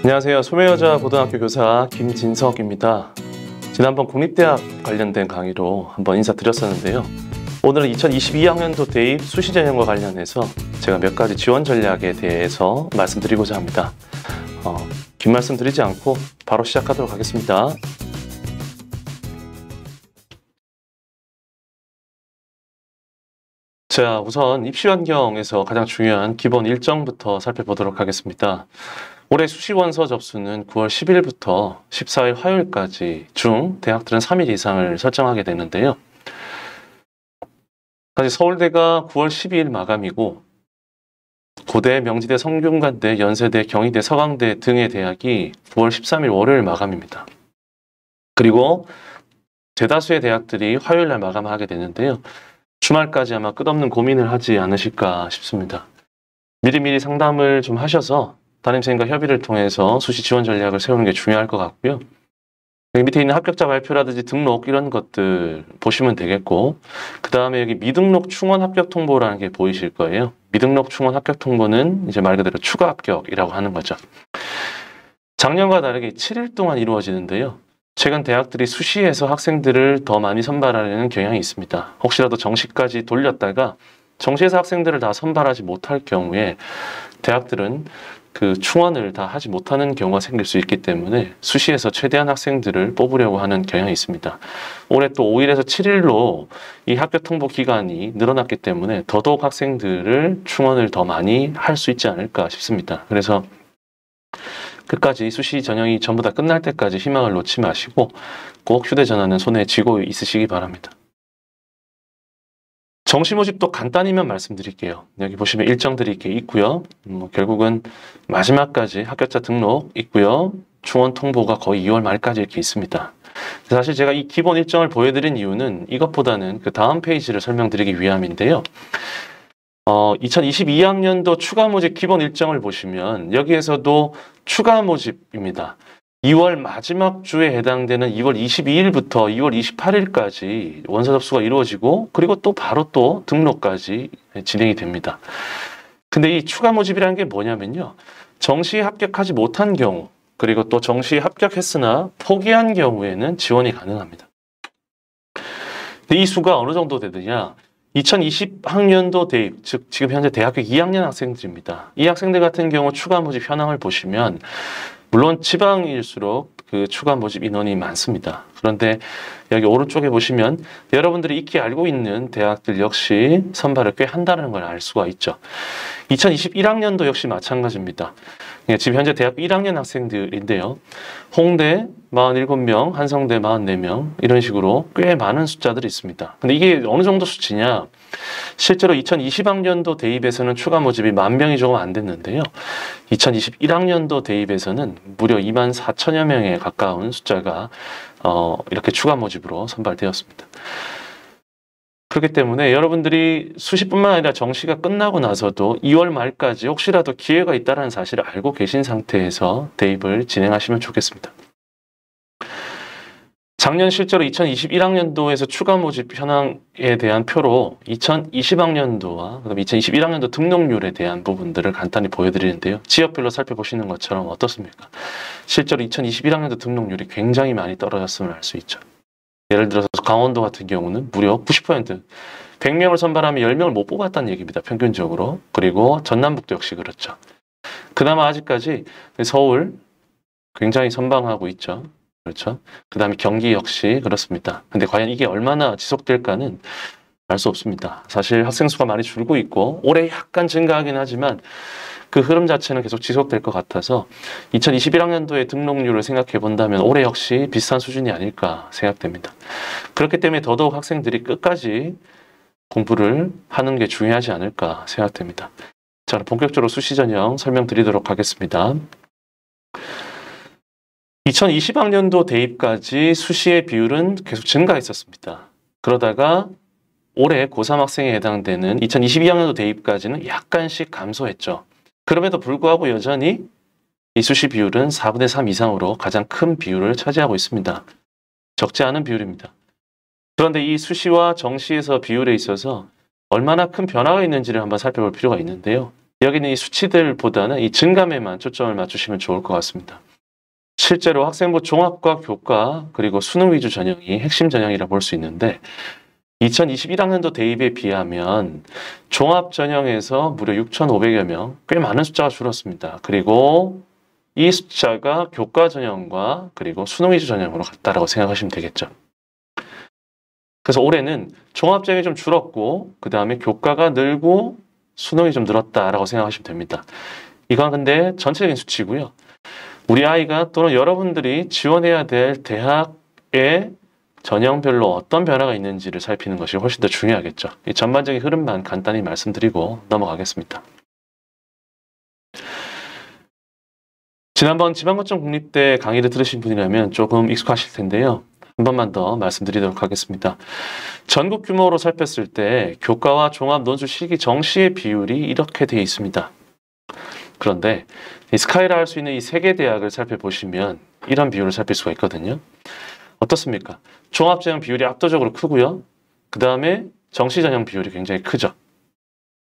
안녕하세요. 소매여자 고등학교 교사 김진석입니다. 지난번 국립대학 관련된 강의로 한번 인사드렸었는데요. 오늘은 2022학년도 대입 수시 전형과 관련해서 제가 몇 가지 지원 전략에 대해서 말씀드리고자 합니다. 긴 말씀 드리지 않고 바로 시작하도록 하겠습니다. 자, 우선 입시 환경에서 가장 중요한 기본 일정부터 살펴보도록 하겠습니다. 올해 수시 원서 접수는 9월 10일부터 14일 화요일까지 중 대학들은 3일 이상을 설정하게 되는데요. 사실 서울대가 9월 12일 마감이고 고대, 명지대, 성균관대, 연세대, 경희대, 서강대 등의 대학이 9월 13일 월요일 마감입니다. 그리고 대다수의 대학들이 화요일날 마감하게 되는데요. 주말까지 아마 끝없는 고민을 하지 않으실까 싶습니다. 미리미리 상담을 좀 하셔서 담임선생님과 협의를 통해서 수시 지원 전략을 세우는 게 중요할 것 같고요. 여기 밑에 있는 합격자 발표라든지 등록 이런 것들 보시면 되겠고, 그 다음에 여기 미등록 충원 합격 통보라는 게 보이실 거예요. 미등록 충원 합격 통보는 이제 말 그대로 추가 합격이라고 하는 거죠. 작년과 다르게 7일 동안 이루어지는데요. 최근 대학들이 수시에서 학생들을 더 많이 선발하려는 경향이 있습니다. 혹시라도 정시까지 돌렸다가 정시에서 학생들을 다 선발하지 못할 경우에 대학들은 그 충원을 다 하지 못하는 경우가 생길 수 있기 때문에 수시에서 최대한 학생들을 뽑으려고 하는 경향이 있습니다. 올해 또 5일에서 7일로 이 합격 통보 기간이 늘어났기 때문에 더더욱 학생들을 충원을 더 많이 할 수 있지 않을까 싶습니다. 그래서 끝까지 수시 전형이 전부 다 끝날 때까지 희망을 놓지 마시고 꼭 휴대전화는 손에 쥐고 있으시기 바랍니다. 정시 모집도 간단히만 말씀드릴게요. 여기 보시면 일정들이 이렇게 있고요. 결국은 마지막까지 합격자 등록 있고요. 충원 통보가 거의 2월 말까지 이렇게 있습니다. 사실 제가 이 기본 일정을 보여드린 이유는 이것보다는 그 다음 페이지를 설명드리기 위함인데요. 2022학년도 추가 모집 기본 일정을 보시면 여기에서도 추가 모집입니다. 2월 마지막 주에 해당되는 2월 22일부터 2월 28일까지 원서 접수가 이루어지고 그리고 또 바로 또 등록까지 진행이 됩니다. 근데 이 추가 모집이라는 게 뭐냐면요. 정시에 합격하지 못한 경우 그리고 또 정시에 합격했으나 포기한 경우에는 지원이 가능합니다. 근데 이 수가 어느 정도 되느냐. 2020학년도 대입, 즉 지금 현재 대학교 2학년 학생들입니다. 이 학생들 같은 경우 추가 모집 현황을 보시면 물론 지방일수록 그 추가 모집 인원이 많습니다. 그런데 여기 오른쪽에 보시면 여러분들이 익히 알고 있는 대학들 역시 선발을 꽤 한다는 걸 알 수가 있죠. 2021학년도 역시 마찬가지입니다. 지금 현재 대학교 1학년 학생들인데요. 홍대 47명, 한성대 44명 이런 식으로 꽤 많은 숫자들이 있습니다. 근데 이게 어느 정도 수치냐? 실제로 2020학년도 대입에서는 추가 모집이 10,000명이 조금 안 됐는데요. 2021학년도 대입에서는 무려 24,000여 명에 가까운 숫자가 이렇게 추가 모집으로 선발되었습니다. 그렇기 때문에 여러분들이 수시뿐만 아니라 정시가 끝나고 나서도 2월 말까지 혹시라도 기회가 있다는 사실을 알고 계신 상태에서 대입을 진행하시면 좋겠습니다. 작년 실제로 2021학년도에서 추가 모집 현황에 대한 표로 2020학년도와 그다음에 2021학년도 등록률에 대한 부분들을 간단히 보여드리는데요. 지역별로 살펴보시는 것처럼 어떻습니까? 실제로 2021학년도 등록률이 굉장히 많이 떨어졌음을 알 수 있죠. 예를 들어서 강원도 같은 경우는 무려 90%, 100명을 선발하면 10명을 못 뽑았다는 얘기입니다. 평균적으로. 그리고 전남북도 역시 그렇죠. 그나마 아직까지 서울 굉장히 선방하고 있죠. 그렇죠. 그 다음에 경기 역시 그렇습니다. 근데 과연 이게 얼마나 지속될까는 알 수 없습니다. 사실 학생 수가 많이 줄고 있고 올해 약간 증가하긴 하지만 그 흐름 자체는 계속 지속될 것 같아서 2021학년도의 등록률을 생각해 본다면 올해 역시 비슷한 수준이 아닐까 생각됩니다. 그렇기 때문에 더더욱 학생들이 끝까지 공부를 하는 게 중요하지 않을까 생각됩니다. 자, 본격적으로 수시 전형 설명드리도록 하겠습니다. 2020학년도 대입까지 수시의 비율은 계속 증가했었습니다. 그러다가 올해 고3 학생에 해당되는 2022학년도 대입까지는 약간씩 감소했죠. 그럼에도 불구하고 여전히 이 수시 비율은 4분의 3 이상으로 가장 큰 비율을 차지하고 있습니다. 적지 않은 비율입니다. 그런데 이 수시와 정시에서 비율에 있어서 얼마나 큰 변화가 있는지를 한번 살펴볼 필요가 있는데요. 여기는 이 수치들보다는 이 증감에만 초점을 맞추시면 좋을 것 같습니다. 실제로 학생부 종합과 교과 그리고 수능 위주 전형이 핵심 전형이라 볼 수 있는데 2021학년도 대입에 비하면 종합 전형에서 무려 6,500여 명, 꽤 많은 숫자가 줄었습니다. 그리고 이 숫자가 교과 전형과 그리고 수능 위주 전형으로 같다라고 생각하시면 되겠죠. 그래서 올해는 종합 전형이 좀 줄었고 그 다음에 교과가 늘고 수능이 좀 늘었다라고 생각하시면 됩니다. 이건 근데 전체적인 수치고요. 우리 아이가 또는 여러분들이 지원해야 될 대학의 전형별로 어떤 변화가 있는지를 살피는 것이 훨씬 더 중요하겠죠. 이 전반적인 흐름만 간단히 말씀드리고 넘어가겠습니다. 지난번 지방고점 국립대 강의를 들으신 분이라면 조금 익숙하실 텐데요. 한 번만 더 말씀드리도록 하겠습니다. 전국 규모로 살폈을 때 교과와 종합 논술 실기 정시의 비율이 이렇게 되어 있습니다. 그런데 이 스카이라 할 수 있는 이 세 개 대학을 살펴보시면 이런 비율을 살필 수가 있거든요. 어떻습니까? 종합전형 비율이 압도적으로 크고요. 그 다음에 정시전형 비율이 굉장히 크죠.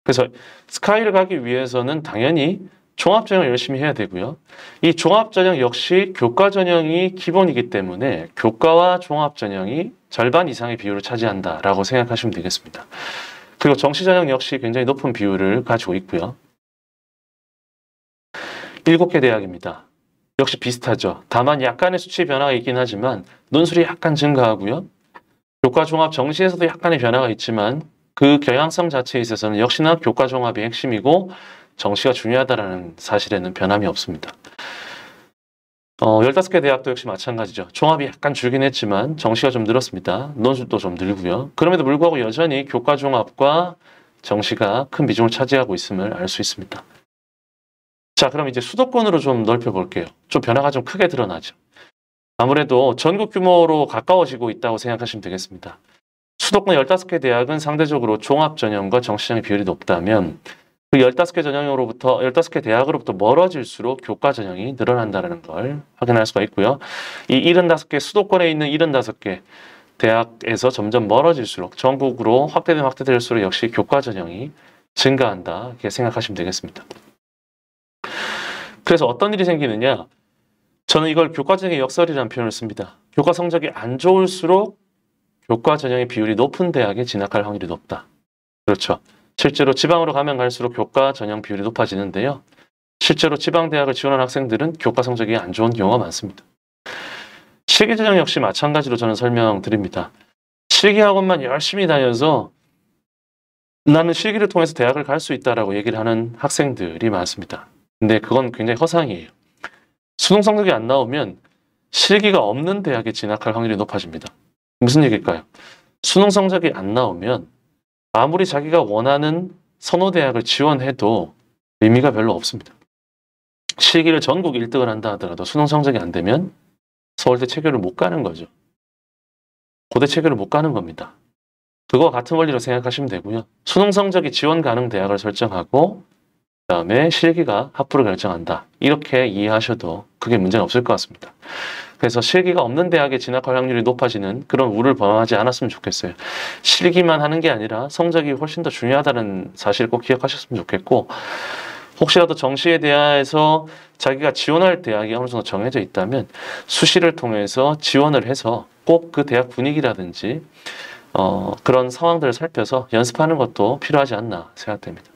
그래서 스카이를 가기 위해서는 당연히 종합전형을 열심히 해야 되고요. 이 종합전형 역시 교과전형이 기본이기 때문에 교과와 종합전형이 절반 이상의 비율을 차지한다라고 생각하시면 되겠습니다. 그리고 정시전형 역시 굉장히 높은 비율을 가지고 있고요. 7개 대학입니다. 역시 비슷하죠. 다만 약간의 수치 변화가 있긴 하지만 논술이 약간 증가하고요. 교과 종합 정시에서도 약간의 변화가 있지만 그 경향성 자체에 있어서는 역시나 교과 종합이 핵심이고 정시가 중요하다는 사실에는 변함이 없습니다. 15개 대학도 역시 마찬가지죠. 종합이 약간 줄긴 했지만 정시가 좀 늘었습니다. 논술도 좀 늘고요. 그럼에도 불구하고 여전히 교과 종합과 정시가 큰 비중을 차지하고 있음을 알 수 있습니다. 자, 그럼 이제 수도권으로 좀 넓혀볼게요. 좀 변화가 좀 크게 드러나죠. 아무래도 전국 규모로 가까워지고 있다고 생각하시면 되겠습니다. 수도권 15개 대학은 상대적으로 종합 전형과 정시 전형의 비율이 높다면 그 15개 대학으로부터 멀어질수록 교과 전형이 늘어난다는 걸 확인할 수가 있고요. 이 75개 수도권에 있는 75개 대학에서 점점 멀어질수록 전국으로 확대될수록 역시 교과 전형이 증가한다 이렇게 생각하시면 되겠습니다. 그래서 어떤 일이 생기느냐? 저는 이걸 교과 전형의 역설이라는 표현을 씁니다. 교과 성적이 안 좋을수록 교과 전형의 비율이 높은 대학에 진학할 확률이 높다. 그렇죠. 실제로 지방으로 가면 갈수록 교과 전형 비율이 높아지는데요. 실제로 지방 대학을 지원한 학생들은 교과 성적이 안 좋은 경우가 많습니다. 실기 전형 역시 마찬가지로 저는 설명드립니다. 실기학원만 열심히 다녀서 나는 실기를 통해서 대학을 갈 수 있다라고 얘기를 하는 학생들이 많습니다. 근데 그건 굉장히 허상이에요. 수능 성적이 안 나오면 실기가 없는 대학에 진학할 확률이 높아집니다. 무슨 얘기일까요? 수능 성적이 안 나오면 아무리 자기가 원하는 선호대학을 지원해도 의미가 별로 없습니다. 실기를 전국 1등을 한다 하더라도 수능 성적이 안 되면 서울대 체교를 못 가는 거죠. 고대 체교를 못 가는 겁니다. 그거와 같은 원리로 생각하시면 되고요. 수능 성적이 지원 가능 대학을 설정하고 그다음에 실기가 합부를 결정한다. 이렇게 이해하셔도 크게 문제는 없을 것 같습니다. 그래서 실기가 없는 대학에 진학할 확률이 높아지는 그런 우를 범하지 않았으면 좋겠어요. 실기만 하는 게 아니라 성적이 훨씬 더 중요하다는 사실을 꼭 기억하셨으면 좋겠고 혹시라도 정시에 대해서 자기가 지원할 대학이 어느 정도 정해져 있다면 수시를 통해서 지원을 해서 꼭 그 대학 분위기라든지 그런 상황들을 살펴서 연습하는 것도 필요하지 않나 생각됩니다.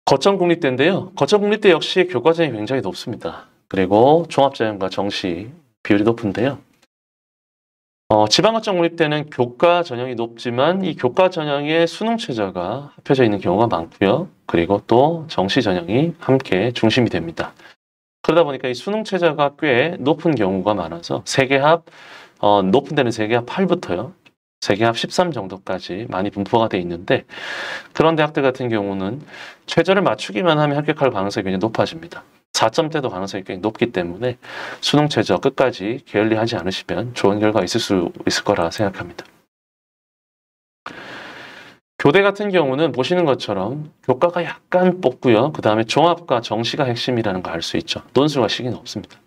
거천국립대인데요. 거천국립대 역시 교과전형이 굉장히 높습니다. 그리고 종합전형과 정시 비율이 높은데요. 지방거천국립대는 교과 전형이 높지만 이 교과 전형에 수능 최저가 합해져 있는 경우가 많고요. 그리고 또 정시 전형이 함께 중심이 됩니다. 그러다 보니까 이 수능 최저가 꽤 높은 경우가 많아서 세계합 높은 데는 세계합 8부터요. 세계합 13 정도까지 많이 분포가 돼 있는데 그런 대학들 같은 경우는 최저를 맞추기만 하면 합격할 가능성이 굉장히 높아집니다. 4점대도 가능성이 굉장히 높기 때문에 수능 최저 끝까지 게을리하지 않으시면 좋은 결과가 있을 수 있을 거라 생각합니다. 교대 같은 경우는 보시는 것처럼 교과가 약간 뽑고요. 그 다음에 종합과 정시가 핵심이라는 걸 알 수 있죠. 논술과 시기는 없습니다.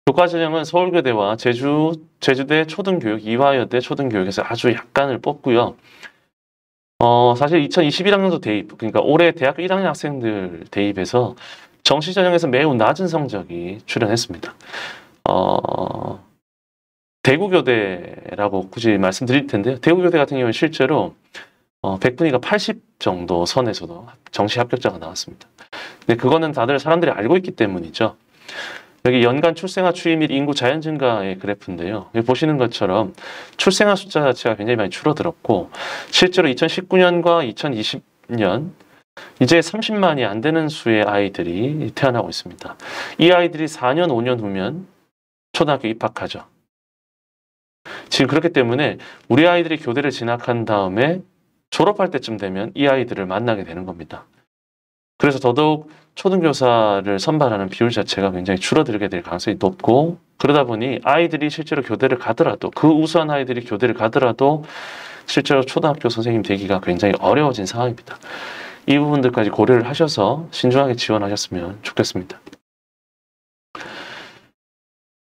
교과 전형은 서울교대와 제주대 초등교육, 이화여대 초등교육에서 아주 약간을 뽑고요. 사실 2021학년도 대입, 그러니까 올해 대학교 1학년 학생들 대입에서 정시 전형에서 매우 낮은 성적이 출현했습니다. 대구교대라고 굳이 말씀드릴 텐데요. 대구교대 같은 경우는 실제로 100분위가 80 정도 선에서도 정시 합격자가 나왔습니다. 근데 그거는 다들 사람들이 알고 있기 때문이죠. 여기 연간 출생아 추이 및 인구 자연 증가의 그래프인데요. 여기 보시는 것처럼 출생아 숫자 자체가 굉장히 많이 줄어들었고 실제로 2019년과 2020년 이제 30만이 안 되는 수의 아이들이 태어나고 있습니다. 이 아이들이 4년, 5년 후면 초등학교 입학하죠. 지금 그렇기 때문에 우리 아이들이 교대를 진학한 다음에 졸업할 때쯤 되면 이 아이들을 만나게 되는 겁니다. 그래서 더더욱 초등교사를 선발하는 비율 자체가 굉장히 줄어들게 될 가능성이 높고 그러다 보니 아이들이 실제로 교대를 가더라도 그 우수한 아이들이 교대를 가더라도 실제로 초등학교 선생님 되기가 굉장히 어려워진 상황입니다. 이 부분들까지 고려를 하셔서 신중하게 지원하셨으면 좋겠습니다.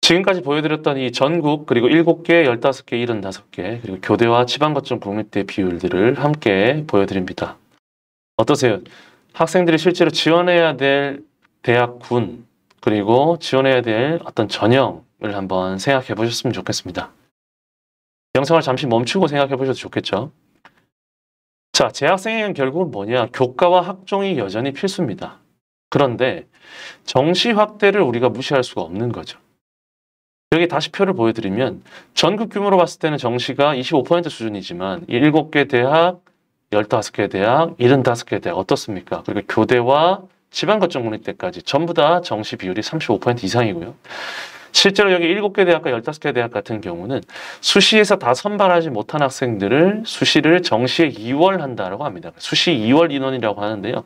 지금까지 보여드렸던 이 전국 그리고 7개, 15개, 75개 그리고 교대와 지방거점 국립대 비율들을 함께 보여드립니다. 어떠세요? 학생들이 실제로 지원해야 될 대학군 그리고 지원해야 될 어떤 전형을 한번 생각해 보셨으면 좋겠습니다. 영상을 잠시 멈추고 생각해 보셔도 좋겠죠. 자, 재학생에겐 결국은 뭐냐? 교과와 학종이 여전히 필수입니다. 그런데 정시 확대를 우리가 무시할 수가 없는 거죠. 여기 다시 표를 보여드리면 전국 규모로 봤을 때는 정시가 25% 수준이지만 7개 대학, 15개 대학, 75개 대학 어떻습니까? 그리고 교대와 지방거점 국립대까지 전부 다 정시 비율이 35% 이상이고요. 실제로 여기 7개 대학과 15개 대학 같은 경우는 수시에서 다 선발하지 못한 학생들을 수시를 정시에 2월한다고 합니다. 수시 2월 인원이라고 하는데요.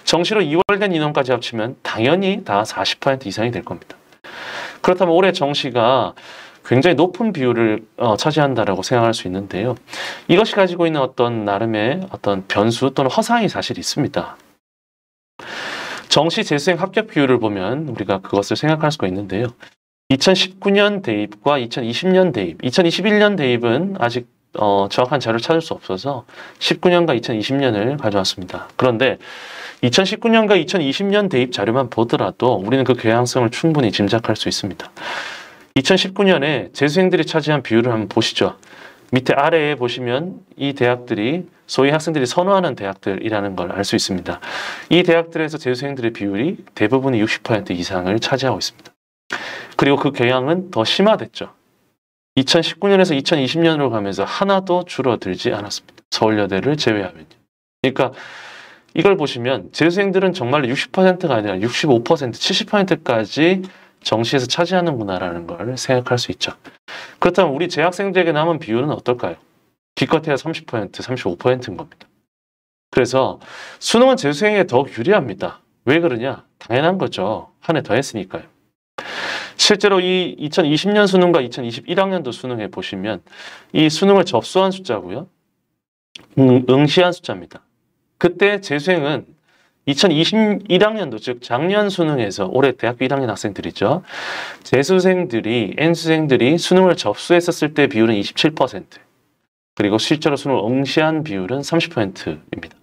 정시로 2월된 인원까지 합치면 당연히 다 40% 이상이 될 겁니다. 그렇다면 올해 정시가 굉장히 높은 비율을 차지한다라고 생각할 수 있는데요. 이것이 가지고 있는 어떤 나름의 어떤 변수 또는 허상이 사실 있습니다. 정시 재수생 합격 비율을 보면 우리가 그것을 생각할 수가 있는데요. 2019년 대입과 2020년 대입, 2021년 대입은 아직 정확한 자료를 찾을 수 없어서 19년과 2020년을 가져왔습니다. 그런데 2019년과 2020년 대입 자료만 보더라도 우리는 그 개연성을 충분히 짐작할 수 있습니다. 2019년에 재수생들이 차지한 비율을 한번 보시죠. 밑에 아래에 보시면 이 대학들이 소위 학생들이 선호하는 대학들이라는 걸 알 수 있습니다. 이 대학들에서 재수생들의 비율이 대부분이 60% 이상을 차지하고 있습니다. 그리고 그 경향은 더 심화됐죠. 2019년에서 2020년으로 가면서 하나도 줄어들지 않았습니다. 서울여대를 제외하면요. 그러니까 이걸 보시면 재수생들은 정말로 60%가 아니라 65%, 70%까지 정시에서 차지하는구나라는 걸 생각할 수 있죠. 그렇다면 우리 재학생들에게 남은 비율은 어떨까요? 기껏해야 30%, 35%인 겁니다. 그래서 수능은 재수생에게 더욱 유리합니다. 왜 그러냐? 당연한 거죠. 한 해 더 했으니까요. 실제로 이 2020년 수능과 2021학년도 수능에 보시면 이 수능을 접수한 숫자고요. 응시한 숫자입니다. 그때 재수생은 2021학년도 즉 작년 수능에서 올해 대학교 1학년 학생들이죠. 재수생들이 N수생들이 수능을 접수했었을 때 비율은 27% 그리고 실제로 수능을 응시한 비율은 30%입니다.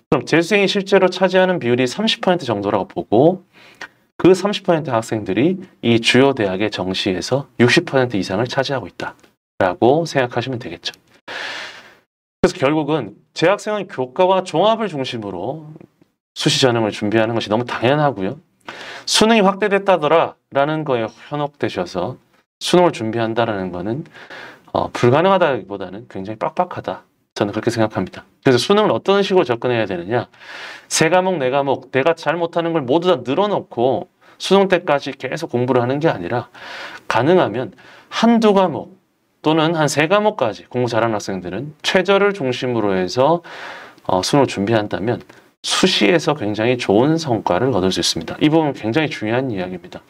그럼 재수생이 실제로 차지하는 비율이 30% 정도라고 보고 그 30% 학생들이 이 주요 대학의 정시에서 60% 이상을 차지하고 있다라고 생각하시면 되겠죠. 그래서 결국은 재학생은 교과와 종합을 중심으로 수시 전형을 준비하는 것이 너무 당연하고요. 수능이 확대됐다더라라는 거에 현혹되셔서 수능을 준비한다라는 거는 불가능하다기보다는 굉장히 빡빡하다. 저는 그렇게 생각합니다. 그래서 수능을 어떤 식으로 접근해야 되느냐. 3과목, 4과목 내가 잘 못하는 걸 모두 다 늘어놓고 수능 때까지 계속 공부를 하는 게 아니라 가능하면 한두 과목 또는 한 3과목까지 공부 잘하는 학생들은 최저를 중심으로 해서 수능을 준비한다면 수시에서 굉장히 좋은 성과를 얻을 수 있습니다. 이 부분은 굉장히 중요한 이야기입니다.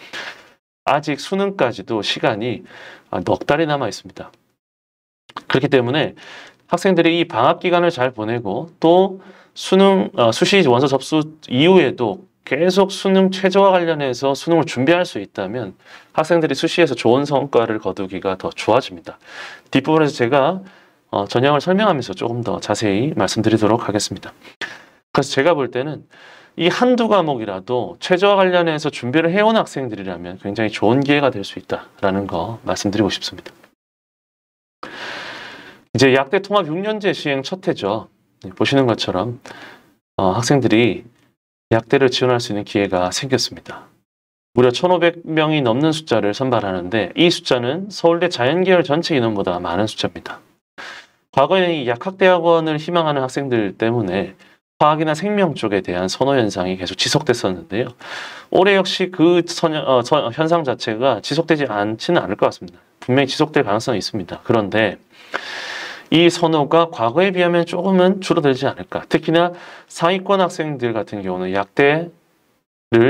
아직 수능까지도 시간이 넉 달이 남아 있습니다. 그렇기 때문에 학생들이 이 방학 기간을 잘 보내고 또 수시 원서 접수 이후에도 계속 수능 최저와 관련해서 수능을 준비할 수 있다면 학생들이 수시에서 좋은 성과를 거두기가 더 좋아집니다. 뒷부분에서 제가 전형을 설명하면서 조금 더 자세히 말씀드리도록 하겠습니다. 그래서 제가 볼 때는 이 한두 과목이라도 최저와 관련해서 준비를 해온 학생들이라면 굉장히 좋은 기회가 될 수 있다라는 거 말씀드리고 싶습니다. 이제 약대 통합 6년제 시행 첫 해죠. 보시는 것처럼 학생들이 약대를 지원할 수 있는 기회가 생겼습니다. 무려 1,500명이 넘는 숫자를 선발하는데 이 숫자는 서울대 자연계열 전체 인원보다 많은 숫자입니다. 과거에는 이 약학대학원을 희망하는 학생들 때문에 화학이나 생명 쪽에 대한 선호 현상이 계속 지속됐었는데요. 올해 역시 그 현상 자체가 지속되지 않지는 않을 것 같습니다. 분명히 지속될 가능성이 있습니다. 그런데 이 선호가 과거에 비하면 조금은 줄어들지 않을까. 특히나 상위권 학생들 같은 경우는 약대를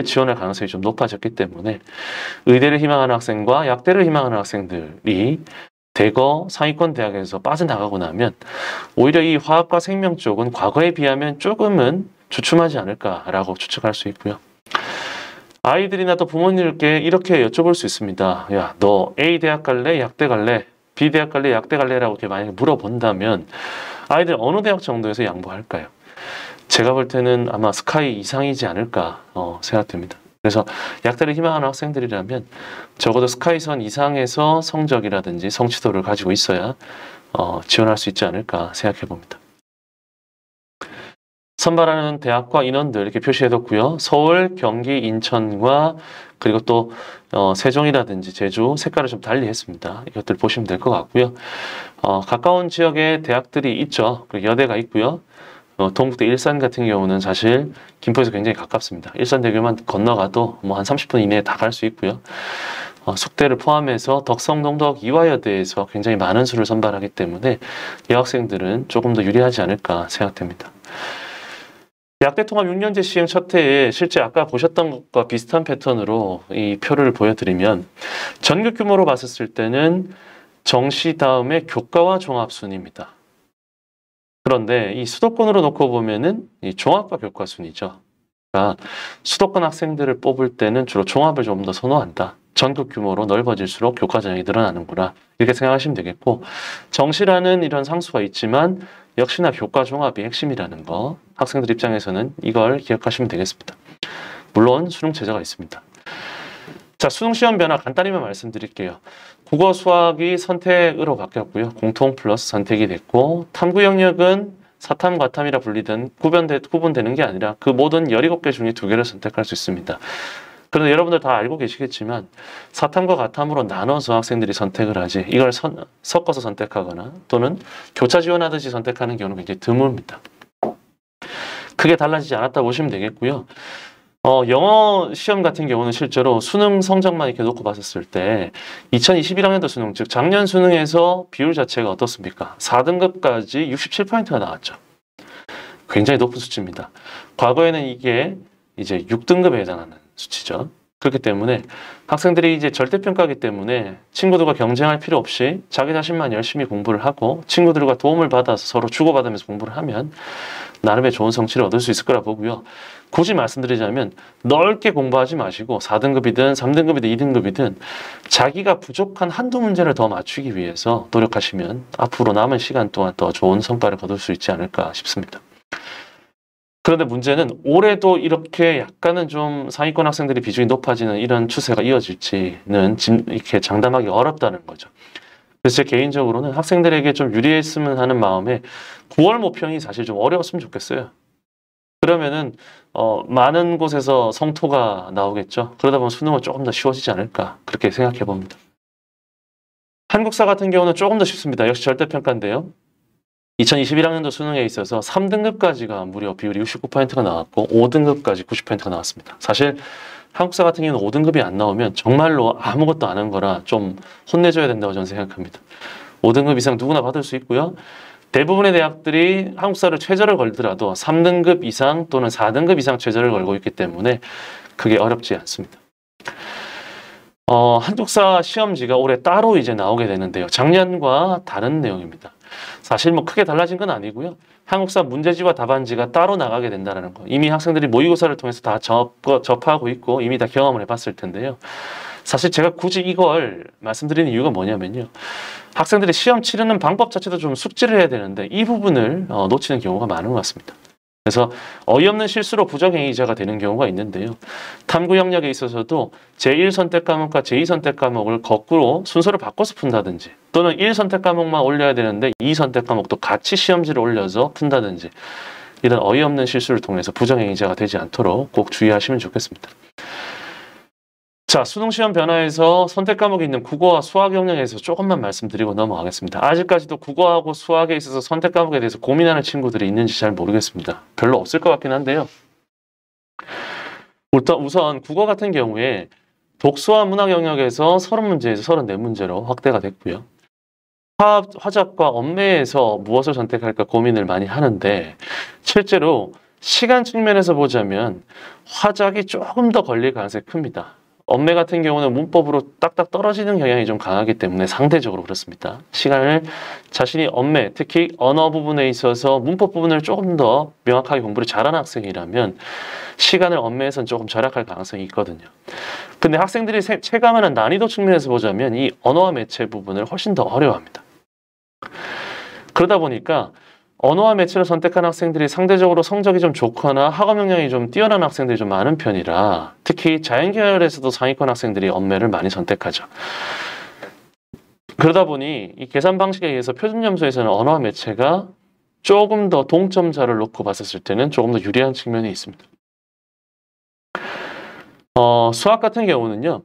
지원할 가능성이 좀 높아졌기 때문에 의대를 희망하는 학생과 약대를 희망하는 학생들이 대거 상위권 대학에서 빠져나가고 나면 오히려 이 화학과 생명 쪽은 과거에 비하면 조금은 주춤하지 않을까라고 추측할 수 있고요. 아이들이나 또 부모님께 이렇게 여쭤볼 수 있습니다. 야, 너 A 대학 갈래? 약대 갈래? B 대학 갈래? 약대 갈래?라고 이렇게 만약에 물어본다면 아이들 어느 대학 정도에서 양보할까요? 제가 볼 때는 아마 스카이 이상이지 않을까 생각됩니다. 그래서 약대를 희망하는 학생들이라면 적어도 스카이선 이상에서 성적이라든지 성취도를 가지고 있어야 지원할 수 있지 않을까 생각해 봅니다. 선발하는 대학과 인원들 이렇게 표시해뒀고요. 서울, 경기, 인천과 그리고 또 세종이라든지 제주 색깔을 좀 달리 했습니다. 이것들 보시면 될 것 같고요. 가까운 지역에 대학들이 있죠. 그리고 여대가 있고요. 동국대 일산 같은 경우는 사실 김포에서 굉장히 가깝습니다. 일산대교만 건너가도 뭐 한 30분 이내에 다 갈 수 있고요. 숙대를 포함해서 덕성, 동덕, 이화여대에서 굉장히 많은 수를 선발하기 때문에 여학생들은 조금 더 유리하지 않을까 생각됩니다. 약대 통합 6년제 시행 첫 해에 실제 아까 보셨던 것과 비슷한 패턴으로 이 표를 보여드리면 전국 규모로 봤을 때는 정시 다음에 교과와 종합 순입니다. 그런데 이 수도권으로 놓고 보면은 이 종합과 교과 순이죠. 그러니까 수도권 학생들을 뽑을 때는 주로 종합을 좀 더 선호한다. 전국 규모로 넓어질수록 교과 전형이 늘어나는구나. 이렇게 생각하시면 되겠고 정시라는 이런 상수가 있지만 역시나 교과 종합이 핵심이라는 거 학생들 입장에서는 이걸 기억하시면 되겠습니다. 물론 수능 최저가 있습니다. 자, 수능 시험 변화 간단히만 말씀드릴게요. 국어, 수학이 선택으로 바뀌었고요. 공통 플러스 선택이 됐고 탐구 영역은 사탐, 과탐이라 불리던 구분되는 게 아니라 그 모든 17개 중에 2개를 선택할 수 있습니다. 그런데 여러분들 다 알고 계시겠지만 사탐과 과탐으로 나눠서 학생들이 선택을 하지 이걸 섞어서 선택하거나 또는 교차 지원하듯이 선택하는 경우는 굉장히 드뭅니다. 크게 달라지지 않았다고 보시면 되겠고요. 영어 시험 같은 경우는 실제로 수능 성적만 이렇게 놓고 봤었을 때 2021학년도 수능, 즉 작년 수능에서 비율 자체가 어떻습니까? 4등급까지 67%가 나왔죠. 굉장히 높은 수치입니다. 과거에는 이게 이제 6등급에 해당하는 수치죠. 그렇기 때문에 학생들이 이제 절대평가이기 때문에 친구들과 경쟁할 필요 없이 자기 자신만 열심히 공부를 하고 친구들과 도움을 받아서 서로 주고받으면서 공부를 하면 나름의 좋은 성취를 얻을 수 있을 거라 보고요. 굳이 말씀드리자면 넓게 공부하지 마시고 4등급이든 3등급이든 2등급이든 자기가 부족한 한두 문제를 더 맞추기 위해서 노력하시면 앞으로 남은 시간 동안 더 좋은 성과를 거둘 수 있지 않을까 싶습니다. 그런데 문제는 올해도 이렇게 약간은 좀 상위권 학생들이 비중이 높아지는 이런 추세가 이어질지는 이렇게 장담하기 어렵다는 거죠. 그래서 제 개인적으로는 학생들에게 좀 유리했으면 하는 마음에 9월 모평이 사실 좀 어려웠으면 좋겠어요. 그러면은 많은 곳에서 성토가 나오겠죠. 그러다 보면 수능은 조금 더 쉬워지지 않을까 그렇게 생각해 봅니다. 한국사 같은 경우는 조금 더 쉽습니다. 역시 절대평가인데요. 2021학년도 수능에 있어서 3등급까지가 무려 비율이 69%가 나왔고 5등급까지 90%가 나왔습니다. 사실 한국사 같은 경우는 5등급이 안 나오면 정말로 아무것도 안 한 거라 좀 혼내줘야 된다고 저는 생각합니다. 5등급 이상 누구나 받을 수 있고요. 대부분의 대학들이 한국사를 최저를 걸더라도 3등급 이상 또는 4등급 이상 최저를 걸고 있기 때문에 그게 어렵지 않습니다. 한국사 시험지가 올해 따로 이제 나오게 되는데요. 작년과 다른 내용입니다. 사실 뭐 크게 달라진 건 아니고요. 한국사 문제지와 답안지가 따로 나가게 된다는 거. 이미 학생들이 모의고사를 통해서 다 접하고 있고 이미 다 경험을 해봤을 텐데요. 사실 제가 굳이 이걸 말씀드리는 이유가 뭐냐면요. 학생들이 시험 치르는 방법 자체도 좀 숙지를 해야 되는데 이 부분을 놓치는 경우가 많은 것 같습니다. 그래서 어이없는 실수로 부정행위자가 되는 경우가 있는데요. 탐구 영역에 있어서도 제1 선택 과목과 제2 선택 과목을 거꾸로 순서를 바꿔서 푼다든지 또는 1 선택 과목만 올려야 되는데 2 선택 과목도 같이 시험지를 올려서 푼다든지 이런 어이없는 실수를 통해서 부정행위자가 되지 않도록 꼭 주의하시면 좋겠습니다. 자, 수능시험 변화에서 선택 과목이 있는 국어와 수학 영역에서 조금만 말씀드리고 넘어가겠습니다. 아직까지도 국어하고 수학에 있어서 선택 과목에 대해서 고민하는 친구들이 있는지 잘 모르겠습니다. 별로 없을 것 같긴 한데요. 우선 국어 같은 경우에 독서와 문학 영역에서 30문제에서 34문제로 확대가 됐고요. 화작과 언매에서 무엇을 선택할까 고민을 많이 하는데 실제로 시간 측면에서 보자면 화작이 조금 더 걸릴 가능성이 큽니다. 언매 같은 경우는 문법으로 딱딱 떨어지는 경향이 좀 강하기 때문에 상대적으로 그렇습니다. 시간을 자신이 언매, 특히 언어 부분에 있어서 문법 부분을 조금 더 명확하게 공부를 잘하는 학생이라면 시간을 언매에서는 조금 절약할 가능성이 있거든요. 근데 학생들이 체감하는 난이도 측면에서 보자면 이 언어와 매체 부분을 훨씬 더 어려워합니다. 그러다 보니까 언어와 매체를 선택한 학생들이 상대적으로 성적이 좀 좋거나 학업 역량이 좀 뛰어난 학생들이 좀 많은 편이라 특히 자연계열에서도 상위권 학생들이 언매를 많이 선택하죠. 그러다 보니 이 계산 방식에 의해서 표준점수에서는 언어와 매체가 조금 더 동점자를 놓고 봤었을 때는 조금 더 유리한 측면이 있습니다. 수학 같은 경우는요.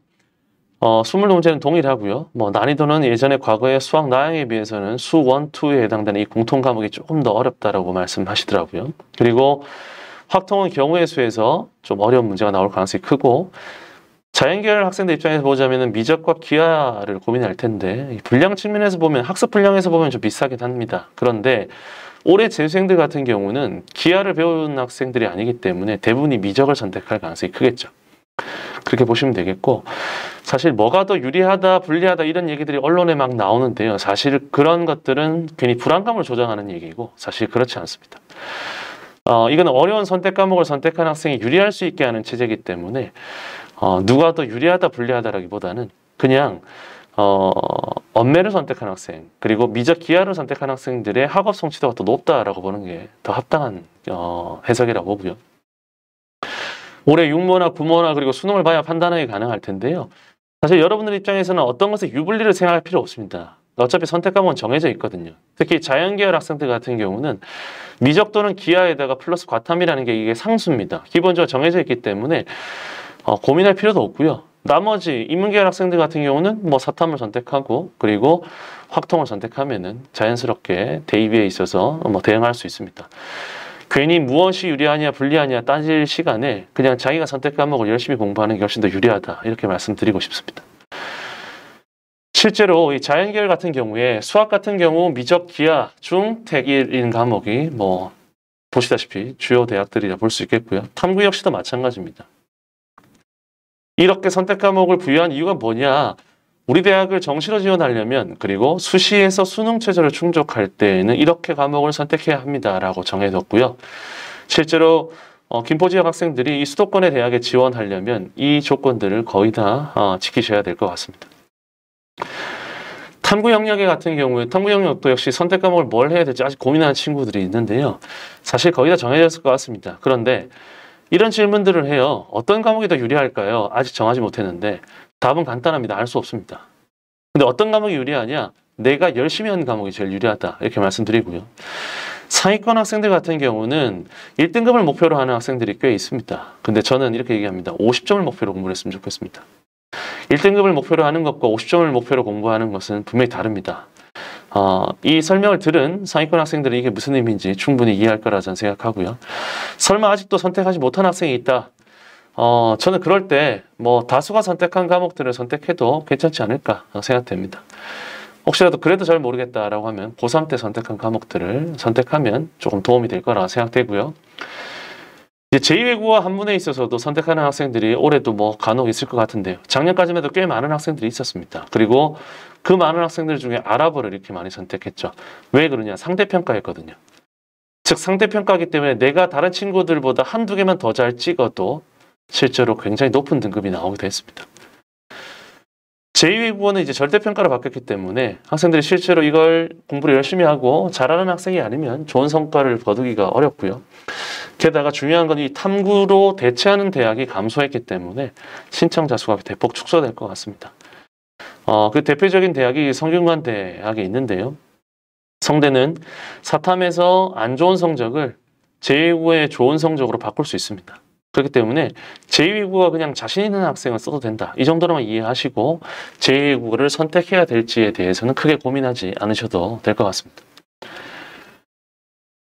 20문제는 동일하고요. 난이도는 예전에 과거의 수학 나형에 비해서는 수 1, 2에 해당되는 이 공통 과목이 조금 더 어렵다라고 말씀하시더라고요. 그리고 확통은 경우의 수에서 좀 어려운 문제가 나올 가능성이 크고 자연계열 학생들 입장에서 보자면 미적과 기하를 고민할 텐데 분량 측면에서 보면 학습 분량에서 보면 좀 비슷하긴 합니다. 그런데 올해 재수생들 같은 경우는 기하를 배운 학생들이 아니기 때문에 대부분이 미적을 선택할 가능성이 크겠죠. 그렇게 보시면 되겠고 사실 뭐가 더 유리하다 불리하다 이런 얘기들이 언론에 막 나오는데요. 사실 그런 것들은 괜히 불안감을 조장하는 얘기고 사실 그렇지 않습니다. 이건 어려운 선택 과목을 선택한 학생이 유리할 수 있게 하는 체제이기 때문에 누가 더 유리하다 불리하다라기보다는 그냥 언매를 선택한 학생 그리고 미적 기하를 선택한 학생들의 학업 성취도가 더 높다라고 보는 게 더 합당한 해석이라고 보고요. 올해 육모나 구모나 그리고 수능을 봐야 판단하기 가능할 텐데요. 사실 여러분들 입장에서는 어떤 것에 유불리를 생각할 필요 없습니다. 어차피 선택 과목은 정해져 있거든요. 특히 자연계열 학생들 같은 경우는 미적 또는 기하에다가 플러스 과탐이라는 게 이게 상수입니다. 기본적으로 정해져 있기 때문에 고민할 필요도 없고요. 나머지 인문계열 학생들 같은 경우는 사탐을 선택하고 그리고 확통을 선택하면은 자연스럽게 대입에 있어서 대응할 수 있습니다. 괜히 무엇이 유리하냐 불리하냐 따질 시간에 그냥 자기가 선택 과목을 열심히 공부하는 게 훨씬 더 유리하다 이렇게 말씀드리고 싶습니다. 실제로 이 자연계열 같은 경우에 수학 같은 경우 미적 기하 중 택일인 과목이 보시다시피 주요 대학들이라 볼 수 있겠고요. 탐구 역시도 마찬가지입니다. 이렇게 선택 과목을 부여한 이유가 뭐냐? 우리 대학을 정시로 지원하려면 그리고 수시에서 수능 최저를 충족할 때에는 이렇게 과목을 선택해야 합니다라고 정해뒀고요. 실제로 김포 지역 학생들이 이 수도권의 대학에 지원하려면 이 조건들을 거의 다 지키셔야 될 것 같습니다. 탐구 영역에 같은 경우에 탐구 영역도 역시 선택 과목을 뭘 해야 될지 아직 고민하는 친구들이 있는데요. 사실 거의 다 정해졌을 것 같습니다. 그런데 이런 질문들을 해요. 어떤 과목이 더 유리할까요? 아직 정하지 못했는데 답은 간단합니다. 알 수 없습니다. 근데 어떤 과목이 유리하냐? 내가 열심히 하는 과목이 제일 유리하다. 이렇게 말씀드리고요. 상위권 학생들 같은 경우는 1등급을 목표로 하는 학생들이 꽤 있습니다. 근데 저는 이렇게 얘기합니다. 50점을 목표로 공부를 했으면 좋겠습니다. 1등급을 목표로 하는 것과 50점을 목표로 공부하는 것은 분명히 다릅니다. 이 설명을 들은 상위권 학생들은 이게 무슨 의미인지 충분히 이해할 거라 저는 생각하고요. 설마 아직도 선택하지 못한 학생이 있다. 저는 그럴 때 다수가 선택한 과목들을 선택해도 괜찮지 않을까 생각됩니다. 혹시라도 그래도 잘 모르겠다라고 하면 고3 때 선택한 과목들을 선택하면 조금 도움이 될 거라 생각되고요. 이제 제2외국어 한문에 있어서도 선택하는 학생들이 올해도 간혹 있을 것 같은데요. 작년까지만 해도 꽤 많은 학생들이 있었습니다. 그리고 그 많은 학생들 중에 아랍어를 이렇게 많이 선택했죠. 왜 그러냐? 상대평가였거든요. 즉 상대평가이기 때문에 내가 다른 친구들보다 한두 개만 더 잘 찍어도 실제로 굉장히 높은 등급이 나오기도 했습니다. 제2외국어는 이제 절대평가로 바뀌었기 때문에 학생들이 실제로 이걸 공부를 열심히 하고 잘하는 학생이 아니면 좋은 성과를 거두기가 어렵고요. 게다가 중요한 건 이 탐구로 대체하는 대학이 감소했기 때문에 신청자 수가 대폭 축소될 것 같습니다. 그 대표적인 대학이 성균관 대학이 있는데요. 성대는 사탐에서 안 좋은 성적을 제2외국어의 좋은 성적으로 바꿀 수 있습니다. 그렇기 때문에 제2외국어가 그냥 자신 있는 학생은 써도 된다. 이 정도로만 이해하시고 제2외국어를 선택해야 될지에 대해서는 크게 고민하지 않으셔도 될 것 같습니다.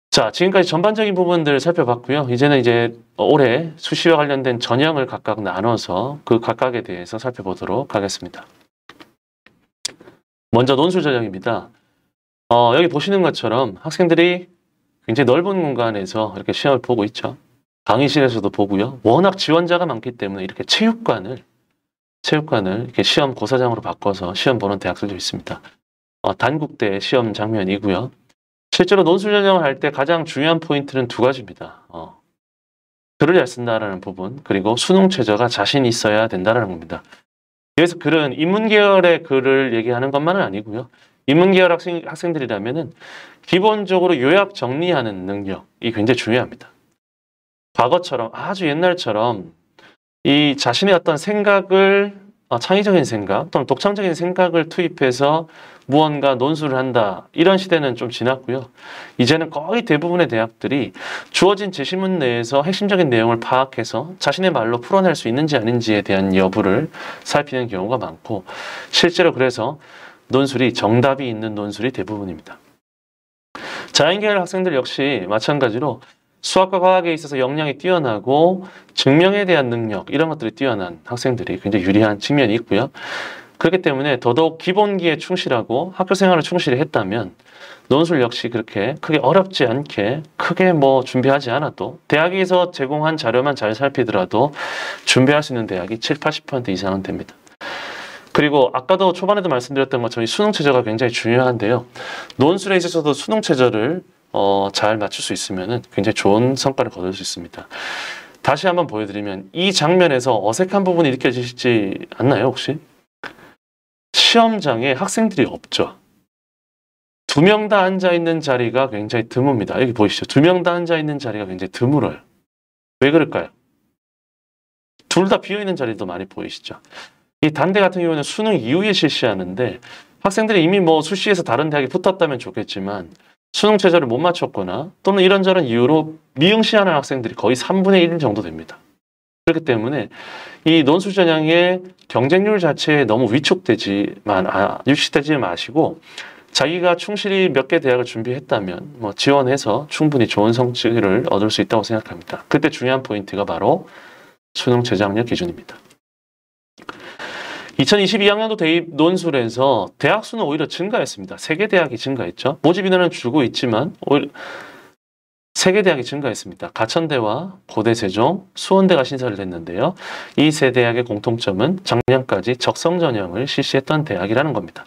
자, 지금까지 전반적인 부분들을 살펴봤고요. 이제는 이제 올해 수시와 관련된 전형을 각각 나눠서 그 각각에 대해서 살펴보도록 하겠습니다. 먼저 논술 전형입니다. 여기 보시는 것처럼 학생들이 굉장히 넓은 공간에서 이렇게 시험을 보고 있죠. 강의실에서도 보고요. 워낙 지원자가 많기 때문에 이렇게 체육관을 이렇게 시험 고사장으로 바꿔서 시험 보는 대학들도 있습니다. 단국대 시험 장면이고요. 실제로 논술 전형을 할 때 가장 중요한 포인트는 두 가지입니다. 글을 잘 쓴다라는 부분, 그리고 수능 최저가 자신 있어야 된다는 겁니다. 그래서 글은 인문계열의 글을 얘기하는 것만은 아니고요. 인문계열 학생들이라면은 기본적으로 요약 정리하는 능력이 굉장히 중요합니다. 과거처럼 아주 옛날처럼 이 자신의 어떤 생각을 창의적인 생각 또는 독창적인 생각을 투입해서 무언가 논술을 한다. 이런 시대는 좀 지났고요. 이제는 거의 대부분의 대학들이 주어진 제시문 내에서 핵심적인 내용을 파악해서 자신의 말로 풀어낼 수 있는지 아닌지에 대한 여부를 살피는 경우가 많고 실제로 그래서 논술이 정답이 있는 논술이 대부분입니다. 자연계열 학생들 역시 마찬가지로 수학과 과학에 있어서 역량이 뛰어나고 증명에 대한 능력 이런 것들이 뛰어난 학생들이 굉장히 유리한 측면이 있고요. 그렇기 때문에 더더욱 기본기에 충실하고 학교 생활을 충실히 했다면 논술 역시 그렇게 크게 어렵지 않게 크게 준비하지 않아도 대학에서 제공한 자료만 잘 살피더라도 준비할 수 있는 대학이 70~80% 이상은 됩니다. 그리고 아까도 초반에도 말씀드렸던 것처럼 수능 최저가 굉장히 중요한데요. 논술에 있어서도 수능 최저를 잘 맞출 수 있으면 굉장히 좋은 성과를 거둘 수 있습니다. 다시 한번 보여드리면 이 장면에서 어색한 부분이 느껴지시지 않나요, 혹시? 시험장에 학생들이 없죠. 2명 다 앉아있는 자리가 굉장히 드뭅니다. 여기 보이시죠? 2명 다 앉아있는 자리가 굉장히 드물어요. 왜 그럴까요? 둘 다 비어있는 자리도 많이 보이시죠? 이 단대 같은 경우는 수능 이후에 실시하는데 학생들이 이미 수시에서 다른 대학에 붙었다면 좋겠지만 수능 최저를 못 맞췄거나 또는 이런저런 이유로 미응시하는 학생들이 거의 3분의 1 정도 됩니다. 그렇기 때문에 이 논술 전형의 경쟁률 자체에 너무 위축되지 마시고 자기가 충실히 몇 개 대학을 준비했다면 지원해서 충분히 좋은 성적을 얻을 수 있다고 생각합니다. 그때 중요한 포인트가 바로 수능 최저학력 기준입니다. 2022학년도 대입 논술에서 대학 수는 오히려 증가했습니다. 3개 대학이 증가했죠. 모집 인원은 줄고 있지만 오히려 3개 대학이 증가했습니다. 가천대와 고대세종, 수원대가 신설을 했는데요. 이 세 대학의 공통점은 작년까지 적성 전형을 실시했던 대학이라는 겁니다.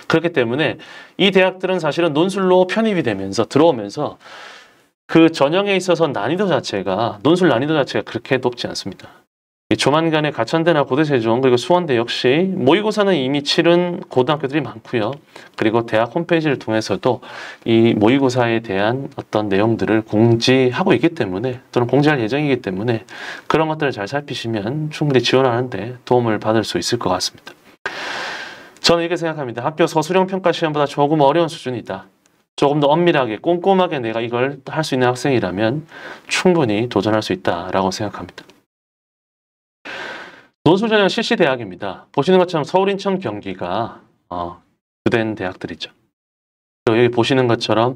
그렇기 때문에 이 대학들은 사실은 논술로 편입이 되면서 들어오면서 그 전형에 있어서 논술 난이도 자체가 그렇게 높지 않습니다. 조만간에 가천대나 고대세종 그리고 수원대 역시 모의고사는 이미 치른 고등학교들이 많고요. 그리고 대학 홈페이지를 통해서도 이 모의고사에 대한 어떤 내용들을 공지하고 있기 때문에 또는 공지할 예정이기 때문에 그런 것들을 잘 살피시면 충분히 지원하는데 도움을 받을 수 있을 것 같습니다. 저는 이렇게 생각합니다. 학교 서술형 평가 시험보다 조금 어려운 수준이다. 조금 더 엄밀하게 꼼꼼하게 내가 이걸 할 수 있는 학생이라면 충분히 도전할 수 있다라고 생각합니다. 논술 전형 실시 대학입니다. 보시는 것처럼 서울, 인천, 경기가 주된 대학들이죠. 그리고 여기 보시는 것처럼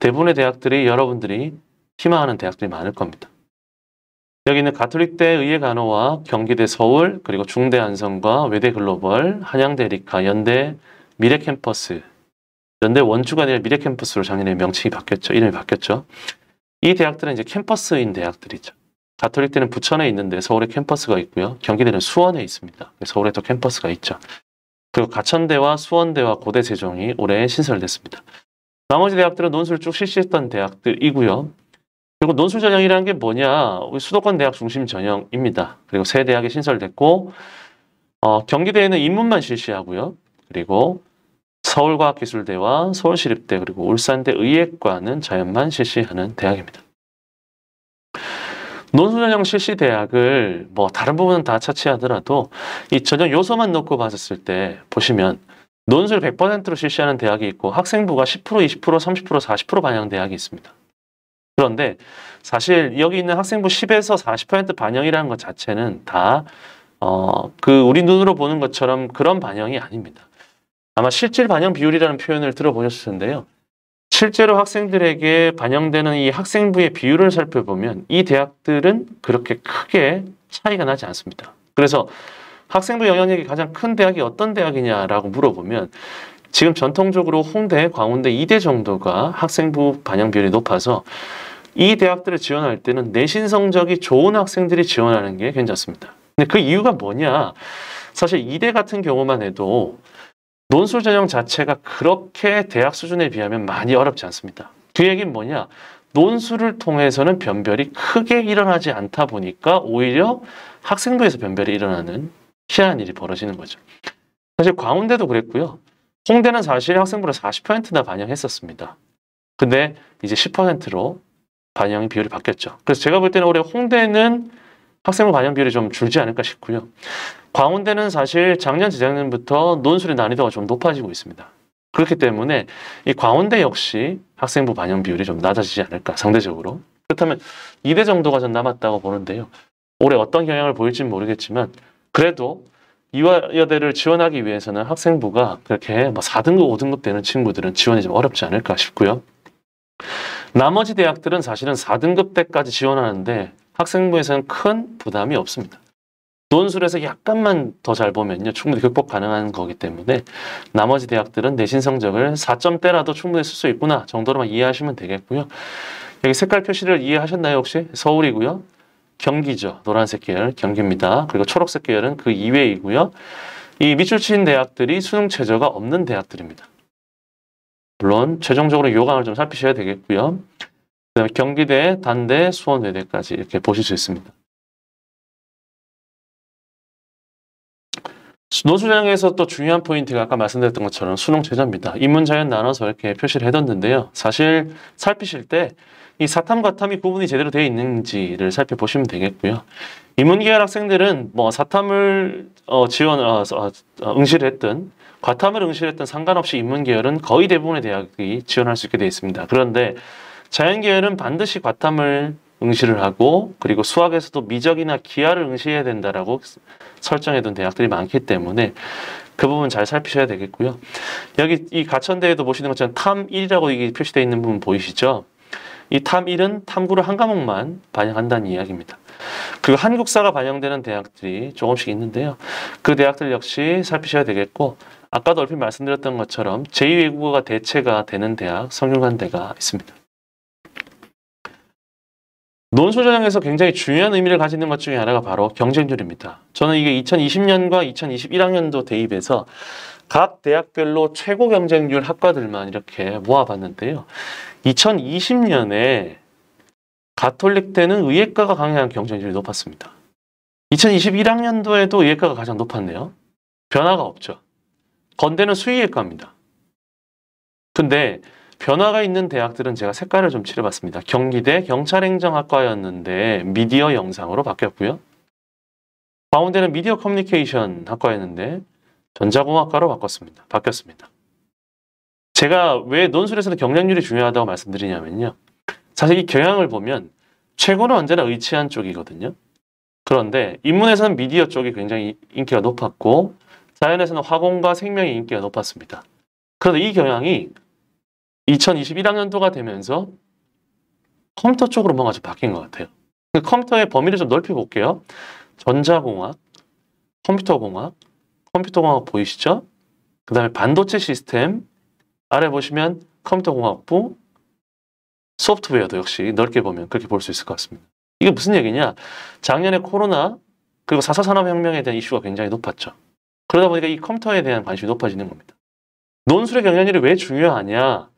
대부분의 대학들이 여러분들이 희망하는 대학들이 많을 겁니다. 여기는 가톨릭대 의예간호와 경기대 서울, 그리고 중대 안성과 외대 글로벌, 한양대 리카, 연대 미래캠퍼스, 연대 원주가 아니라 미래캠퍼스로 작년에 명칭이 바뀌었죠. 이름이 바뀌었죠. 이 대학들은 이제 캠퍼스인 대학들이죠. 가톨릭대는 부천에 있는데 서울에 캠퍼스가 있고요. 경기대는 수원에 있습니다. 서울에 또 캠퍼스가 있죠. 그리고 가천대와 수원대와 고대세종이 올해 신설됐습니다. 나머지 대학들은 논술을 쭉 실시했던 대학들이고요. 그리고 논술 전형이라는 게 뭐냐? 우리 수도권 대학 중심 전형입니다. 그리고 세 대학이 신설됐고 경기대에는 인문만 실시하고요. 그리고 서울과학기술대와 서울시립대 그리고 울산대 의예과는 자연만 실시하는 대학입니다. 논술전형 실시 대학을 뭐 다른 부분은 다 차치하더라도 이 전형 요소만 놓고 봤을 때 보시면 논술 100%로 실시하는 대학이 있고 학생부가 10%, 20%, 30%, 40% 반영 대학이 있습니다. 그런데 사실 여기 있는 학생부 10에서 40% 반영이라는 것 자체는 다 우리 눈으로 보는 것처럼 그런 반영이 아닙니다. 아마 실질 반영 비율이라는 표현을 들어보셨을 텐데요. 실제로 학생들에게 반영되는 이 학생부의 비율을 살펴보면 이 대학들은 그렇게 크게 차이가 나지 않습니다. 그래서 학생부 영향력이 가장 큰 대학이 어떤 대학이냐라고 물어보면 지금 전통적으로 홍대, 광운대, 이대 정도가 학생부 반영 비율이 높아서 이 대학들을 지원할 때는 내신 성적이 좋은 학생들이 지원하는 게 괜찮습니다. 근데 그 이유가 뭐냐? 사실 이대 같은 경우만 해도 논술 전형 자체가 그렇게 대학 수준에 비하면 많이 어렵지 않습니다. 그 얘기는 뭐냐? 논술을 통해서는 변별이 크게 일어나지 않다 보니까 오히려 학생부에서 변별이 일어나는 희한한 일이 벌어지는 거죠. 사실 광운대도 그랬고요. 홍대는 사실 학생부를 40%나 반영했었습니다. 근데 이제 10%로 반영 비율이 바뀌었죠. 그래서 제가 볼 때는 올해 홍대는 학생부 반영 비율이 좀 줄지 않을까 싶고요. 광운대는 사실 작년, 재작년부터 논술의 난이도가 좀 높아지고 있습니다. 그렇기 때문에 이 광운대 역시 학생부 반영 비율이 좀 낮아지지 않을까, 상대적으로. 그렇다면 2대 정도가 전 남았다고 보는데요. 올해 어떤 경향을 보일지는 모르겠지만 그래도 이화여대를 지원하기 위해서는 학생부가 그렇게 뭐 4등급, 5등급 되는 친구들은 지원이 좀 어렵지 않을까 싶고요. 나머지 대학들은 사실은 4등급 때까지 지원하는데 학생부에서는 큰 부담이 없습니다. 논술에서 약간만 더 잘 보면요. 충분히 극복 가능한 거기 때문에 나머지 대학들은 내신 성적을 4점대라도 충분히 쓸 수 있구나 정도로만 이해하시면 되겠고요. 여기 색깔 표시를 이해하셨나요 혹시? 서울이고요. 경기죠. 노란색 계열 경기입니다. 그리고 초록색 계열은 그 이외이고요. 이 밑줄 친 대학들이 수능 최저가 없는 대학들입니다. 물론 최종적으로 요강을 좀 살피셔야 되겠고요. 그다음에 경기대, 단대, 수원외대까지 이렇게 보실 수 있습니다. 논술전형에서 또 중요한 포인트가 아까 말씀드렸던 것처럼 수능 최저입니다. 인문, 자연 나눠서 이렇게 표시를 해뒀는데요. 사실 살피실 때 이 사탐, 과탐이 구분이 제대로 되어 있는지를 살펴보시면 되겠고요. 인문 계열 학생들은 뭐 사탐을 응시를 했든 과탐을 응시를 했든 상관없이 인문 계열은 거의 대부분의 대학이 지원할 수 있게 되어 있습니다. 그런데 자연 계열은 반드시 과탐을 응시를 하고 그리고 수학에서도 미적이나 기하를 응시해야 된다라고 설정해둔 대학들이 많기 때문에 그 부분 잘 살피셔야 되겠고요. 여기 이 가천대에도 보시는 것처럼 탐1이라고 이게 표시되어 있는 부분 보이시죠? 이 탐1은 탐구를 한 과목만 반영한다는 이야기입니다. 그리고 한국사가 반영되는 대학들이 조금씩 있는데요. 그 대학들 역시 살피셔야 되겠고 아까도 얼핏 말씀드렸던 것처럼 제2외국어가 대체가 되는 대학, 성균관대가 있습니다. 논술 전형에서 굉장히 중요한 의미를 가지는 것 중에 하나가 바로 경쟁률입니다. 저는 이게 2020년과 2021학년도 대입에서 각 대학별로 최고 경쟁률 학과들만 이렇게 모아봤는데요. 2020년에 가톨릭대는 의예과가 강한 경쟁률이 높았습니다. 2021학년도에도 의예과가 가장 높았네요. 변화가 없죠. 건대는 수의예과입니다. 근데 변화가 있는 대학들은 제가 색깔을 좀 칠해봤습니다. 경기대 경찰행정학과였는데 미디어 영상으로 바뀌었고요. 광운대는 미디어 커뮤니케이션 학과였는데 전자공학과로 바뀌었습니다. 제가 왜 논술에서는 경쟁률이 중요하다고 말씀드리냐면요. 사실 이 경향을 보면 최고는 언제나 의치한 쪽이거든요. 그런데 인문에서는 미디어 쪽이 굉장히 인기가 높았고 자연에서는 화공과 생명의 인기가 높았습니다. 그런데 이 경향이 2021학년도가 되면서 컴퓨터 쪽으로 뭔가 좀 바뀐 것 같아요. 컴퓨터의 범위를 좀 넓혀볼게요. 전자공학, 컴퓨터공학 보이시죠? 그 다음에 반도체 시스템, 아래 보시면 컴퓨터공학부, 소프트웨어도 역시 넓게 보면 그렇게 볼 수 있을 것 같습니다. 이게 무슨 얘기냐? 작년에 코로나 그리고 4차 산업혁명에 대한 이슈가 굉장히 높았죠. 그러다 보니까 이 컴퓨터에 대한 관심이 높아지는 겁니다. 논술의 경쟁률이 왜 중요하냐?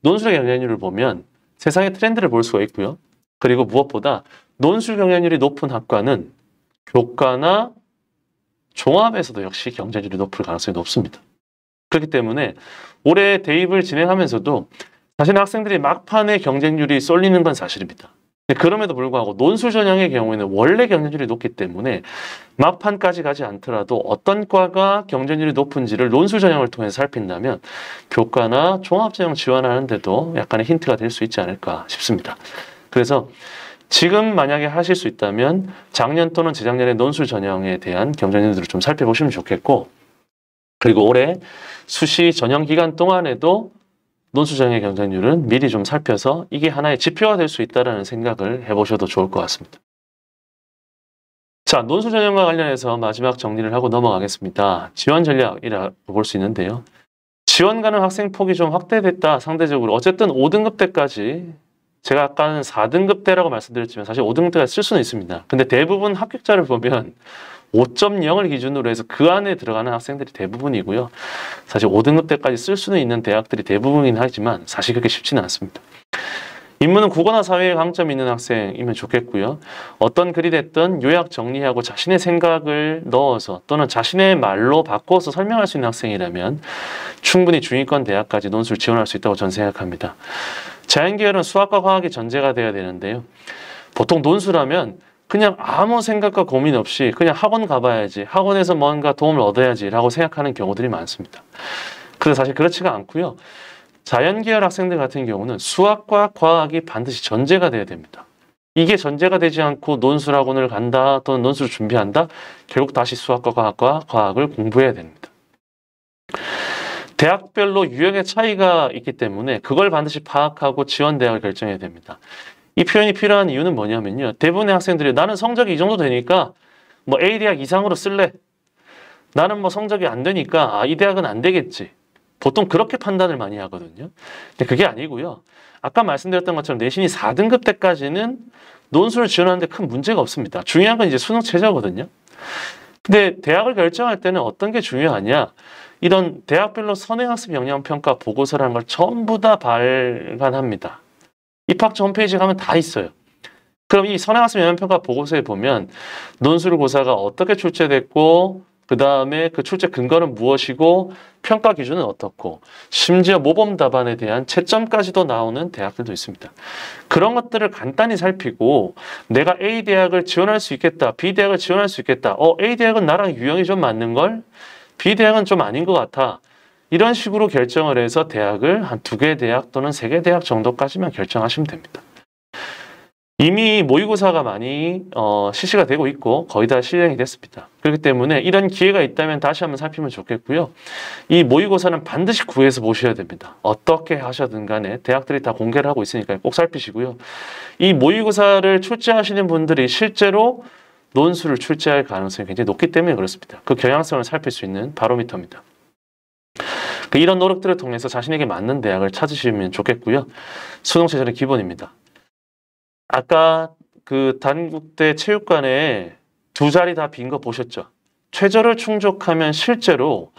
논술의 경쟁률을 보면 세상의 트렌드를 볼 수가 있고요. 그리고 무엇보다 논술 경쟁률이 높은 학과는 교과나 종합에서도 역시 경쟁률이 높을 가능성이 높습니다. 그렇기 때문에 올해 대입을 진행하면서도 사실 학생들이 막판에 경쟁률이 쏠리는 건 사실입니다. 그럼에도 불구하고 논술 전형의 경우에는 원래 경쟁률이 높기 때문에 막판까지 가지 않더라도 어떤 과가 경쟁률이 높은지를 논술 전형을 통해서 살핀다면 교과나 종합전형 지원하는 데도 약간의 힌트가 될 수 있지 않을까 싶습니다. 그래서 지금 만약에 하실 수 있다면 작년 또는 재작년의 논술 전형에 대한 경쟁률들을 좀 살펴보시면 좋겠고, 그리고 올해 수시 전형 기간 동안에도 논술 전형의 경쟁률은 미리 좀 살펴서 이게 하나의 지표가 될 수 있다는 생각을 해보셔도 좋을 것 같습니다. 자, 논술 전형과 관련해서 마지막 정리를 하고 넘어가겠습니다. 지원 전략이라고 볼 수 있는데요. 지원 가능 학생 폭이 좀 확대됐다, 상대적으로. 어쨌든 5등급 때까지, 제가 아까는 4등급 때라고 말씀드렸지만 사실 5등급 때까지 쓸 수는 있습니다. 근데 대부분 합격자를 보면 5.0을 기준으로 해서 그 안에 들어가는 학생들이 대부분이고요. 사실 5등급 때까지 쓸 수는 있는 대학들이 대부분이긴 하지만 사실 그렇게 쉽지는 않습니다. 인문은 국어나 사회에 강점이 있는 학생이면 좋겠고요. 어떤 글이 됐든 요약 정리하고 자신의 생각을 넣어서 또는 자신의 말로 바꿔서 설명할 수 있는 학생이라면 충분히 중위권 대학까지 논술 지원할 수 있다고 저는 생각합니다. 자연계열은 수학과 과학이 전제가 돼야 되는데요. 보통 논술하면 그냥 아무 생각과 고민 없이 그냥 학원 가봐야지, 학원에서 뭔가 도움을 얻어야지 라고 생각하는 경우들이 많습니다. 그래서 사실 그렇지가 않고요. 자연계열 학생들 같은 경우는 수학과 과학이 반드시 전제가 돼야 됩니다. 이게 전제가 되지 않고 논술학원을 간다 또는 논술을 준비한다, 결국 다시 수학과 과학을 공부해야 됩니다. 대학별로 유형의 차이가 있기 때문에 그걸 반드시 파악하고 지원 대학을 결정해야 됩니다. 이 표현이 필요한 이유는 뭐냐면요. 대부분의 학생들이 나는 성적이 이 정도 되니까 뭐 A 대학 이상으로 쓸래. 나는 뭐 성적이 안 되니까 이 대학은 안 되겠지. 보통 그렇게 판단을 많이 하거든요. 근데 그게 아니고요. 아까 말씀드렸던 것처럼 내신이 4등급 때까지는 논술을 지원하는데 큰 문제가 없습니다. 중요한 건 이제 수능 최저거든요. 근데 대학을 결정할 때는 어떤 게 중요하냐. 이런 대학별로 선행학습 역량평가 보고서라는 걸 전부 다 발간합니다. 입학처 홈페이지 가면 다 있어요. 그럼 이 선행학습 역량평가 보고서에 보면 논술고사가 어떻게 출제됐고 그 다음에 그 출제 근거는 무엇이고 평가 기준은 어떻고 심지어 모범 답안에 대한 채점까지도 나오는 대학들도 있습니다. 그런 것들을 간단히 살피고 내가 A 대학을 지원할 수 있겠다, B 대학을 지원할 수 있겠다, A 대학은 나랑 유형이 좀 맞는걸? B 대학은 좀 아닌 것 같아. 이런 식으로 결정을 해서 대학을 한 2개 대학 또는 3개 대학 정도까지만 결정하시면 됩니다. 이미 모의고사가 많이 실시가 되고 있고 거의 다 실행이 됐습니다. 그렇기 때문에 이런 기회가 있다면 다시 한번 살피면 좋겠고요. 이 모의고사는 반드시 구해서 보셔야 됩니다. 어떻게 하셔든 간에 대학들이 다 공개를 하고 있으니까 꼭 살피시고요. 이 모의고사를 출제하시는 분들이 실제로 논술을 출제할 가능성이 굉장히 높기 때문에 그렇습니다. 그 경향성을 살필 수 있는 바로미터입니다. 이런 노력들을 통해서 자신에게 맞는 대학을 찾으시면 좋겠고요. 수능 최저는 기본입니다. 아까 그 단국대 체육관에 2자리 다 빈 거 보셨죠? 최저를 충족하면 실제로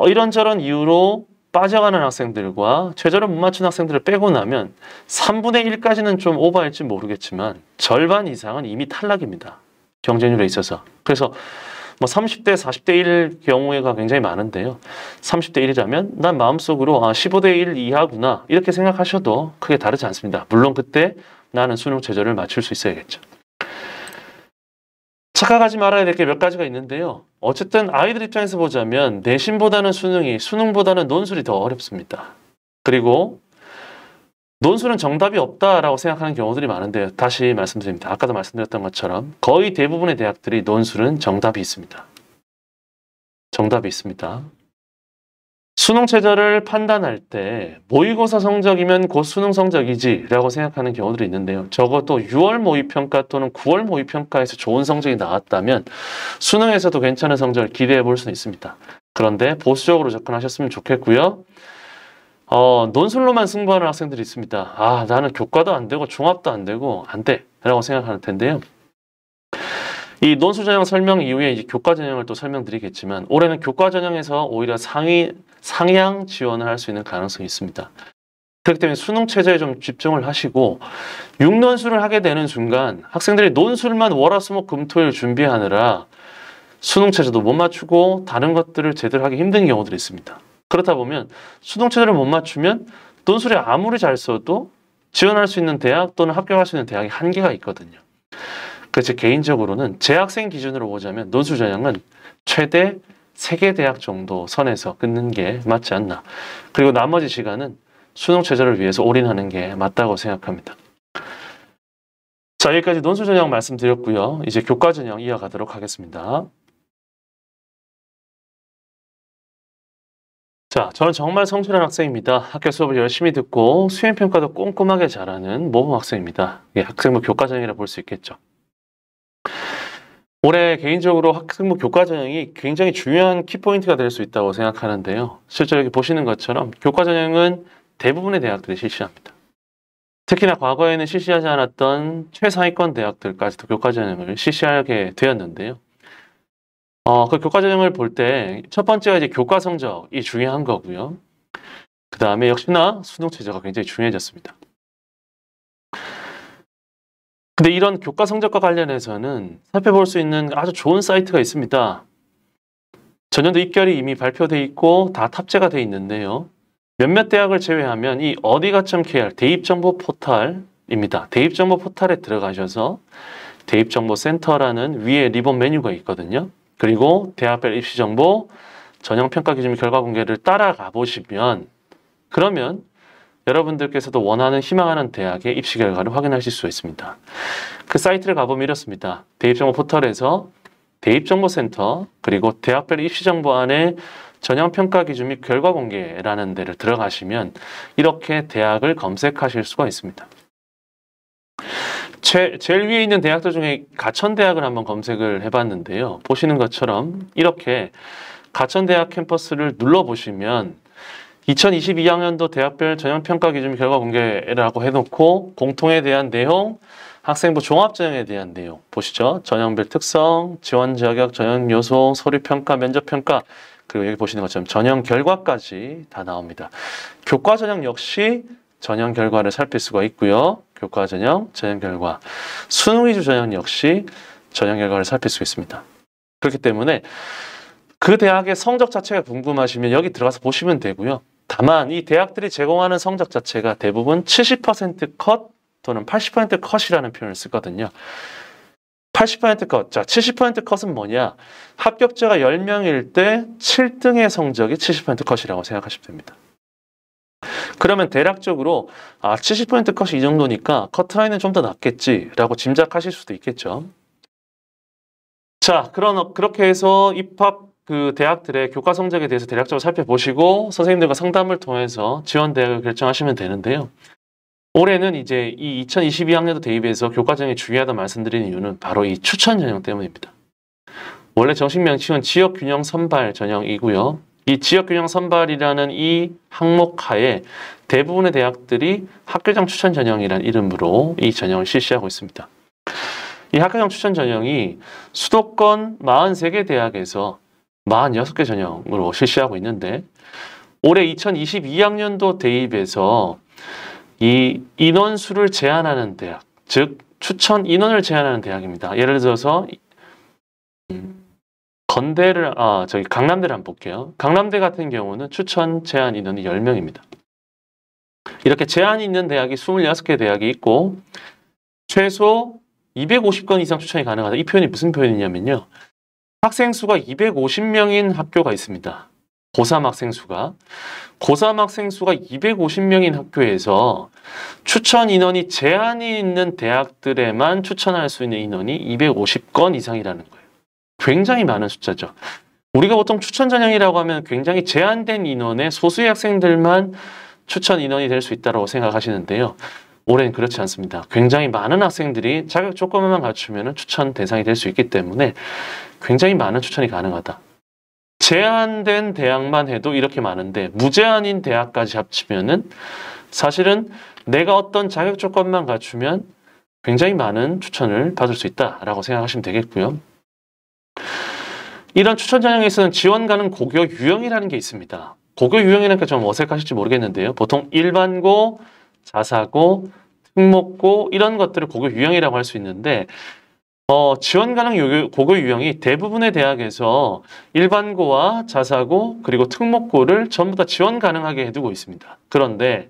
이런저런 이유로 빠져가는 학생들과 최저를 못 맞춘 학생들을 빼고 나면 3분의 1까지는 좀 오버할지 모르겠지만 절반 이상은 이미 탈락입니다. 경쟁률에 있어서. 그래서 뭐 30대, 40대 1 경우가 굉장히 많은데요. 30대 1이라면 난 마음속으로 15대 1 이하구나 이렇게 생각하셔도 크게 다르지 않습니다. 물론 그때 나는 수능 최저를 맞출 수 있어야겠죠. 착각하지 말아야 될 게 몇 가지가 있는데요. 어쨌든 아이들 입장에서 보자면 내신보다는 수능이, 수능보다는 논술이 더 어렵습니다. 그리고 논술은 정답이 없다라고 생각하는 경우들이 많은데요. 다시 말씀드립니다. 아까도 말씀드렸던 것처럼 거의 대부분의 대학들이 논술은 정답이 있습니다. 정답이 있습니다. 수능 최저를 판단할 때 모의고사 성적이면 곧 수능 성적이지 라고 생각하는 경우들이 있는데요. 적어도 6월 모의평가 또는 9월 모의평가에서 좋은 성적이 나왔다면 수능에서도 괜찮은 성적을 기대해 볼 수는 있습니다. 그런데 보수적으로 접근하셨으면 좋겠고요. 논술로만 승부하는 학생들이 있습니다. 나는 교과도 안 되고 종합도 안 되고 안 돼 라고 생각하는 텐데요. 이 논술 전형 설명 이후에 이제 교과 전형을 또 설명드리겠지만 올해는 교과 전형에서 오히려 상향 지원을 할 수 있는 가능성이 있습니다. 그렇기 때문에 수능 최저에 좀 집중을 하시고 6논술을 하게 되는 순간 학생들이 논술만 월화수목금토일 준비하느라 수능 체제도 못 맞추고 다른 것들을 제대로 하기 힘든 경우들이 있습니다. 그렇다 보면 수능 체제를 못 맞추면 논술이 아무리 잘 써도 지원할 수 있는 대학 또는 합격할 수 있는 대학이 한계가 있거든요. 그래서 개인적으로는 재학생 기준으로 보자면 논술 전형은 최대 3개 대학 정도 선에서 끊는 게 맞지 않나. 그리고 나머지 시간은 수능 체제를 위해서 올인하는 게 맞다고 생각합니다. 자, 여기까지 논술 전형 말씀드렸고요. 이제 교과 전형 이어가도록 하겠습니다. 자, 저는 정말 성실한 학생입니다. 학교 수업을 열심히 듣고 수행평가도 꼼꼼하게 잘하는 모범 학생입니다. 이게 학생부 교과 전형이라 볼 수 있겠죠. 올해 개인적으로 학생부 교과 전형이 굉장히 중요한 키포인트가 될 수 있다고 생각하는데요. 실제로 여기 보시는 것처럼 교과 전형은 대부분의 대학들이 실시합니다. 특히나 과거에는 실시하지 않았던 최상위권 대학들까지도 교과 전형을 실시하게 되었는데요. 그 교과 전형을 볼 때 첫 번째가 이제 교과 성적이 중요한 거고요. 그 다음에 역시나 수능 체제가 굉장히 중요해졌습니다. 근데 이런 교과 성적과 관련해서는 살펴볼 수 있는 아주 좋은 사이트가 있습니다. 전년도 입결이 이미 발표돼 있고 다 탑재가 돼 있는데요. 몇몇 대학을 제외하면 이 어디가.kr 대입정보 포털입니다. 대입정보 포털에 들어가셔서 대입정보센터라는 위에 리본 메뉴가 있거든요. 그리고 대학별 입시정보, 전형평가 기준 결과 공개를 따라가 보시면 그러면 여러분들께서도 원하는 희망하는 대학의 입시 결과를 확인하실 수 있습니다. 그 사이트를 가보면 이렇습니다. 대입정보 포털에서 대입정보센터 그리고 대학별 입시정보 안에 전형평가 기준 및 결과 공개라는 데를 들어가시면 이렇게 대학을 검색하실 수가 있습니다. 제일 위에 있는 대학들 중에 가천대학을 한번 검색을 해봤는데요. 보시는 것처럼 이렇게 가천대학 캠퍼스를 눌러보시면 2022학년도 대학별 전형평가 기준 결과 공개라고 해놓고 공통에 대한 내용, 학생부 종합전형에 대한 내용 보시죠. 전형별 특성, 지원 자격, 전형 요소, 서류평가, 면접평가 그리고 여기 보시는 것처럼 전형 결과까지 다 나옵니다. 교과 전형 역시 전형 결과를 살필 수가 있고요. 교과 전형, 전형 결과, 수능 위주 전형 역시 전형 결과를 살필 수 있습니다. 그렇기 때문에 그 대학의 성적 자체가 궁금하시면 여기 들어가서 보시면 되고요. 다만 이 대학들이 제공하는 성적 자체가 대부분 70% 컷 또는 80% 컷이라는 표현을 쓰거든요. 80% 컷. 자, 70% 컷은 뭐냐? 합격자가 10명일 때 7등의 성적이 70% 컷이라고 생각하시면 됩니다. 그러면 대략적으로 70% 컷이 이 정도니까 커트라인은 좀 더 낮겠지라고 짐작하실 수도 있겠죠. 자, 그렇게 해서 입학 대학들의 교과 성적에 대해서 대략적으로 살펴보시고 선생님들과 상담을 통해서 지원 대학을 결정하시면 되는데요. 올해는 이제 이 2022학년도 대입에서 교과 전형이 중요하다고 말씀드리는 이유는 바로 이 추천 전형 때문입니다. 원래 정식 명칭은 지역균형 선발 전형이고요. 이 지역균형 선발이라는 이 항목 하에 대부분의 대학들이 학교장 추천 전형이라는 이름으로 이 전형을 실시하고 있습니다. 이 학교장 추천 전형이 수도권 43개 대학에서 46개 전형으로 실시하고 있는데 올해 2022학년도 대입에서 이 인원수를 제한하는 대학, 즉 추천 인원을 제한하는 대학입니다. 예를 들어서 강남대를 한번 볼게요. 강남대 같은 경우는 추천 제한 인원이 10명입니다. 이렇게 제한이 있는 대학이 26개 대학이 있고 최소 250건 이상 추천이 가능하다. 이 표현이 무슨 표현이냐면요. 학생 수가 250명인 학교가 있습니다. 고3 학생 수가. 고3 학생 수가 250명인 학교에서 추천 인원이 제한이 있는 대학들에만 추천할 수 있는 인원이 250건 이상이라는 거예요. 굉장히 많은 숫자죠. 우리가 보통 추천 전형이라고 하면 굉장히 제한된 인원의 소수의 학생들만 추천 인원이 될 수 있다고 생각하시는데요. 올해는 그렇지 않습니다. 굉장히 많은 학생들이 자격 조건만 갖추면 추천 대상이 될 수 있기 때문에 굉장히 많은 추천이 가능하다. 제한된 대학만 해도 이렇게 많은데 무제한인 대학까지 합치면은 사실은 내가 어떤 자격 조건만 갖추면 굉장히 많은 추천을 받을 수 있다라고 생각하시면 되겠고요. 이런 추천 전형에서는 지원 가능 고교 유형이라는 게 있습니다. 고교 유형이라는 게 좀 어색하실지 모르겠는데요. 보통 일반고, 자사고, 특목고 이런 것들을 고교 유형이라고 할 수 있는데 지원 가능 고교 유형이 대부분의 대학에서 일반고와 자사고 그리고 특목고를 전부 다 지원 가능하게 해두고 있습니다. 그런데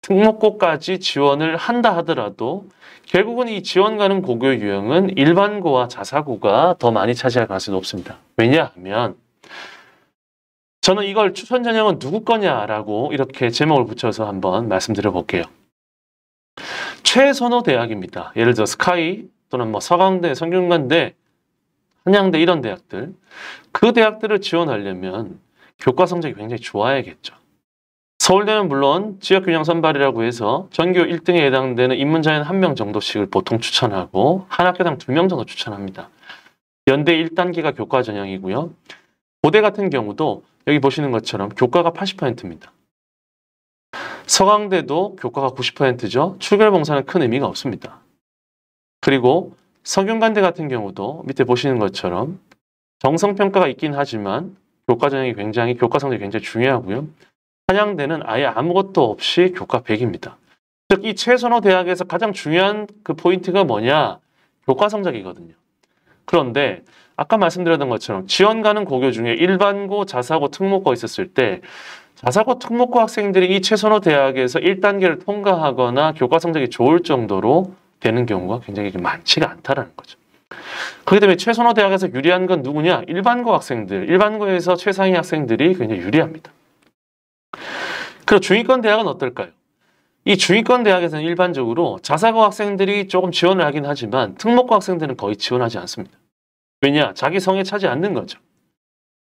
특목고까지 지원을 한다 하더라도 결국은 이 지원 가능 고교 유형은 일반고와 자사고가 더 많이 차지할 가능성이 높습니다. 왜냐하면 저는 이걸 추천 전형은 누구 거냐라고 이렇게 제목을 붙여서 한번 말씀드려 볼게요. 최선호 대학입니다. 예를 들어 스카이 또는 뭐 서강대, 성균관대, 한양대 이런 대학들, 그 대학들을 지원하려면 교과 성적이 굉장히 좋아야겠죠. 서울대는 물론 지역균형 선발이라고 해서 전교 1등에 해당되는 입문자연 1명 정도씩을 보통 추천하고 한 학교당 2명 정도 추천합니다. 연대 1단계가 교과 전형이고요. 고대 같은 경우도 여기 보시는 것처럼 교과가 80%입니다. 서강대도 교과가 90%죠. 출결봉사는 큰 의미가 없습니다. 그리고 성균관대 같은 경우도 밑에 보시는 것처럼 정성평가가 있긴 하지만 교과 성적이 굉장히 중요하고요. 한양대는 아예 아무것도 없이 교과 100입니다. 즉, 이 최선호 대학에서 가장 중요한 그 포인트가 뭐냐? 교과 성적이거든요. 그런데 아까 말씀드렸던 것처럼 지원 가능 고교 중에 일반고, 자사고, 특목고 있었을 때 자사고, 특목고 학생들이 이 최선호 대학에서 1단계를 통과하거나 교과 성적이 좋을 정도로 되는 경우가 굉장히 많지가 않다라는 거죠. 그렇기 때문에 최선호 대학에서 유리한 건 누구냐? 일반고 학생들, 일반고에서 최상위 학생들이 굉장히 유리합니다. 그리고 중위권 대학은 어떨까요? 이 중위권 대학에서는 일반적으로 자사고 학생들이 조금 지원을 하긴 하지만 특목고 학생들은 거의 지원하지 않습니다. 왜냐? 자기 성에 차지 않는 거죠.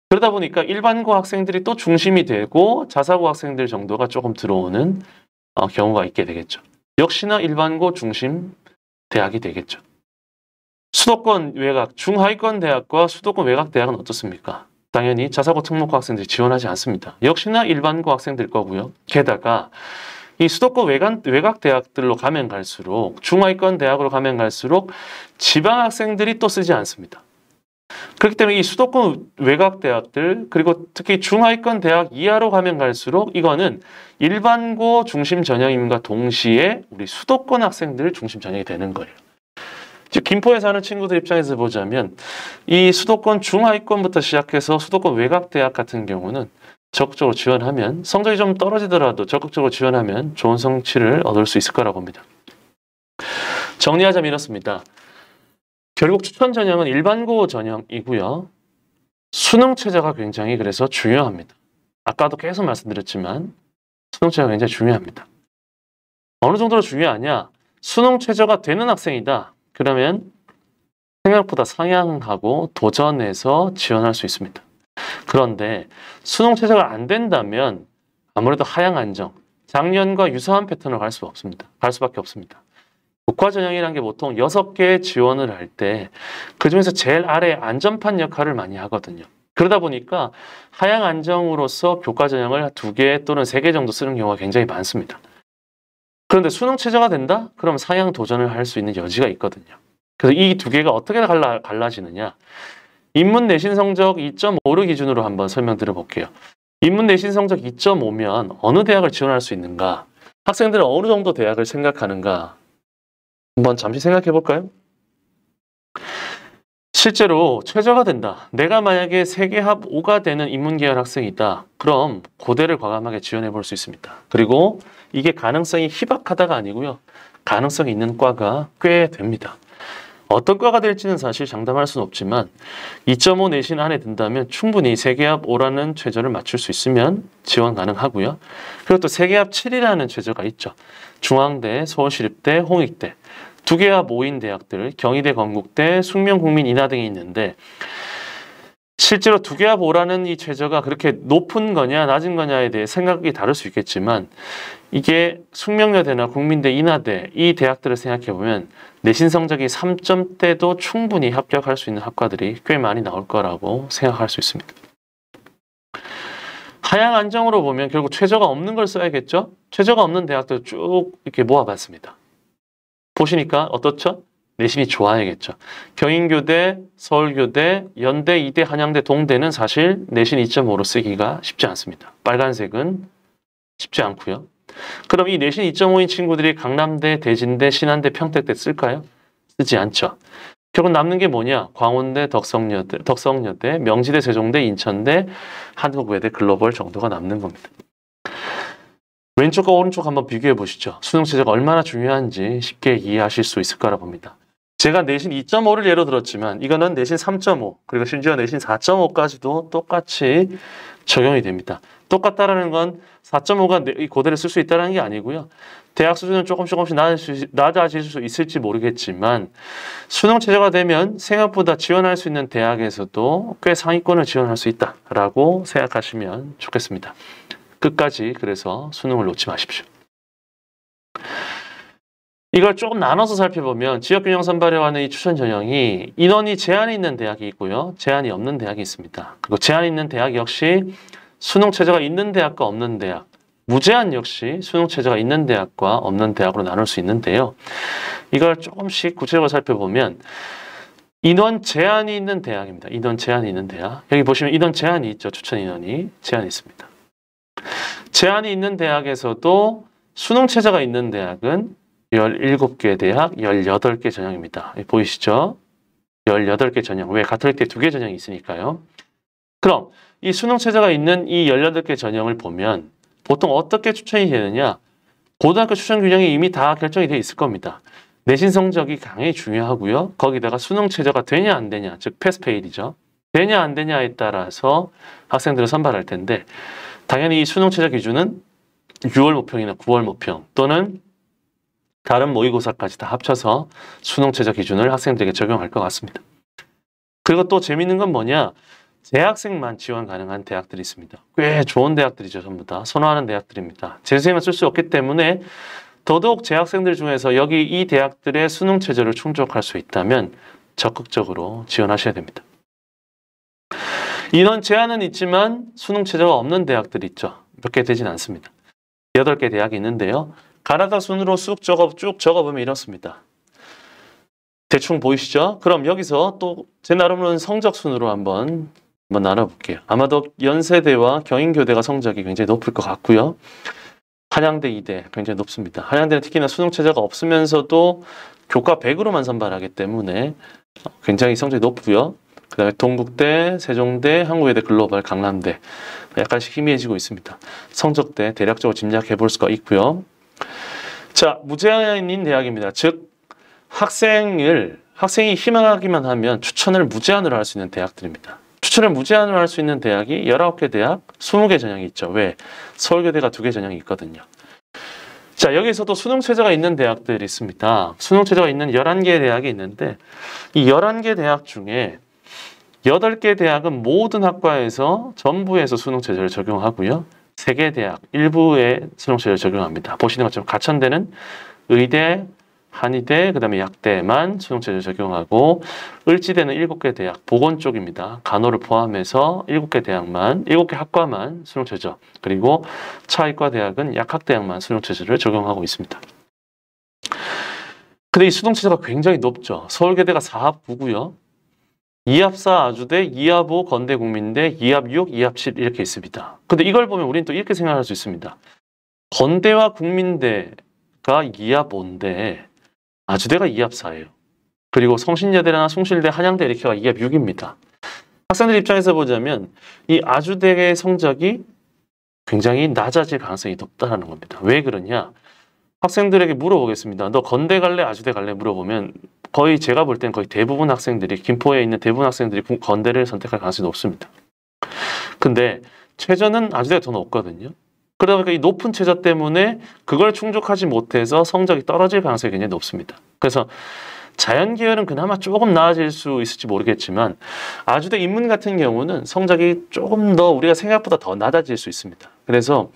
그러다 보니까 일반고 학생들이 또 중심이 되고 자사고 학생들 정도가 조금 들어오는 경우가 있게 되겠죠. 역시나 일반고 중심 대학이 되겠죠. 수도권 외곽, 중하위권 대학과 수도권 외곽 대학은 어떻습니까? 당연히 자사고 특목고 학생들이 지원하지 않습니다. 역시나 일반고 학생들 거고요. 게다가 이 수도권 외곽 대학들로 가면 갈수록 중하위권 대학으로 가면 갈수록 지방 학생들이 또 쓰지 않습니다. 그렇기 때문에 이 수도권 외곽 대학들 그리고 특히 중하위권 대학 이하로 가면 갈수록 이거는 일반고 중심 전형임과 동시에 우리 수도권 학생들 중심 전형이 되는 거예요. 즉 김포에 사는 친구들 입장에서 보자면 이 수도권 중하위권부터 시작해서 수도권 외곽 대학 같은 경우는 적극적으로 지원하면 성적이 좀 떨어지더라도 적극적으로 지원하면 좋은 성취를 얻을 수 있을 거라고 봅니다. 정리하자면 이렇습니다. 결국 추천 전형은 일반고 전형이고요. 수능 최저가 굉장히 그래서 중요합니다. 아까도 계속 말씀드렸지만 수능 최저가 굉장히 중요합니다. 어느 정도로 중요하냐? 수능 최저가 되는 학생이다. 그러면 생각보다 상향하고 도전해서 지원할 수 있습니다. 그런데 수능 최저가 안 된다면 아무래도 하향 안정, 작년과 유사한 패턴으로 갈 수밖에 없습니다. 교과 전형이라는 게 보통 6개 지원을 할 때 그중에서 제일 아래 안전판 역할을 많이 하거든요. 그러다 보니까 하향 안정으로서 교과 전형을 2개 또는 3개 정도 쓰는 경우가 굉장히 많습니다. 그런데 수능 최저가 된다? 그럼 상향 도전을 할 수 있는 여지가 있거든요. 그래서 이 2개가 어떻게 갈라지느냐? 인문 내신 성적 2.5를 기준으로 한번 설명드려 볼게요. 인문 내신 성적 2.5면 어느 대학을 지원할 수 있는가? 학생들은 어느 정도 대학을 생각하는가? 한번 잠시 생각해 볼까요? 실제로 최저가 된다. 내가 만약에 세계합 5가 되는 인문계열 학생이다. 그럼 고대를 과감하게 지원해 볼 수 있습니다. 그리고 이게 가능성이 희박하다가 아니고요. 가능성이 있는 과가 꽤 됩니다. 어떤 과가 될지는 사실 장담할 수는 없지만 2.5 내신 안에 든다면 충분히 세계합 5라는 최저를 맞출 수 있으면 지원 가능하고요. 그리고 또 세계합 7이라는 최저가 있죠. 중앙대, 서울시립대, 홍익대 2개합 5인 대학들, 경희대, 건국대, 숙명국민, 인하 등이 있는데 실제로 2개합 5라는 이 최저가 그렇게 높은 거냐 낮은 거냐에 대해 생각이 다를 수 있겠지만 이게 숙명여대나 국민대, 인하대 이 대학들을 생각해보면 내신 성적이 3점대도 충분히 합격할 수 있는 학과들이 꽤 많이 나올 거라고 생각할 수 있습니다. 하향 안정으로 보면 결국 최저가 없는 걸 써야겠죠? 최저가 없는 대학들 쭉 이렇게 모아봤습니다. 보시니까 어떻죠? 내신이 좋아야겠죠. 경인교대, 서울교대, 연대, 이대, 한양대, 동대는 사실 내신 2.5로 쓰기가 쉽지 않습니다. 빨간색은 쉽지 않고요. 그럼 이 내신 2.5인 친구들이 강남대, 대진대, 신한대, 평택대 쓸까요? 쓰지 않죠. 결국 남는 게 뭐냐? 광운대, 덕성여대, 명지대, 세종대, 인천대, 한국외대, 글로벌 정도가 남는 겁니다. 왼쪽과 오른쪽 한번 비교해 보시죠. 수능 체제가 얼마나 중요한지 쉽게 이해하실 수 있을 거라 봅니다. 제가 내신 2.5를 예로 들었지만 이거는 내신 3.5 그리고 심지어 내신 4.5까지도 똑같이 적용이 됩니다. 똑같다라는 건 4.5가 고대를 쓸 수 있다는 게 아니고요. 대학 수준은 조금씩 낮아질 수 있을지 모르겠지만 수능 체제가 되면 생각보다 지원할 수 있는 대학에서도 꽤 상위권을 지원할 수 있다라고 생각하시면 좋겠습니다. 끝까지 그래서 수능을 놓지 마십시오. 이걸 조금 나눠서 살펴보면 지역균형 선발에 관한 이 추천 전형이 인원이 제한이 있는 대학이 있고요. 제한이 없는 대학이 있습니다. 그리고 제한이 있는 대학 역시 수능 체제가 있는 대학과 없는 대학, 무제한 역시 수능 체제가 있는 대학과 없는 대학으로 나눌 수 있는데요. 이걸 조금씩 구체적으로 살펴보면 인원 제한이 있는 대학입니다. 인원 제한이 있는 대학. 여기 보시면 인원 제한이 있죠. 추천 인원이 제한이 있습니다. 제한이 있는 대학에서도 수능 체제가 있는 대학은 17개 대학, 18개 전형입니다. 보이시죠? 18개 전형. 왜? 가톨릭대 2개 전형이 있으니까요. 그럼 이 수능 체제가 있는 이 18개 전형을 보면 보통 어떻게 추천이 되느냐? 고등학교 추천 균형이 이미 다 결정이 되어 있을 겁니다. 내신 성적이 강히 중요하고요. 거기다가 수능 체제가 되냐 안 되냐, 즉 패스페일이죠. 되냐 안 되냐에 따라서 학생들을 선발할 텐데 당연히 이 수능 체제 기준은 6월 모평이나 9월 모평 또는 다른 모의고사까지 다 합쳐서 수능 체제 기준을 학생들에게 적용할 것 같습니다. 그리고 또 재밌는 건 뭐냐? 재학생만 지원 가능한 대학들이 있습니다. 꽤 좋은 대학들이죠. 전부 다 선호하는 대학들입니다. 재수생은 쓸 수 없기 때문에 더더욱 재학생들 중에서 여기 이 대학들의 수능 체제를 충족할 수 있다면 적극적으로 지원하셔야 됩니다. 인원 제한은 있지만 수능 체제가 없는 대학들이 있죠. 몇 개 되진 않습니다. 8개 대학이 있는데요. 가나다 순으로 쭉 적어보면 이렇습니다. 대충 보이시죠? 그럼 여기서 또 제 나름으로는 성적 순으로 한번 나눠볼게요. 아마도 연세대와 경인교대가 성적이 굉장히 높을 것 같고요. 한양대, 이대 굉장히 높습니다. 한양대는 특히나 수능 체제가 없으면서도 교과 100으로만 선발하기 때문에 굉장히 성적이 높고요. 그 다음에 동국대, 세종대, 한국외대, 글로벌, 강남대 약간씩 희미해지고 있습니다. 성적대 대략적으로 짐작해 볼 수가 있고요. 자, 무제한인 대학입니다. 즉 학생이 희망하기만 하면 추천을 무제한으로 할 수 있는 대학들입니다. 추천을 무제한으로 할 수 있는 대학이 19개 대학, 20개 전형이 있죠. 왜? 서울교대가 2개 전형이 있거든요. 자, 여기서도 수능 체제가 있는 대학들이 있습니다. 수능 체제가 있는 11개 대학이 있는데 이 11개 대학 중에 8개 대학은 모든 학과에서 전부에서 수능 체제를 적용하고요. 3개 대학, 일부의 수능 체제를 적용합니다. 보시는 것처럼 가천대는 의대, 한의대, 그 다음에 약대만 수능 체제를 적용하고 을지대는 7개 대학, 보건 쪽입니다. 간호를 포함해서 7개 대학만, 7개 학과만 수능 체제, 그리고 차의과 대학은 약학대학만 수능 체제를 적용하고 있습니다. 근데 이 수능 체제가 굉장히 높죠. 서울교대가 4합 9고요. 2합 4 아주대, 2합 5 건대국민대, 2합 6, 2합 7 이렇게 있습니다. 근데 이걸 보면 우리는 또 이렇게 생각할 수 있습니다. 건대와 국민대가 2합 5인데 아주대가 2합 4예요. 그리고 성신여대나 숭실대, 한양대 이렇게가 2합 6입니다. 학생들 입장에서 보자면 이 아주대의 성적이 굉장히 낮아질 가능성이 높다는 겁니다. 왜 그러냐? 학생들에게 물어보겠습니다. 너 건대 갈래, 아주대 갈래 물어보면 거의 제가 볼 땐 거의 대부분 학생들이, 김포에 있는 대부분 학생들이 건대를 선택할 가능성이 높습니다. 근데 최저는 아주대가 더 높거든요. 그러다 보니까 이 높은 최저 때문에 그걸 충족하지 못해서 성적이 떨어질 가능성이 굉장히 높습니다. 그래서 자연계열은 그나마 조금 나아질 수 있을지 모르겠지만 아주대 인문 같은 경우는 성적이 조금 더 우리가 생각보다 더 낮아질 수 있습니다. 그래서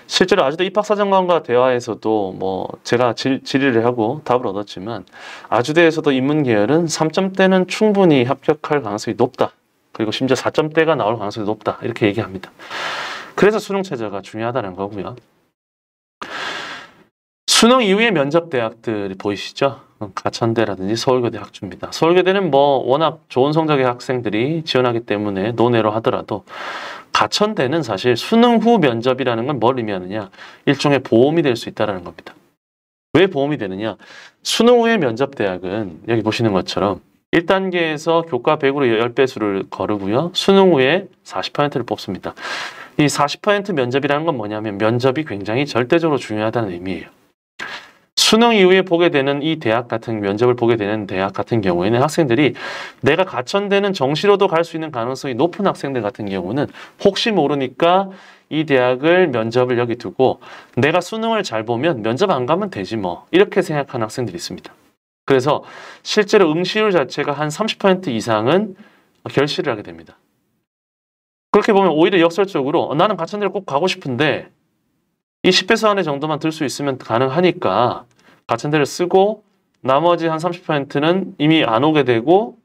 실제로 아주대 입학사정관과 대화에서도 제가 질의를 하고 답을 얻었지만 아주대에서도 인문계열은 3점대는 충분히 합격할 가능성이 높다. 그리고 심지어 4점대가 나올 가능성이 높다. 이렇게 얘기합니다. 그래서 수능 체제가 중요하다는 거고요. 수능 이후의 면접 대학들이 보이시죠? 가천대라든지 서울교대 학주입니다. 서울교대는 워낙 좋은 성적의 학생들이 지원하기 때문에 논외로 하더라도 가천대는 사실 수능 후 면접이라는 건 뭘 의미하느냐? 일종의 보험이 될 수 있다는 겁니다. 왜 보험이 되느냐? 수능 후의 면접 대학은 여기 보시는 것처럼 1단계에서 교과 100으로 10배수를 거르고요. 수능 후에 40%를 뽑습니다. 이 40% 면접이라는 건 뭐냐면 면접이 굉장히 절대적으로 중요하다는 의미예요. 수능 이후에 보게 되는 이 대학 같은 면접을 보게 되는 대학 같은 경우에는 학생들이 내가 가천되는 정시로도 갈 수 있는 가능성이 높은 학생들 같은 경우는 혹시 모르니까 이 대학을 면접을 여기 두고 내가 수능을 잘 보면 면접 안 가면 되지 뭐 이렇게 생각하는 학생들이 있습니다. 그래서 실제로 응시율 자체가 한 30% 이상은 결실을 하게 됩니다. 그렇게 보면 오히려 역설적으로 나는 가천대를 꼭 가고 싶은데 이 10배수 안에 정도만 들 수 있으면 가능하니까 가천대를 쓰고 나머지 한 30%는 이미 안 오게 되고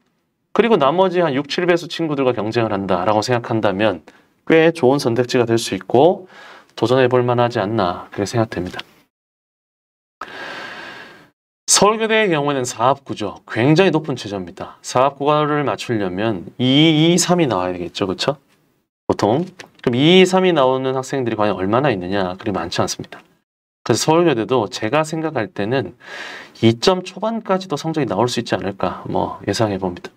그리고 나머지 한 6, 7배수 친구들과 경쟁을 한다라고 생각한다면 꽤 좋은 선택지가 될 수 있고 도전해 볼 만하지 않나 그렇게 생각됩니다. 서울교대의 경우에는 사합구죠. 굉장히 높은 최저입니다. 사합구를 맞추려면 2, 2, 3이 나와야 되겠죠. 그렇죠? 보통. 그럼 2, 3이 나오는 학생들이 과연 얼마나 있느냐? 그리 많지 않습니다. 그래서 서울교대도 제가 생각할 때는 2점 초반까지도 성적이 나올 수 있지 않을까 뭐 예상해 봅니다.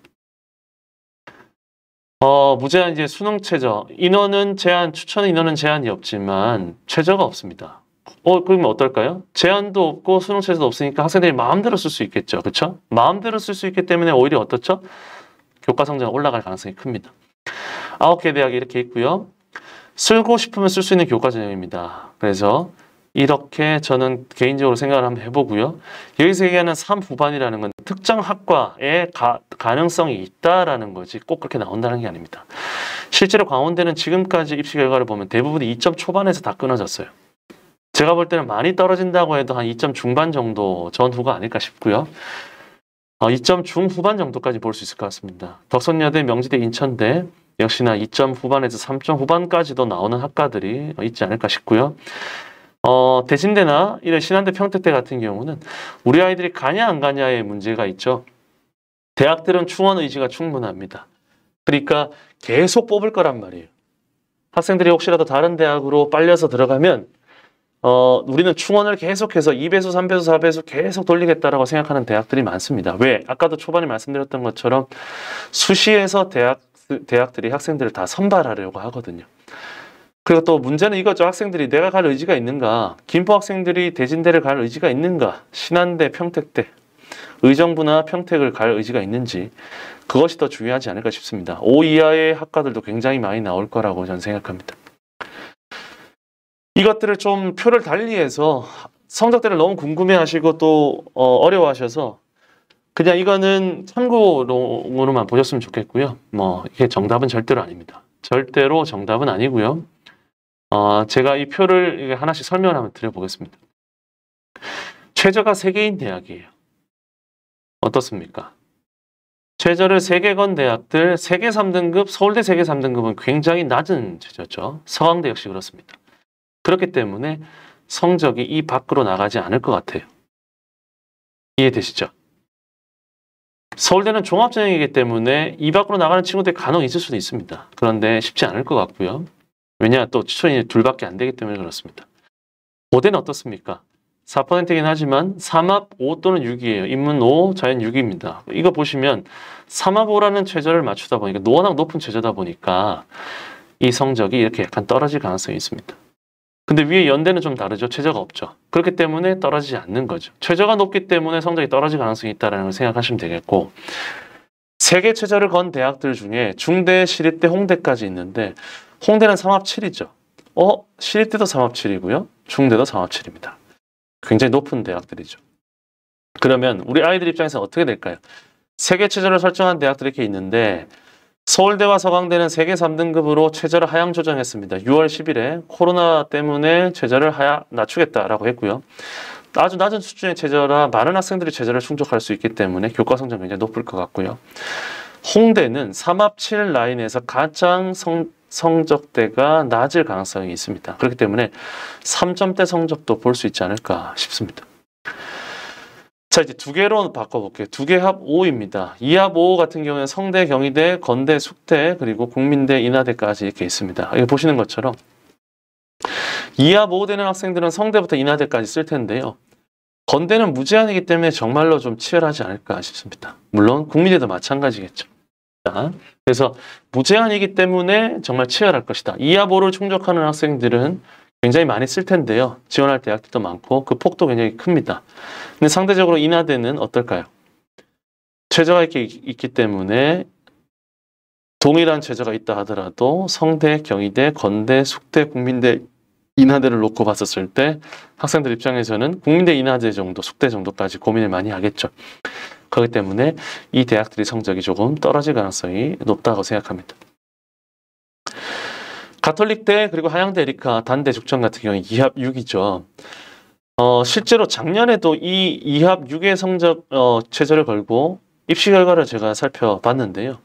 무제한 이제 수능 최저 인원은 제한 추천 인원은 제한이 없지만 최저가 없습니다. 그러면 어떨까요? 제한도 없고 수능 최저도 없으니까 학생들이 마음대로 쓸 수 있겠죠. 그렇죠? 마음대로 쓸 수 있기 때문에 오히려 어떻죠? 교과 성적이 올라갈 가능성이 큽니다. 9개 대학이 이렇게 있고요. 쓰고 싶으면 쓸 수 있는 교과 전형입니다. 그래서 이렇게 저는 개인적으로 생각을 한번 해보고요. 여기서 얘기하는 3후반이라는 건 특정 학과에 가능성이 있다라는 거지 꼭 그렇게 나온다는 게 아닙니다. 실제로 강원대는 지금까지 입시 결과를 보면 대부분이 2점 초반에서 다 끊어졌어요. 제가 볼 때는 많이 떨어진다고 해도 한 2점 중반 정도 전후가 아닐까 싶고요. 2점 중후반 정도까지 볼 수 있을 것 같습니다. 덕선여대, 명지대, 인천대 역시나 2점 후반에서 3점 후반까지도 나오는 학과들이 있지 않을까 싶고요. 대신대나 이런 신한대, 평택대 같은 경우는 우리 아이들이 가냐 안 가냐의 문제가 있죠. 대학들은 충원 의지가 충분합니다. 그러니까 계속 뽑을 거란 말이에요. 학생들이 혹시라도 다른 대학으로 빨려서 들어가면 우리는 충원을 계속해서 2배수, 3배수, 4배수 계속 돌리겠다라고 생각하는 대학들이 많습니다. 왜? 아까도 초반에 말씀드렸던 것처럼 수시에서 대학들이 학생들을 다 선발하려고 하거든요. 그리고 또 문제는 이거죠. 학생들이 내가 갈 의지가 있는가? 김포 학생들이 대진대를 갈 의지가 있는가? 신한대, 평택대, 의정부나 평택을 갈 의지가 있는지 그것이 더 중요하지 않을까 싶습니다. 5 이하의 학과들도 굉장히 많이 나올 거라고 저는 생각합니다. 이것들을 좀 표를 달리해서 성적대를 너무 궁금해하시고 또 어려워하셔서 그냥 이거는 참고로만 보셨으면 좋겠고요. 뭐 이게 정답은 절대로 아닙니다. 절대로 정답은 아니고요. 제가 이 표를 하나씩 설명을 한번 드려보겠습니다. 최저가 3개인 대학이에요. 어떻습니까? 최저를 3개 건 대학들 3개 3등급, 서울대 3개 3등급은 굉장히 낮은 최저죠. 서강대 역시 그렇습니다. 그렇기 때문에 성적이 이 밖으로 나가지 않을 것 같아요. 이해되시죠? 서울대는 종합전형이기 때문에 이 밖으로 나가는 친구들이 간혹 있을 수도 있습니다. 그런데 쉽지 않을 것 같고요. 왜냐 또 추천이 둘밖에 안 되기 때문에 그렇습니다. 고대는 어떻습니까? 4%이긴 하지만 3합 5 또는 6이에요. 인문 5, 자연 6입니다. 이거 보시면 3합 5라는 최저를 맞추다 보니까 워낙 높은 최저다 보니까 이 성적이 이렇게 약간 떨어질 가능성이 있습니다. 근데 위에 연대는 좀 다르죠. 최저가 없죠. 그렇기 때문에 떨어지지 않는 거죠. 최저가 높기 때문에 성적이 떨어질 가능성이 있다는 걸 생각하시면 되겠고 3개 최저를 건 대학들 중에 중대, 시립대, 홍대까지 있는데 홍대는 3합 7이죠. 시립대도 3합 7이고요. 중대도 3합 7입니다. 굉장히 높은 대학들이죠. 그러면 우리 아이들 입장에서 어떻게 될까요? 3개 최저를 설정한 대학들이 이렇게 있는데 서울대와 서강대는 3개 3등급으로 최저를 하향 조정했습니다. 6월 10일에 코로나 때문에 최저를 낮추겠다라고 했고요. 아주 낮은 수준의 최저라 많은 학생들이 최저를 충족할 수 있기 때문에 교과 성적이 굉장히 높을 것 같고요. 홍대는 3합 7 라인에서 가장 성적대가 낮을 가능성이 있습니다. 그렇기 때문에 3점대 성적도 볼 수 있지 않을까 싶습니다. 자, 이제 2개로 바꿔볼게요. 2개 합 5입니다. 2합 5 같은 경우에는 성대, 경희대, 건대, 숙대, 그리고 국민대, 인하대까지 이렇게 있습니다. 여기 보시는 것처럼 2합 5 되는 학생들은 성대부터 인하대까지 쓸 텐데요. 건대는 무제한이기 때문에 정말로 좀 치열하지 않을까 싶습니다. 물론 국민대도 마찬가지겠죠. 자, 그래서 무제한이기 때문에 정말 치열할 것이다. 2합 5를 충족하는 학생들은 굉장히 많이 쓸 텐데요. 지원할 대학들도 많고 그 폭도 굉장히 큽니다. 근데 상대적으로 인하대는 어떨까요? 최저가 있기 때문에 동일한 최저가 있다 하더라도 성대, 경희대, 건대, 숙대, 국민대, 인하대를 놓고 봤었을 때 학생들 입장에서는 국민대 인하대 정도, 숙대 정도까지 고민을 많이 하겠죠. 그렇기 때문에 이 대학들이 성적이 조금 떨어질 가능성이 높다고 생각합니다. 가톨릭대 그리고 한양대 에리카 단대 죽전 같은 경우에 2합 6이죠. 실제로 작년에도 이 2합 6의 성적 최저를 걸고 입시 결과를 제가 살펴봤는데요.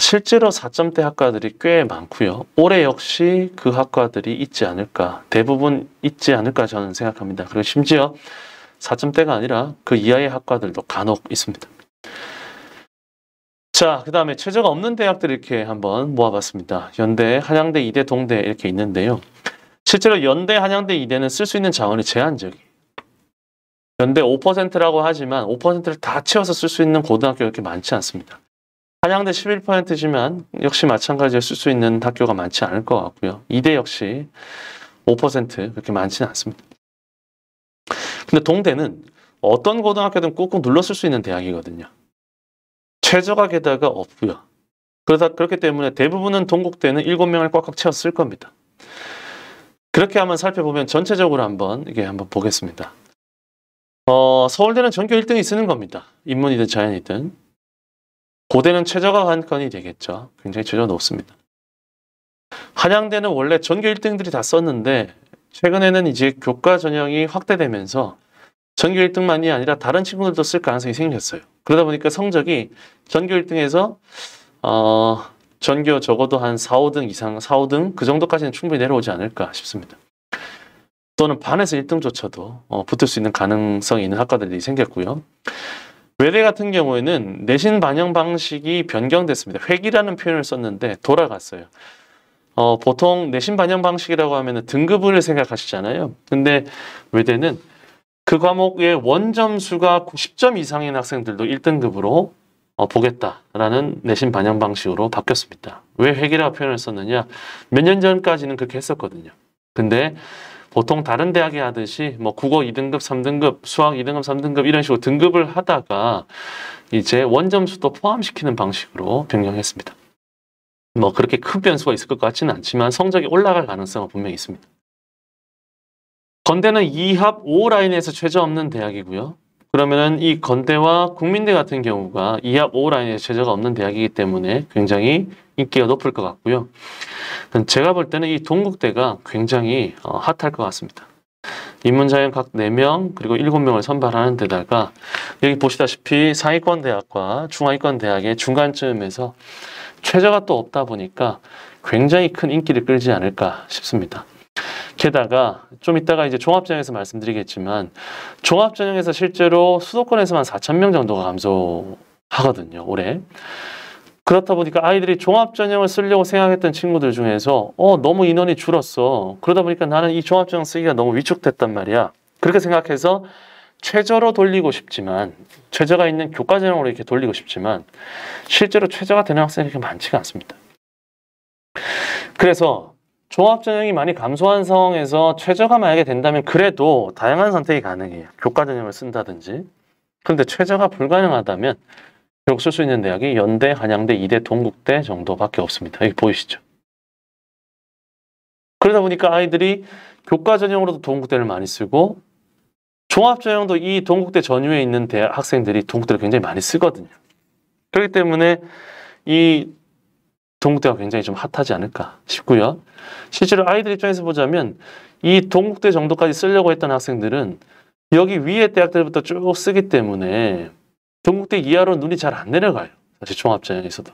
실제로 4점대 학과들이 꽤 많고요. 올해 역시 그 학과들이 있지 않을까, 대부분 있지 않을까 저는 생각합니다. 그리고 심지어 4점대가 아니라 그 이하의 학과들도 간혹 있습니다. 자, 그 다음에 최저가 없는 대학들 이렇게 한번 모아봤습니다. 연대, 한양대, 이대, 동대 이렇게 있는데요. 실제로 연대, 한양대, 이대는 쓸 수 있는 자원이 제한적이에요. 연대 5%라고 하지만 5%를 다 채워서 쓸 수 있는 고등학교가 그렇게 많지 않습니다. 한양대 11%지만 역시 마찬가지로 쓸 수 있는 학교가 많지 않을 것 같고요. 이대 역시 5% 그렇게 많지는 않습니다. 근데 동대는 어떤 고등학교든 꾹꾹 눌러 쓸 수 있는 대학이거든요. 최저가 게다가 없고요. 그렇기 때문에 대부분은 동국대는 7명을 꽉꽉 채워 쓸 겁니다. 그렇게 한번 살펴보면 전체적으로 이게 한번 보겠습니다. 서울대는 전교 1등이 쓰는 겁니다. 인문이든 자연이든. 고대는 최저가 한 건이 되겠죠. 굉장히 최저가 높습니다. 한양대는 원래 전교 1등들이 다 썼는데 최근에는 이제 교과 전형이 확대되면서 전교 1등만이 아니라 다른 친구들도 쓸 가능성이 생겼어요. 그러다 보니까 성적이 전교 1등에서 전교 적어도 한 4, 5등 이상, 4, 5등 그 정도까지는 충분히 내려오지 않을까 싶습니다. 또는 반에서 1등조차도 붙을 수 있는 가능성이 있는 학과들이 생겼고요. 외대 같은 경우에는 내신 반영 방식이 변경됐습니다. 회기라는 표현을 썼는데 돌아갔어요. 보통 내신 반영 방식이라고 하면 등급을 생각하시잖아요. 근데 외대는 그 과목의 원점수가 90점 이상인 학생들도 1등급으로 보겠다라는 내신 반영 방식으로 바뀌었습니다. 왜 회기라고 표현을 썼느냐? 몇 년 전까지는 그렇게 했었거든요. 근데 보통 다른 대학이 하듯이 뭐 국어 2등급, 3등급, 수학 2등급, 3등급 이런 식으로 등급을 하다가 이제 원점수도 포함시키는 방식으로 변경했습니다. 뭐 그렇게 큰 변수가 있을 것 같지는 않지만 성적이 올라갈 가능성은 분명히 있습니다. 건대는 2합 5 라인에서 최저 없는 대학이고요. 그러면은 이 건대와 국민대 같은 경우가 2합 5 라인에서 최저가 없는 대학이기 때문에 굉장히 인기가 높을 것 같고요. 제가 볼 때는 이 동국대가 굉장히 핫할 것 같습니다. 인문자연 각 4명 그리고 7명을 선발하는 데다가 여기 보시다시피 상위권 대학과 중하위권 대학의 중간쯤에서 최저가 또 없다 보니까 굉장히 큰 인기를 끌지 않을까 싶습니다. 게다가 좀 이따가 이제 종합전형에서 말씀드리겠지만 종합전형에서 실제로 수도권에서만 4,000명 정도가 감소하거든요, 올해. 그렇다 보니까 아이들이 종합전형을 쓰려고 생각했던 친구들 중에서 너무 인원이 줄었어. 그러다 보니까 나는 이 종합전형 쓰기가 너무 위축됐단 말이야. 그렇게 생각해서 최저로 돌리고 싶지만 최저가 있는 교과전형으로 이렇게 돌리고 싶지만 실제로 최저가 되는 학생이 그렇게 많지가 않습니다. 그래서 종합전형이 많이 감소한 상황에서 최저가 만약에 된다면 그래도 다양한 선택이 가능해요. 교과전형을 쓴다든지. 그런데 최저가 불가능하다면 결국 쓸 수 있는 대학이 연대, 한양대, 이대, 동국대 정도밖에 없습니다. 여기 보이시죠? 그러다 보니까 아이들이 교과 전형으로도 동국대를 많이 쓰고 종합 전형도 이 동국대 전후에 있는 대학 학생들이 동국대를 굉장히 많이 쓰거든요. 그렇기 때문에 이 동국대가 굉장히 좀 핫하지 않을까 싶고요. 실제로 아이들 입장에서 보자면 이 동국대 정도까지 쓰려고 했던 학생들은 여기 위에 대학들부터 쭉 쓰기 때문에 동국대 이하로 눈이 잘 안 내려가요. 사실 종합전형에서도.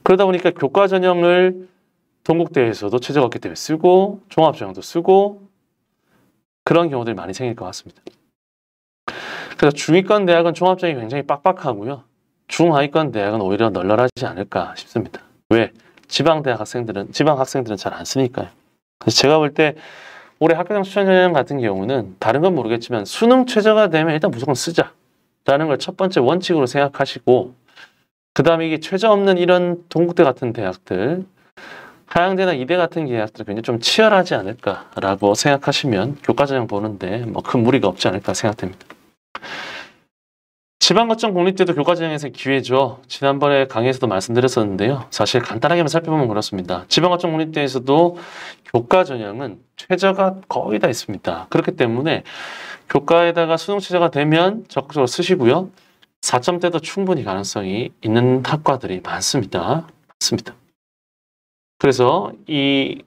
그러다 보니까 교과전형을 동국대에서도 최저가 없기 때문에 쓰고 종합전형도 쓰고 그런 경우들이 많이 생길 것 같습니다. 그래서 중위권 대학은 종합전형이 굉장히 빡빡하고요. 중하위권 대학은 오히려 널널하지 않을까 싶습니다. 왜? 지방 학생들은 잘 안 쓰니까요. 그래서 제가 볼 때 올해 학교장 추천 전형 같은 경우는 다른 건 모르겠지만 수능 최저가 되면 일단 무조건 쓰자라는 걸 첫 번째 원칙으로 생각하시고, 그 다음에 이게 최저 없는 이런 동국대 같은 대학들, 하양대나 이대 같은 대학들은 굉장히 좀 치열하지 않을까라고 생각하시면 교과전형 보는데 뭐 큰 무리가 없지 않을까 생각됩니다. 지방거점 공립대도 교과전형에서 기회죠. 지난번에 강의에서도 말씀드렸었는데요. 사실 간단하게만 살펴보면 그렇습니다. 지방거점 공립대에서도 교과전형은 최저가 거의 다 있습니다. 그렇기 때문에 교과에다가 수능 최저가 되면 적극적으로 쓰시고요. 4점대도 충분히 가능성이 있는 학과들이 많습니다. 그래서 이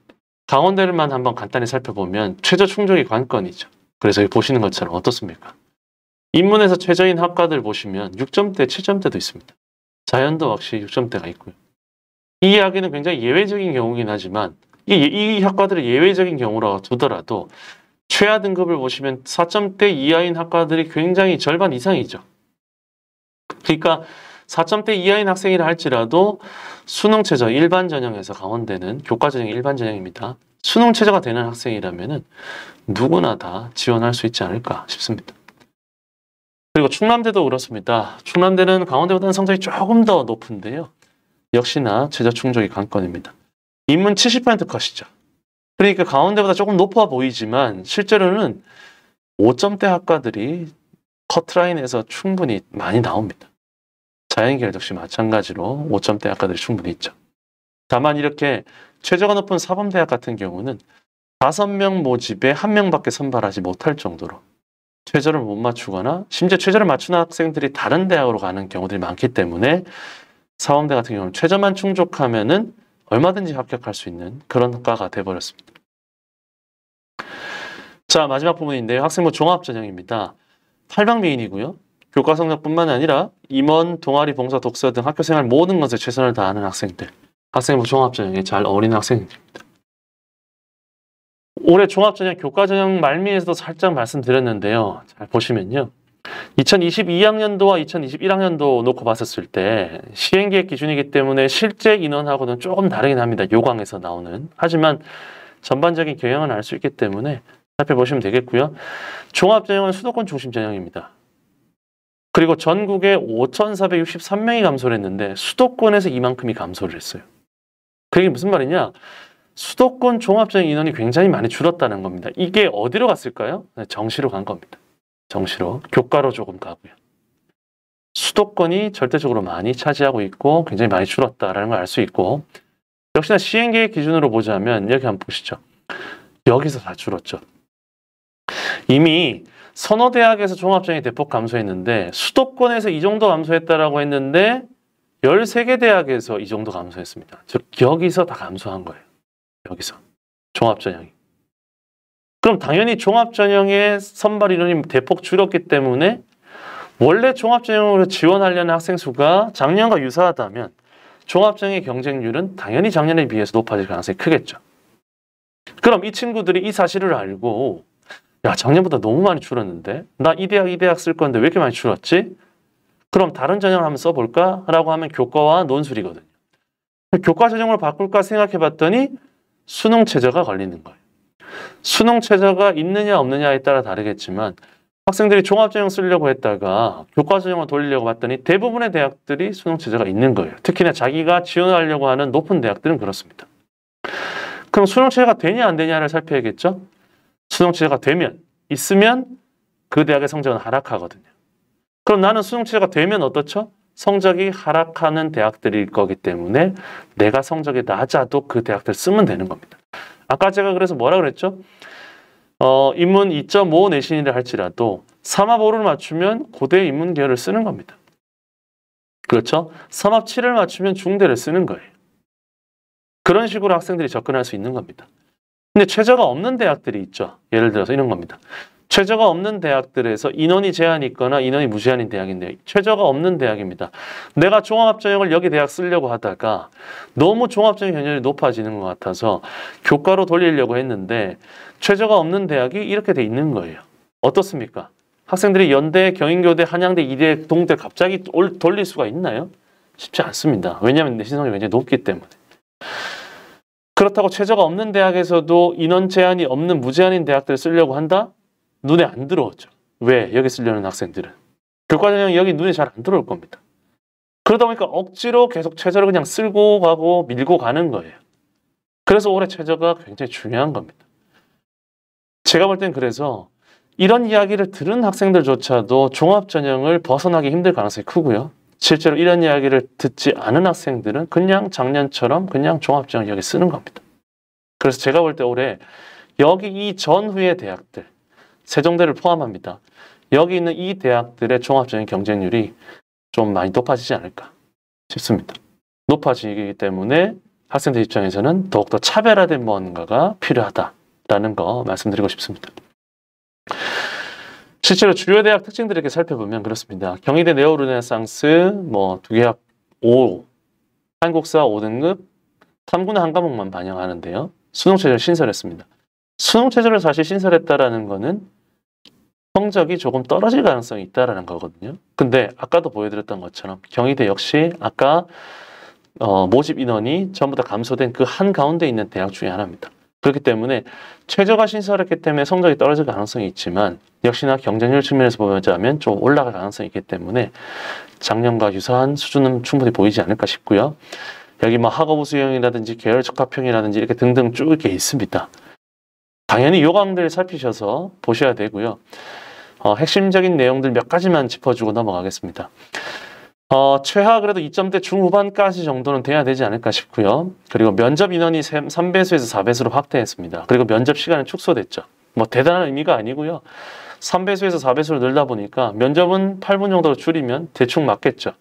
강원대를만 한번 간단히 살펴보면 최저 충족이 관건이죠. 그래서 여기 보시는 것처럼 어떻습니까? 인문에서 최저인 학과들 보시면 6점대, 7점대도 있습니다. 자연도 역시 6점대가 있고요. 이 이야기는 굉장히 예외적인 경우긴 하지만 이 학과들이 예외적인 경우라고 두더라도 최하 등급을 보시면 4점대 이하인 학과들이 굉장히 절반 이상이죠. 그러니까 4점대 이하인 학생이라 할지라도 수능 최저 일반 전형에서 강원대는 교과 전형이 일반 전형입니다. 수능 최저가 되는 학생이라면은 누구나 다 지원할 수 있지 않을까 싶습니다. 그리고 충남대도 그렇습니다. 충남대는 강원대보다는 성적이 조금 더 높은데요. 역시나 최저 충족이 관건입니다. 인문 70% 컷이죠. 그러니까 강원대보다 조금 높아 보이지만 실제로는 5점대 학과들이 커트라인에서 충분히 많이 나옵니다. 자연계열 역시 마찬가지로 5점대 학과들이 충분히 있죠. 다만 이렇게 최저가 높은 사범대학 같은 경우는 5명 모집에 1명밖에 선발하지 못할 정도로 최저를 못 맞추거나 심지어 최저를 맞추는 학생들이 다른 대학으로 가는 경우들이 많기 때문에 사범대 같은 경우는 최저만 충족하면은 얼마든지 합격할 수 있는 그런 과가 돼버렸습니다. 자, 마지막 부분인데요. 학생부 종합전형입니다. 800명이고요. 교과 성적뿐만 아니라 임원, 동아리, 봉사, 독서 등 학교생활 모든 것에 최선을 다하는 학생들. 학생부 종합전형에 잘 어울리는 학생들입니다. 올해 종합전형, 교과전형 말미에서도 살짝 말씀드렸는데요. 잘 보시면요. 2022학년도와 2021학년도 놓고 봤었을 때 시행계획 기준이기 때문에 실제 인원하고는 조금 다르긴 합니다. 요강에서 나오는. 하지만 전반적인 경향은 알 수 있기 때문에 살펴보시면 되겠고요. 종합전형은 수도권 중심 전형입니다. 그리고 전국에 5,463명이 감소를 했는데 수도권에서 이만큼이 감소를 했어요. 그게 무슨 말이냐? 수도권 종합전형 인원이 굉장히 많이 줄었다는 겁니다. 이게 어디로 갔을까요? 정시로 간 겁니다. 정시로. 교과로 조금 가고요. 수도권이 절대적으로 많이 차지하고 있고 굉장히 많이 줄었다는 걸 알 수 있고, 역시나 시행계획 기준으로 보자면 여기 한번 보시죠. 여기서 다 줄었죠. 이미 서너 대학에서 종합전형이 대폭 감소했는데 수도권에서 이 정도 감소했다라고 했는데 13개 대학에서 이 정도 감소했습니다. 즉 여기서 다 감소한 거예요. 여기서 종합전형이. 그럼 당연히 종합전형의 선발 인원이 대폭 줄었기 때문에 원래 종합전형으로 지원하려는 학생 수가 작년과 유사하다면 종합전형의 경쟁률은 당연히 작년에 비해서 높아질 가능성이 크겠죠. 그럼 이 친구들이 이 사실을 알고 야, 작년보다 너무 많이 줄었는데 나 이 대학 쓸 건데 왜 이렇게 많이 줄었지? 그럼 다른 전형을 한번 써볼까? 라고 하면 교과와 논술이거든요. 교과 전형으로 바꿀까 생각해 봤더니 수능 최저가 걸리는 거예요. 수능 최저가 있느냐 없느냐에 따라 다르겠지만 학생들이 종합전형 쓰려고 했다가 교과전형을 돌리려고 봤더니 대부분의 대학들이 수능 최저가 있는 거예요. 특히나 자기가 지원하려고 하는 높은 대학들은 그렇습니다. 그럼 수능 최저가 되냐 안 되냐를 살펴야겠죠? 수능 최저가 되면, 있으면 그 대학의 성적은 하락하거든요. 그럼 나는 수능 최저가 되면 어떻죠? 성적이 하락하는 대학들일 거기 때문에 내가 성적이 낮아도 그 대학들 쓰면 되는 겁니다. 아까 제가 그래서 뭐라 그랬죠? 인문 2.5 내신이라 할지라도 3합 5를 맞추면 고대 인문 계열을 쓰는 겁니다. 그렇죠? 3합 7을 맞추면 중대를 쓰는 거예요. 그런 식으로 학생들이 접근할 수 있는 겁니다. 근데 최저가 없는 대학들이 있죠. 예를 들어서 이런 겁니다. 최저가 없는 대학들에서 인원이 제한이 있거나 인원이 무제한인 대학인데요. 최저가 없는 대학입니다. 내가 종합전형을 여기 대학 쓰려고 하다가 너무 종합전형 경쟁률이 높아지는 것 같아서 교과로 돌리려고 했는데 최저가 없는 대학이 이렇게 돼 있는 거예요. 어떻습니까? 학생들이 연대, 경인교대, 한양대, 이대, 동대 갑자기 돌릴 수가 있나요? 쉽지 않습니다. 왜냐하면 내신 성적이 굉장히 높기 때문에. 그렇다고 최저가 없는 대학에서도 인원 제한이 없는 무제한인 대학들을 쓰려고 한다? 눈에 안 들어오죠. 왜? 여기 쓰려는 학생들은. 교과 전형이 여기 눈에 잘 안 들어올 겁니다. 그러다 보니까 억지로 계속 최저를 그냥 쓸고 가고 밀고 가는 거예요. 그래서 올해 최저가 굉장히 중요한 겁니다. 제가 볼 땐 그래서 이런 이야기를 들은 학생들조차도 종합전형을 벗어나기 힘들 가능성이 크고요. 실제로 이런 이야기를 듣지 않은 학생들은 그냥 작년처럼 그냥 종합전형 여기 쓰는 겁니다. 그래서 제가 볼 때 올해 여기 이 전후의 대학들, 세종대를 포함합니다. 여기 있는 이 대학들의 종합전형 경쟁률이 좀 많이 높아지지 않을까 싶습니다. 높아지기 때문에 학생들 입장에서는 더욱더 차별화된 뭔가가 필요하다라는 거 말씀드리고 싶습니다. 실제로 주요 대학 특징들을 이렇게 살펴보면 그렇습니다. 경희대 네오르네상스, 두개학 5, 한국사 5등급, 탐구는 한 과목만 반영하는데요. 수능체제를 신설했습니다. 수능체제를 사실 신설했다라는 거는 성적이 조금 떨어질 가능성이 있다라는 거거든요. 근데 아까도 보여드렸던 것처럼 경희대 역시 아까 모집 인원이 전부 다 감소된 그 한가운데 있는 대학 중에 하나입니다. 그렇기 때문에 최저가 신설했기 때문에 성적이 떨어질 가능성이 있지만 역시나 경쟁률 측면에서 보자면 좀 올라갈 가능성이 있기 때문에 작년과 유사한 수준은 충분히 보이지 않을까 싶고요. 여기 학업 수형이라든지 계열 적합형이라든지 이렇게 등등 쭉 이렇게 있습니다. 당연히 요강들 살피셔서 보셔야 되고요. 핵심적인 내용들 몇 가지만 짚어주고 넘어가겠습니다. 최하 그래도 2점대 중후반까지 정도는 돼야 되지 않을까 싶고요. 그리고 면접 인원이 3배수에서 4배수로 확대했습니다. 그리고 면접 시간은 축소됐죠. 대단한 의미가 아니고요. 3배수에서 4배수로 늘다 보니까 면접은 8분 정도로 줄이면 대충 맞겠죠.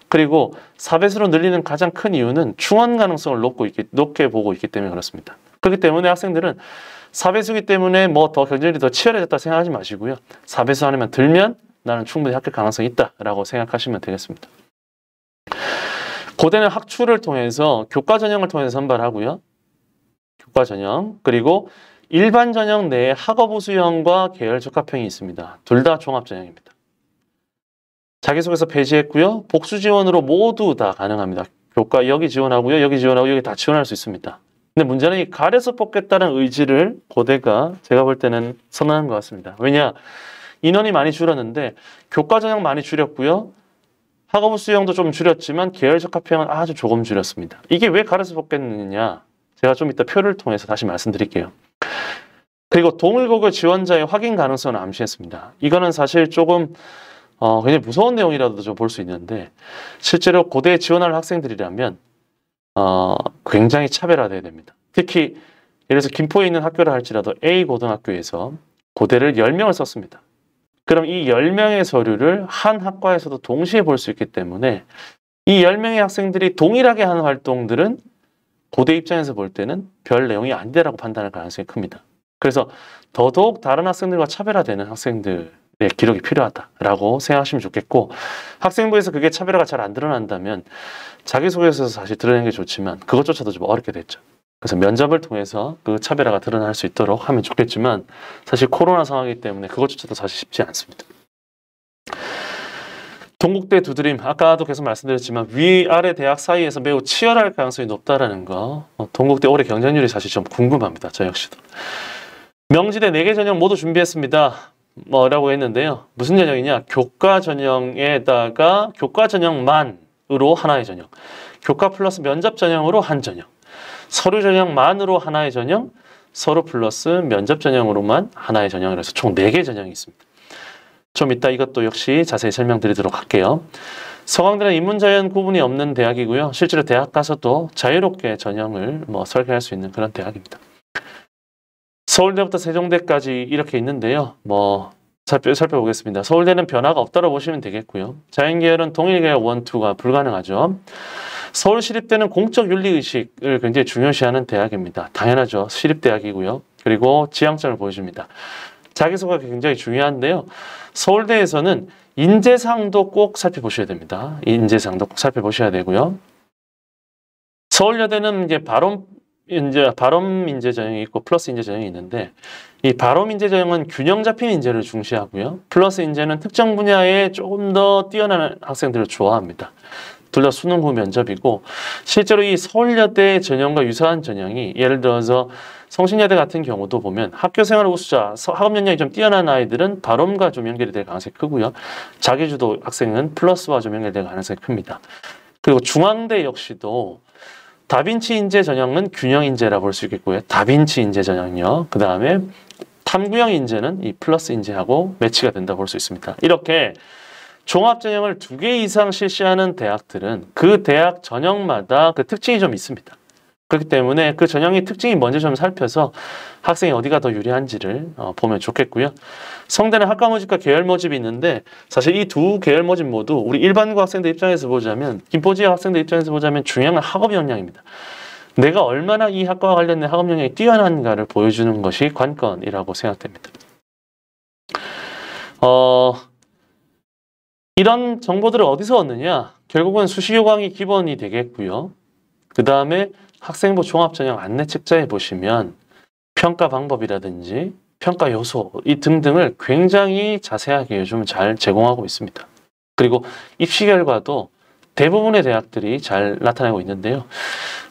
그리고 4배수로 늘리는 가장 큰 이유는 충원 가능성을 높게 보고 있기 때문에 그렇습니다. 그렇기 때문에 학생들은 4배수기 때문에 더 경쟁률이 더 치열해졌다 생각하지 마시고요. 4배수 하나만 들면 나는 충분히 합격 가능성이 있다라고 생각하시면 되겠습니다. 고대는 학추를 통해서 교과 전형을 통해서 선발하고요. 교과 전형 그리고 일반 전형 내에 학업 우수형과 계열 적합형이 있습니다. 둘 다 종합 전형입니다. 자기소개서 폐지했고요. 복수 지원으로 모두 다 가능합니다. 교과 여기 지원하고요. 여기 지원하고 여기 다 지원할 수 있습니다. 근데 문제는 이 가려서 뽑겠다는 의지를 고대가 제가 볼 때는 선언한 것 같습니다. 왜냐? 인원이 많이 줄었는데 교과 전형 많이 줄였고요. 학업 수형도 좀 줄였지만 계열 적합형은 아주 조금 줄였습니다. 이게 왜 가려서 뽑겠느냐? 제가 좀 이따 표를 통해서 다시 말씀드릴게요. 그리고 동일고교 지원자의 확인 가능성을 암시했습니다. 이거는 사실 조금 굉장히 무서운 내용이라도 좀 볼 수 있는데 실제로 고대에 지원할 학생들이라면 굉장히 차별화돼야 됩니다. 특히 예를 들어서 김포에 있는 학교를 할지라도 A 고등학교에서 고대를 10명을 썼습니다. 그럼 이 10명의 서류를 한 학과에서도 동시에 볼 수 있기 때문에 이 10명의 학생들이 동일하게 하는 활동들은 고대 입장에서 볼 때는 별 내용이 아니다라고 판단할 가능성이 큽니다. 그래서 더더욱 다른 학생들과 차별화되는 학생들의 기록이 필요하다라고 생각하시면 좋겠고 학생부에서 그게 차별화가 잘 안 드러난다면 자기소개서에서 사실 드러내는 게 좋지만 그것조차도 좀 어렵게 됐죠. 그래서 면접을 통해서 그 차별화가 드러날 수 있도록 하면 좋겠지만 사실 코로나 상황이기 때문에 그것조차도 사실 쉽지 않습니다. 동국대 두드림, 아까도 계속 말씀드렸지만 위아래 대학 사이에서 매우 치열할 가능성이 높다라는 거. 동국대 올해 경쟁률이 사실 좀 궁금합니다. 저 역시도. 명지대 4개 전형 모두 준비했습니다. 라고 했는데요. 무슨 전형이냐? 교과 전형에다가 교과 전형만으로 하나의 전형. 교과 플러스 면접 전형으로 한 전형. 서류 전형만으로 하나의 전형. 서류 플러스 면접 전형으로만 하나의 전형이라서 총 4개 전형이 있습니다. 좀 이따 이것도 역시 자세히 설명드리도록 할게요. 서강대는 인문자연 구분이 없는 대학이고요. 실제로 대학 가서도 자유롭게 전형을 설계할 수 있는 그런 대학입니다. 서울대부터 세종대까지 이렇게 있는데요. 살펴보겠습니다. 서울대는 변화가 없다고 보시면 되겠고요. 자연계열은 동일계열 1, 2가 불가능하죠. 서울시립대는 공적 윤리의식을 굉장히 중요시하는 대학입니다. 당연하죠. 시립대학이고요. 그리고 지향점을 보여줍니다. 자기소개가 굉장히 중요한데요. 서울대에서는 인재상도 꼭 살펴보셔야 됩니다. 인재상도 꼭 살펴보셔야 되고요. 서울여대는 이제 발험 인재 전형이 있고 플러스 인재 전형이 있는데 이 발험 인재 전형은 균형 잡힌 인재를 중시하고요. 플러스 인재는 특정 분야에 조금 더 뛰어난 학생들을 좋아합니다. 둘 다 수능 후 면접이고 실제로 이 서울여대 전형과 유사한 전형이 예를 들어서 성신여대 같은 경우도 보면 학교생활 우수자, 학업 역량이 좀 뛰어난 아이들은 발음과 좀 연결이 될 가능성이 크고요. 자기주도 학생은 플러스와 좀 연결될 가능성이 큽니다. 그리고 중앙대 역시도 다빈치 인재 전형은 균형 인재라 볼 수 있겠고요. 다빈치 인재 전형이요. 그 다음에 탐구형 인재는 이 플러스 인재하고 매치가 된다 볼 수 있습니다. 이렇게 종합 전형을 2개 이상 실시하는 대학들은 그 대학 전형마다 그 특징이 좀 있습니다. 그렇기 때문에 그 전형의 특징이 뭔지 좀 살펴서 학생이 어디가 더 유리한지를 보면 좋겠고요. 성대는 학과 모집과 계열 모집이 있는데 사실 이 두 계열 모집 모두 우리 일반고 학생들 입장에서 보자면 김포 지역 학생들 입장에서 보자면 중요한 건 학업 역량입니다. 내가 얼마나 이 학과와 관련된 학업 역량이 뛰어난가를 보여주는 것이 관건이라고 생각됩니다. 이런 정보들을 어디서 얻느냐? 결국은 수시 요강이 기본이 되겠고요. 그 다음에 학생부 종합전형 안내 책자에 보시면 평가 방법이라든지 평가 요소 이 등등을 굉장히 자세하게 요즘 잘 제공하고 있습니다. 그리고 입시 결과도 대부분의 대학들이 잘 나타내고 있는데요.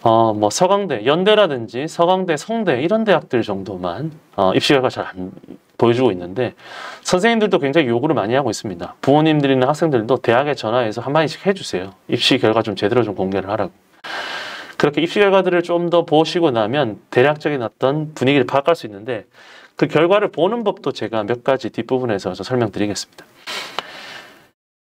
뭐 서강대, 연대라든지 서강대, 성대 이런 대학들 정도만 입시 결과 잘 안 보여주고 있는데 선생님들도 굉장히 요구를 많이 하고 있습니다. 부모님들이나 학생들도 대학에 전화해서 한마디씩 해주세요. 입시 결과 좀 제대로 좀 공개를 하라고. 그렇게 입시 결과들을 좀 더 보시고 나면 대략적인 어떤 분위기를 파악할 수 있는데 그 결과를 보는 법도 제가 몇 가지 뒷부분에서 설명드리겠습니다.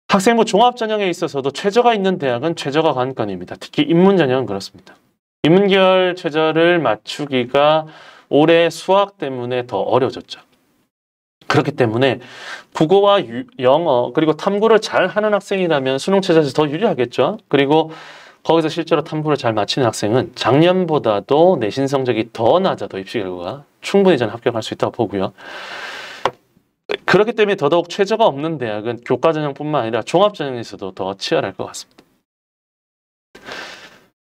학생부 종합전형에 있어서도 최저가 있는 대학은 최저가 관건입니다. 특히 인문전형은 그렇습니다. 인문계열 최저를 맞추기가 올해 수학 때문에 더 어려워졌죠. 그렇기 때문에 국어와 영어 그리고 탐구를 잘하는 학생이라면 수능 최저에서 더 유리하겠죠. 그리고 거기서 실제로 탐구를 잘 마치는 학생은 작년보다도 내신 성적이 더 낮아도 입시 결과가 충분히 저는 합격할 수 있다고 보고요. 그렇기 때문에 더더욱 최저가 없는 대학은 교과전형뿐만 아니라 종합전형에서도 더 치열할 것 같습니다.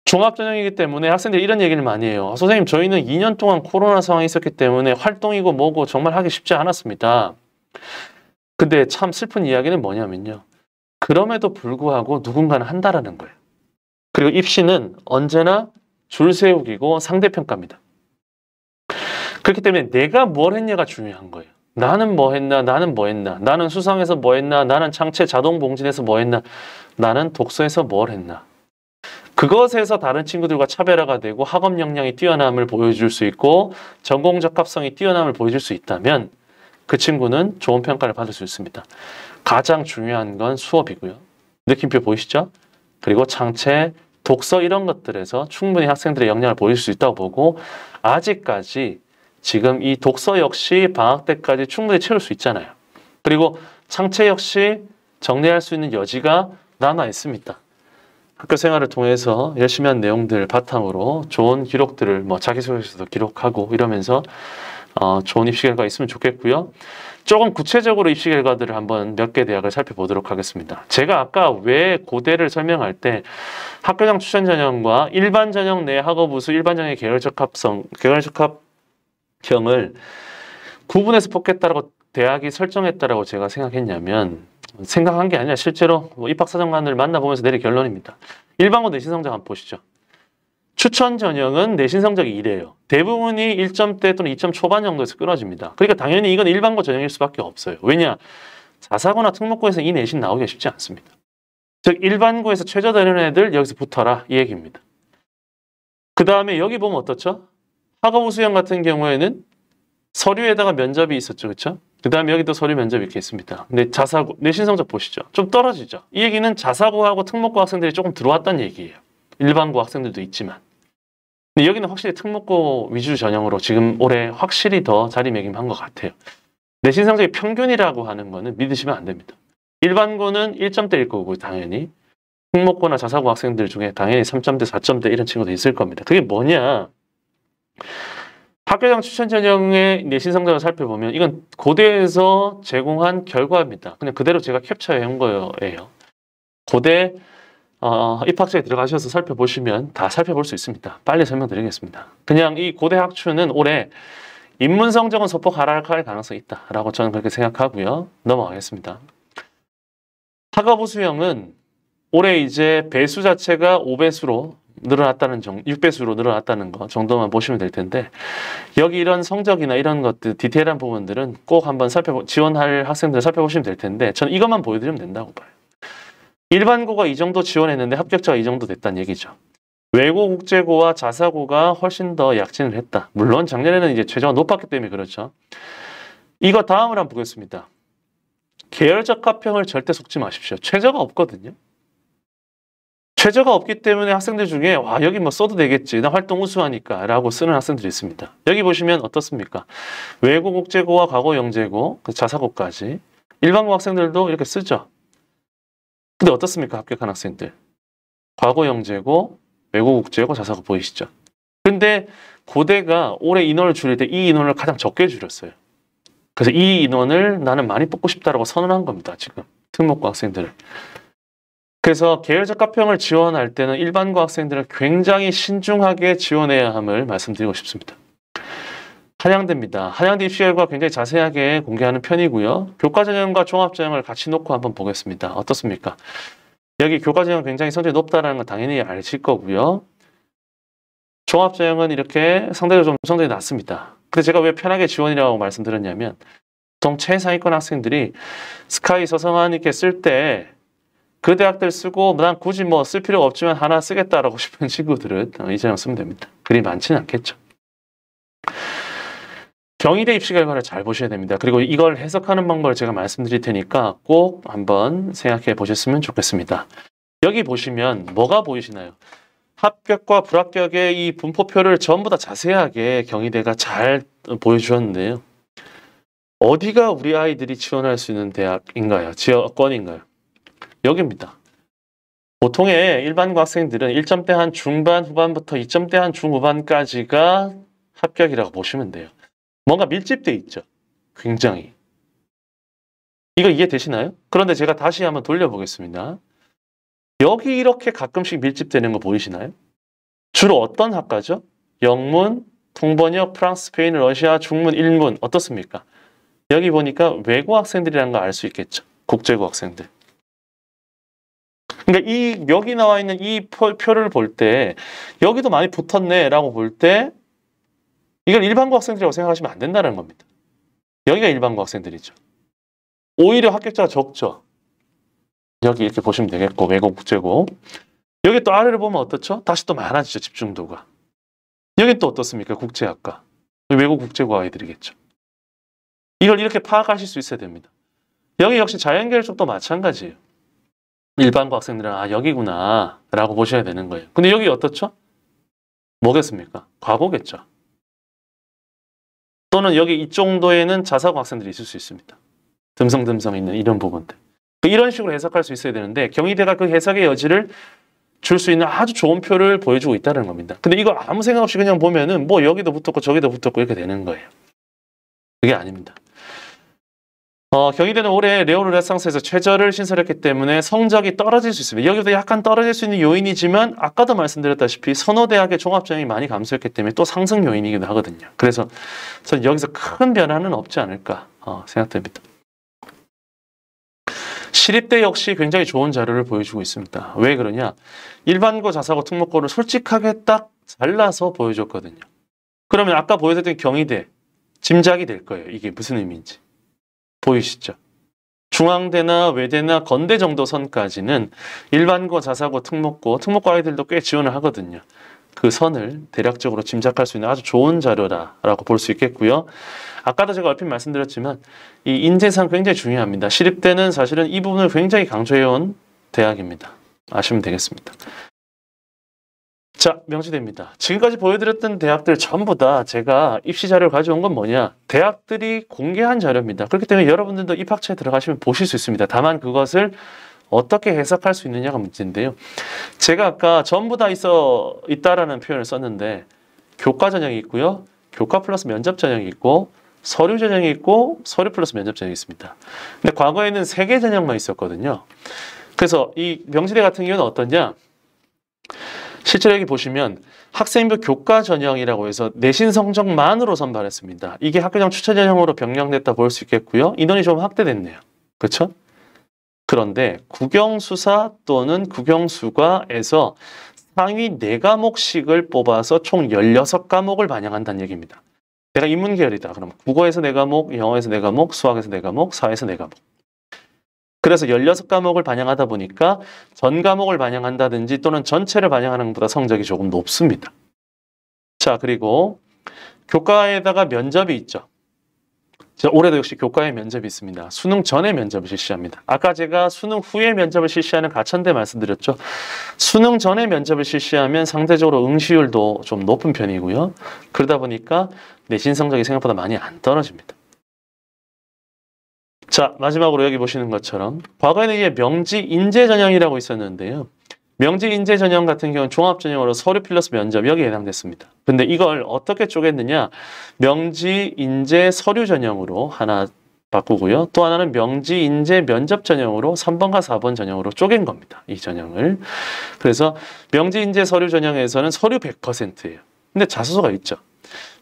종합전형이기 때문에 학생들이 이런 얘기를 많이 해요. 선생님 저희는 2년 동안 코로나 상황이 있었기 때문에 활동이고 뭐고 정말 하기 쉽지 않았습니다. 근데 참 슬픈 이야기는 뭐냐면요. 그럼에도 불구하고 누군가는 한다라는 거예요. 그리고 입시는 언제나 줄 세우기고 상대평가입니다. 그렇기 때문에 내가 뭘 했냐가 중요한 거예요. 나는 뭐 했나? 나는 뭐 했나? 나는 수상에서 뭐 했나? 나는 창체 자동 봉진에서 뭐 했나? 나는 독서에서 뭘 했나? 그것에서 다른 친구들과 차별화가 되고 학업 역량이 뛰어남을 보여줄 수 있고 전공 적합성이 뛰어남을 보여줄 수 있다면 그 친구는 좋은 평가를 받을 수 있습니다. 가장 중요한 건 수업이고요. 느낌표 보이시죠? 그리고 창체, 독서 이런 것들에서 충분히 학생들의 역량을 보여줄 수 있다고 보고 아직까지 지금 이 독서 역시 방학 때까지 충분히 채울 수 있잖아요. 그리고 창체 역시 정리할 수 있는 여지가 남아 있습니다. 학교 생활을 통해서 열심히 한 내용들 바탕으로 좋은 기록들을 뭐 자기소개서도 기록하고 이러면서 좋은 입시 결과가 있으면 좋겠고요. 조금 구체적으로 입시 결과들을 한번 몇 개 대학을 살펴보도록 하겠습니다. 제가 아까 왜 고대를 설명할 때 학교장 추천 전형과 일반 전형 내 학업 우수, 일반 전형의 계열 적합형을 구분해서 뽑겠다라고 대학이 설정했다라고 제가 생각했냐면 생각한 게 아니라 실제로 입학사정관을 만나보면서 내린 결론입니다. 일반고 내신 성적 한번 보시죠. 추천 전형은 내신 성적이 이래요. 대부분이 1점대 또는 2점 초반 정도에서 끊어집니다. 그러니까 당연히 이건 일반고 전형일 수밖에 없어요. 왜냐? 자사고나 특목고에서 이 내신 나오기가 쉽지 않습니다. 즉 일반고에서 최저되는 애들 여기서 붙어라 이 얘기입니다. 그 다음에 여기 보면 어떻죠? 학업 우수형 같은 경우에는 서류에다가 면접이 있었죠. 그렇죠? 그 다음에 여기도 서류 면접이 이렇게 있습니다. 근데 자사고, 내신 성적 보시죠. 좀 떨어지죠. 이 얘기는 자사고하고 특목고 학생들이 조금 들어왔다는 얘기예요. 일반고 학생들도 있지만. 근데 여기는 확실히 특목고 위주 전형으로 지금 올해 확실히 더 자리매김한 것 같아요. 내신 성적이 평균이라고 하는 거는 믿으시면 안 됩니다. 일반고는 1점대일 거고 당연히. 특목고나 자사고 학생들 중에 당연히 3점대, 4점대 이런 친구도 있을 겁니다. 그게 뭐냐? 학교장 추천 전형의 내신 성적을 살펴보면 이건 고대에서 제공한 결과입니다. 그냥 그대로 제가 캡처해 온 거예요. 고대 입학처에 들어가셔서 살펴보시면 다 살펴볼 수 있습니다. 빨리 설명드리겠습니다. 그냥 이 고대 학추는 올해 인문 성적은 소폭 하락할 가능성이 있다라고 저는 그렇게 생각하고요. 넘어가겠습니다. 학업 우수형은 올해 이제 배수 자체가 5배수로 늘어났다는 6배수로 늘어났다는 거 정도만 보시면 될 텐데 여기 이런 성적이나 이런 것들 디테일한 부분들은 꼭 한번 지원할 학생들 살펴보시면 될 텐데 저는 이것만 보여드리면 된다고 봐요. 일반고가 이 정도 지원했는데 합격자가 이 정도 됐다는 얘기죠. 외고 국제고와 자사고가 훨씬 더 약진을 했다. 물론 작년에는 이제 최저가 높았기 때문에 그렇죠. 이거 다음을 한번 보겠습니다. 계열적 합평을 절대 속지 마십시오. 최저가 없거든요. 최저가 없기 때문에 학생들 중에 와 여기 뭐 써도 되겠지. 나 활동 우수하니까 라고 쓰는 학생들이 있습니다. 여기 보시면 어떻습니까? 외고 국제고와 과거 영재고 자사고까지 일반고 학생들도 이렇게 쓰죠. 근데 어떻습니까? 합격한 학생들. 과거 영재고 외고 국제고 자사고 보이시죠? 근데 고대가 올해 인원을 줄일 때 이 인원을 가장 적게 줄였어요. 그래서 이 인원을 나는 많이 뽑고 싶다라고 선언한 겁니다. 지금 특목고 학생들을. 그래서 계열적 합평을 지원할 때는 일반고 학생들은 굉장히 신중하게 지원해야 함을 말씀드리고 싶습니다. 한양대입니다. 한양대 입시 결과 굉장히 자세하게 공개하는 편이고요. 교과전형과 종합전형을 같이 놓고 한번 보겠습니다. 어떻습니까? 여기 교과전형 굉장히 성적이 높다는 건 당연히 아실 거고요. 종합전형은 이렇게 상대적으로 좀 성적이 낮습니다. 근데 제가 왜 편하게 지원이라고 말씀드렸냐면 보통 최상위권 학생들이 스카이 서성한 이렇게 쓸 때 그 대학들 쓰고 난 굳이 뭐 쓸 필요가 없지만 하나 쓰겠다라고 싶은 친구들은 이 전형 쓰면 됩니다. 그리 많지는 않겠죠. 경희대 입시 결과를 잘 보셔야 됩니다. 그리고 이걸 해석하는 방법을 제가 말씀드릴 테니까 꼭 한번 생각해 보셨으면 좋겠습니다. 여기 보시면 뭐가 보이시나요? 합격과 불합격의 이 분포표를 전부 다 자세하게 경희대가 잘 보여주었는데요. 어디가 우리 아이들이 지원할 수 있는 대학인가요? 지역권인가요? 여기입니다. 보통의 일반고 학생들은 1점대 한 중반 후반부터 2점대 한 중후반까지가 합격이라고 보시면 돼요. 뭔가 밀집돼 있죠. 굉장히. 이거 이해되시나요? 그런데 제가 다시 한번 돌려보겠습니다. 여기 이렇게 가끔씩 밀집되는 거 보이시나요? 주로 어떤 학과죠? 영문, 통번역, 프랑스, 스페인, 러시아, 중문, 일문 어떻습니까? 여기 보니까 외고 학생들이라는 거 알 수 있겠죠. 국제고 학생들. 그러니까 여기 나와 있는 이 표를 볼 때 여기도 많이 붙었네 라고 볼 때 이걸 일반고 학생들이라고 생각하시면 안 된다는 겁니다. 여기가 일반고 학생들이죠. 오히려 합격자가 적죠. 여기 이렇게 보시면 되겠고 외고 국제고 여기 또 아래를 보면 어떻죠? 다시 또 많아지죠. 집중도가. 여기 또 어떻습니까? 국제학과. 외고 국제고 아이들이겠죠. 이걸 이렇게 파악하실 수 있어야 됩니다. 여기 역시 자연계열 쪽도 마찬가지예요. 일반고 학생들은 아 여기구나 라고 보셔야 되는 거예요. 근데 여기 어떻죠? 뭐겠습니까? 과거겠죠. 또는 여기 이 정도에는 자사고 학생들이 있을 수 있습니다. 듬성듬성 있는 이런 부분들. 이런 식으로 해석할 수 있어야 되는데 경희대가 그 해석의 여지를 줄 수 있는 아주 좋은 표를 보여주고 있다는 겁니다. 근데 이거 아무 생각 없이 그냥 보면은 뭐 여기도 붙었고 저기도 붙었고 이렇게 되는 거예요. 그게 아닙니다. 경희대는 올해 레오르네상스에서 최저를 신설했기 때문에 성적이 떨어질 수 있습니다. 여기도 약간 떨어질 수 있는 요인이지만 아까도 말씀드렸다시피 선호대학의 종합전형이 많이 감소했기 때문에 또 상승 요인이기도 하거든요. 그래서 저는 여기서 큰 변화는 없지 않을까 생각됩니다. 시립대 역시 굉장히 좋은 자료를 보여주고 있습니다. 왜 그러냐? 일반고, 자사고, 특목고를 솔직하게 딱 잘라서 보여줬거든요. 그러면 아까 보여드렸던 경희대 짐작이 될 거예요. 이게 무슨 의미인지. 보이시죠? 중앙대나 외대나 건대 정도 선까지는 일반고, 자사고, 특목고 아이들도 꽤 지원을 하거든요. 그 선을 대략적으로 짐작할 수 있는 아주 좋은 자료라고 볼 수 있겠고요. 아까도 제가 얼핏 말씀드렸지만 이 인재상 굉장히 중요합니다. 시립대는 사실은 이 부분을 굉장히 강조해온 대학입니다. 아시면 되겠습니다. 자, 명시대입니다. 지금까지 보여드렸던 대학들 전부 다 제가 입시 자료를 가져온 건 뭐냐? 대학들이 공개한 자료입니다. 그렇기 때문에 여러분들도 입학처에 들어가시면 보실 수 있습니다. 다만 그것을 어떻게 해석할 수 있느냐가 문제인데요. 제가 아까 전부 다 있다라는 표현을 썼는데 교과 전형이 있고요. 교과 플러스 면접 전형이 있고 서류 전형이 있고 서류 플러스 면접 전형이 있습니다. 근데 과거에는 3개 전형만 있었거든요. 그래서 이 명시대 같은 경우는 어떠냐? 실제로 여기 보시면 학생부 교과 전형이라고 해서 내신 성적만으로 선발했습니다. 이게 학교장 추천 전형으로 변경됐다 볼 수 있겠고요. 인원이 좀 확대됐네요. 그렇죠? 그런데 국영수사 또는 국영수과에서 상위 4과목씩을 뽑아서 총 16과목을 반영한다는 얘기입니다. 내가 인문계열이다. 그럼 국어에서 4과목, 영어에서 4과목, 수학에서 4과목, 사회에서 4과목. 그래서 16과목을 반영하다 보니까 전 과목을 반영한다든지 또는 전체를 반영하는 것보다 성적이 조금 높습니다. 자, 그리고 교과에다가 면접이 있죠. 자, 올해도 역시 교과에 면접이 있습니다. 수능 전에 면접을 실시합니다. 아까 제가 수능 후에 면접을 실시하는 가천대 말씀드렸죠. 수능 전에 면접을 실시하면 상대적으로 응시율도 좀 높은 편이고요. 그러다 보니까 내신 성적이 생각보다 많이 안 떨어집니다. 자, 마지막으로 여기 보시는 것처럼 과거에는 이게 명지 인재 전형이라고 있었는데요. 명지 인재 전형 같은 경우는 종합 전형으로 서류 플러스 면접 여기에 해당됐습니다. 근데 이걸 어떻게 쪼갰느냐? 명지 인재 서류 전형으로 하나 바꾸고요. 또 하나는 명지 인재 면접 전형으로 3번과 4번 전형으로 쪼갠 겁니다. 이 전형을. 그래서 명지 인재 서류 전형에서는 서류 100%예요. 근데 자소서가 있죠.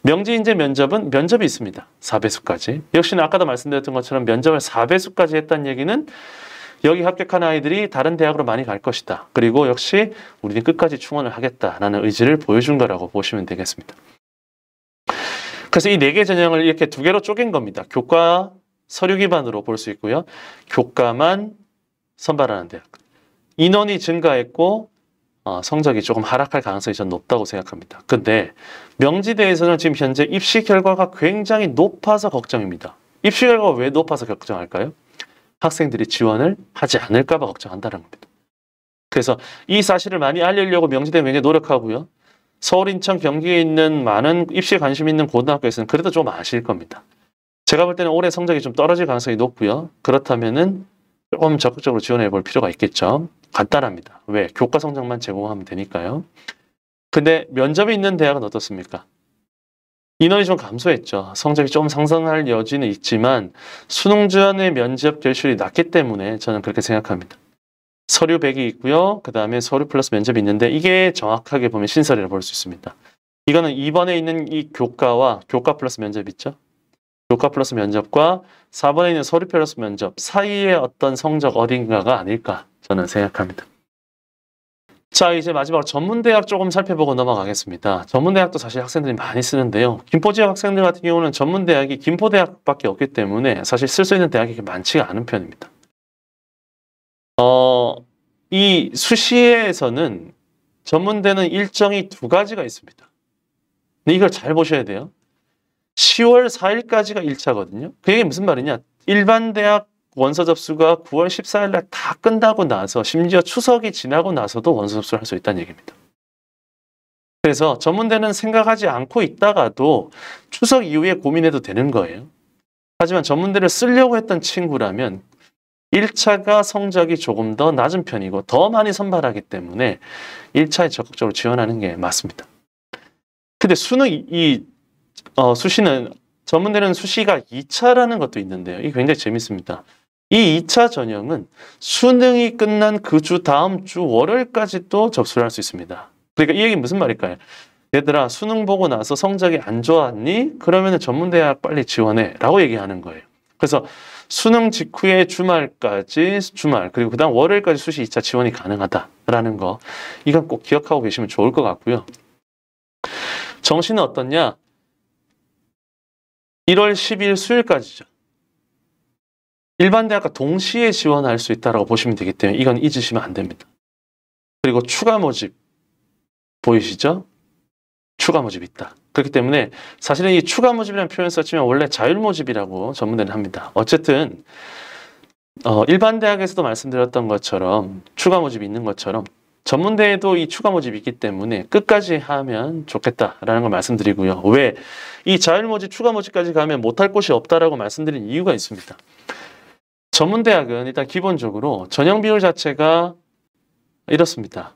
명지 인재 면접은 면접이 있습니다. 4배수까지. 역시나 아까도 말씀드렸던 것처럼 면접을 4배수까지 했다는 얘기는 여기 합격한 아이들이 다른 대학으로 많이 갈 것이다. 그리고 역시 우리는 끝까지 충원을 하겠다라는 의지를 보여준 거라고 보시면 되겠습니다. 그래서 이 4개 전형을 이렇게 2개로 쪼갠 겁니다. 교과 서류 기반으로 볼 수 있고요. 교과만 선발하는 대학. 인원이 증가했고 성적이 조금 하락할 가능성이 전 높다고 생각합니다. 근데 명지대에서는 지금 현재 입시 결과가 굉장히 높아서 걱정입니다. 입시 결과가 왜 높아서 걱정할까요? 학생들이 지원을 하지 않을까 봐 걱정한다는 겁니다. 그래서 이 사실을 많이 알리려고 명지대 굉장히 노력하고요. 서울, 인천, 경기에 있는 많은 입시에 관심 있는 고등학교에서는 그래도 좀 아실 겁니다. 제가 볼 때는 올해 성적이 좀 떨어질 가능성이 높고요. 그렇다면은 조금 적극적으로 지원해 볼 필요가 있겠죠. 간단합니다. 왜? 교과 성적만 제공하면 되니까요. 근데 면접이 있는 대학은 어떻습니까? 인원이 좀 감소했죠. 성적이 좀 상승할 여지는 있지만 수능 전의 면접 결실이 낮기 때문에 저는 그렇게 생각합니다. 서류 100이 있고요. 그 다음에 서류 플러스 면접이 있는데 이게 정확하게 보면 신설이라고 볼 수 있습니다. 이거는 2번에 있는 이 교과와 교과 플러스 면접 있죠. 교과 플러스 면접과 4번에 있는 서류 플러스 면접 사이의 어떤 성적 어딘가가 아닐까 저는 생각합니다. 자, 이제 마지막으로 전문대학 조금 살펴보고 넘어가겠습니다. 전문대학도 사실 학생들이 많이 쓰는데요. 김포 지역 학생들 같은 경우는 전문대학이 김포대학밖에 없기 때문에 사실 쓸 수 있는 대학이 많지가 않은 편입니다. 이 수시에서는 전문대는 일정이 2가지가 있습니다. 근데 이걸 잘 보셔야 돼요. 10월 4일까지가 1차거든요. 그게 무슨 말이냐? 일반 대학 원서 접수가 9월 14일 날 다 끝나고 나서 심지어 추석이 지나고 나서도 원서 접수를 할 수 있다는 얘기입니다. 그래서 전문대는 생각하지 않고 있다가도 추석 이후에 고민해도 되는 거예요. 하지만 전문대를 쓰려고 했던 친구라면 1차가 성적이 조금 더 낮은 편이고 더 많이 선발하기 때문에 1차에 적극적으로 지원하는 게 맞습니다. 근데 수시는 전문대는 수시가 2차라는 것도 있는데요. 이게 굉장히 재밌습니다. 이 2차 전형은 수능이 끝난 그 주 다음 주 월요일까지도 접수를 할 수 있습니다. 그러니까 이 얘기는 무슨 말일까요? 얘들아 수능 보고 나서 성적이 안 좋았니? 그러면 전문대학 빨리 지원해 라고 얘기하는 거예요. 그래서 수능 직후에 주말까지 그리고 그 다음 월요일까지 수시 2차 지원이 가능하다라는 거 이건 꼭 기억하고 계시면 좋을 것 같고요. 정시는 어떻냐? 1월 10일 수요일까지죠. 일반 대학과 동시에 지원할 수 있다고 보시면 되기 때문에 이건 잊으시면 안 됩니다. 그리고 추가 모집 보이시죠? 추가 모집이 있다. 그렇기 때문에 사실은 이 추가 모집이라는 표현 썼지만 원래 자율 모집이라고 전문대는 합니다. 어쨌든 일반 대학에서도 말씀드렸던 것처럼 추가 모집이 있는 것처럼 전문대에도 이 추가 모집이 있기 때문에 끝까지 하면 좋겠다라는 걸 말씀드리고요. 왜? 이 자율 모집, 추가 모집까지 가면 못할 곳이 없다라고 말씀드린 이유가 있습니다. 전문대학은 일단 기본적으로 전형 비율 자체가 이렇습니다.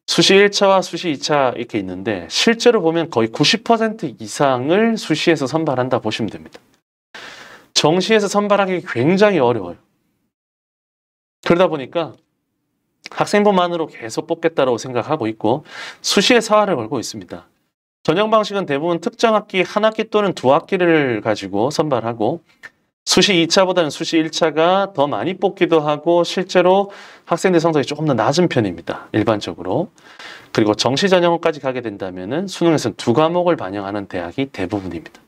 수시 1차와 수시 2차 이렇게 있는데 실제로 보면 거의 90% 이상을 수시에서 선발한다 보시면 됩니다. 정시에서 선발하기 굉장히 어려워요. 그러다 보니까 학생부만으로 계속 뽑겠다고 생각하고 있고 수시에 사활을 걸고 있습니다. 전형 방식은 대부분 특정 학기 한 학기 또는 2학기를 가지고 선발하고 수시 2차보다는 수시 1차가 더 많이 뽑기도 하고 실제로 학생들 성적이 조금 더 낮은 편입니다. 일반적으로. 그리고 정시 전형까지 가게 된다면은 수능에서는 2과목을 반영하는 대학이 대부분입니다.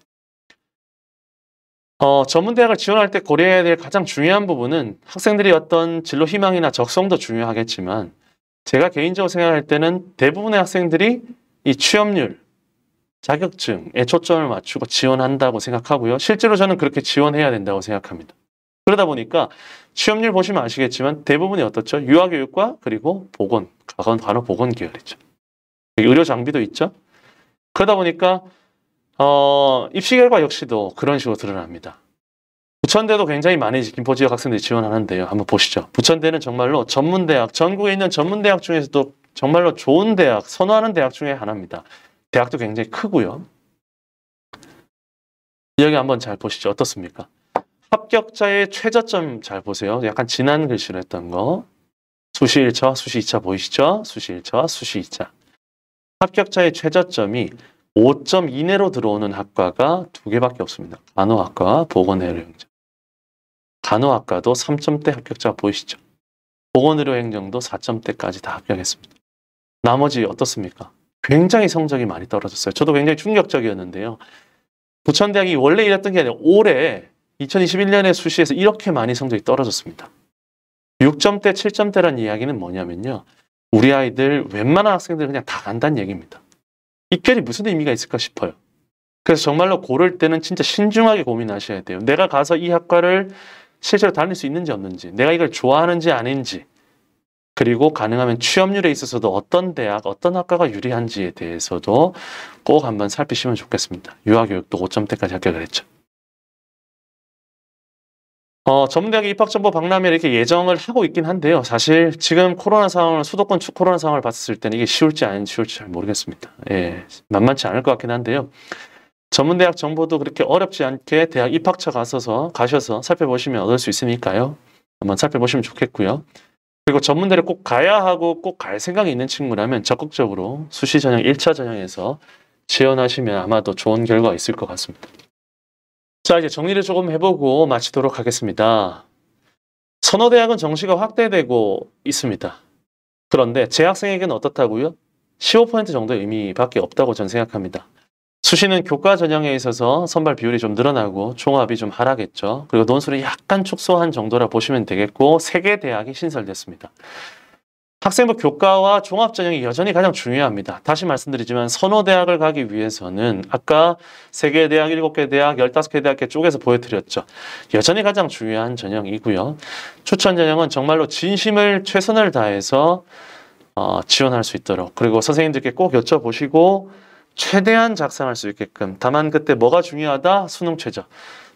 전문대학을 지원할 때 고려해야 될 가장 중요한 부분은 학생들이 어떤 진로 희망이나 적성도 중요하겠지만 제가 개인적으로 생각할 때는 대부분의 학생들이 이 취업률, 자격증에 초점을 맞추고 지원한다고 생각하고요. 실제로 저는 그렇게 지원해야 된다고 생각합니다. 그러다 보니까 취업률 보시면 아시겠지만 대부분이 어떻죠? 유아교육과 그리고 보건, 간호보건 계열이죠. 의료 장비도 있죠. 그러다 보니까 입시 결과 역시도 그런 식으로 드러납니다. 부천대도 굉장히 많이 김포 지역 학생들이 지원하는데요. 한번 보시죠. 부천대는 정말로 전문대학, 전국에 있는 전문대학 중에서도 정말로 좋은 대학, 선호하는 대학 중에 하나입니다. 대학도 굉장히 크고요. 여기 한번 잘 보시죠. 어떻습니까? 합격자의 최저점 잘 보세요. 약간 진한 글씨로 했던 거. 수시 1차와 수시 2차 보이시죠? 수시 1차와 수시 2차. 합격자의 최저점이 5점 이내로 들어오는 학과가 2개밖에 없습니다. 간호학과와 보건의료행정. 간호학과도 3점대 합격자 보이시죠? 보건의료행정도 4점대까지 다 합격했습니다. 나머지 어떻습니까? 굉장히 성적이 많이 떨어졌어요. 저도 굉장히 충격적이었는데요. 부천대학이 원래 이랬던 게 아니라 올해 2021년에 수시에서 이렇게 많이 성적이 떨어졌습니다. 6점대, 7점대라는 이야기는 뭐냐면요. 우리 아이들 웬만한 학생들 그냥 다 간다는 얘기입니다. 입결이 무슨 의미가 있을까 싶어요. 그래서 정말로 고를 때는 진짜 신중하게 고민하셔야 돼요. 내가 가서 이 학과를 실제로 다닐 수 있는지 없는지, 내가 이걸 좋아하는지 아닌지, 그리고 가능하면 취업률에 있어서도 어떤 대학, 어떤 학과가 유리한지에 대해서도 꼭 한번 살피시면 좋겠습니다. 유아교육도 5점대까지 합격을 했죠. 전문대학 입학정보 박람회 이렇게 예정을 하고 있긴 한데요. 사실 지금 코로나 상황을, 수도권 코로나 상황을 봤을 때는 이게 쉬울지 안 쉬울지 잘 모르겠습니다. 예, 만만치 않을 것 같긴 한데요. 전문대학 정보도 그렇게 어렵지 않게 대학 입학처 가셔서 살펴보시면 얻을 수 있으니까요. 한번 살펴보시면 좋겠고요. 그리고 전문대를 꼭 가야 하고 꼭 갈 생각이 있는 친구라면 적극적으로 수시 전형 1차 전형에서 지원하시면 아마도 좋은 결과가 있을 것 같습니다. 자, 이제 정리를 조금 해보고 마치도록 하겠습니다. 선호대학은 정시가 확대되고 있습니다. 그런데 재학생에게는 어떻다고요? 15% 정도의 의미밖에 없다고 저는 생각합니다. 수시는 교과 전형에 있어서 선발 비율이 좀 늘어나고 종합이 좀 하락했죠. 그리고 논술이 약간 축소한 정도라 보시면 되겠고 3개 대학이 신설됐습니다. 학생부 교과와 종합 전형이 여전히 가장 중요합니다. 다시 말씀드리지만 선호대학을 가기 위해서는 아까 3개 대학, 7개 대학, 15개 대학 쪼개서 보여드렸죠. 여전히 가장 중요한 전형이고요. 추천 전형은 정말로 진심을 최선을 다해서 지원할 수 있도록 그리고 선생님들께 꼭 여쭤보시고 최대한 작성할 수 있게끔 다만 그때 뭐가 중요하다? 수능 최저.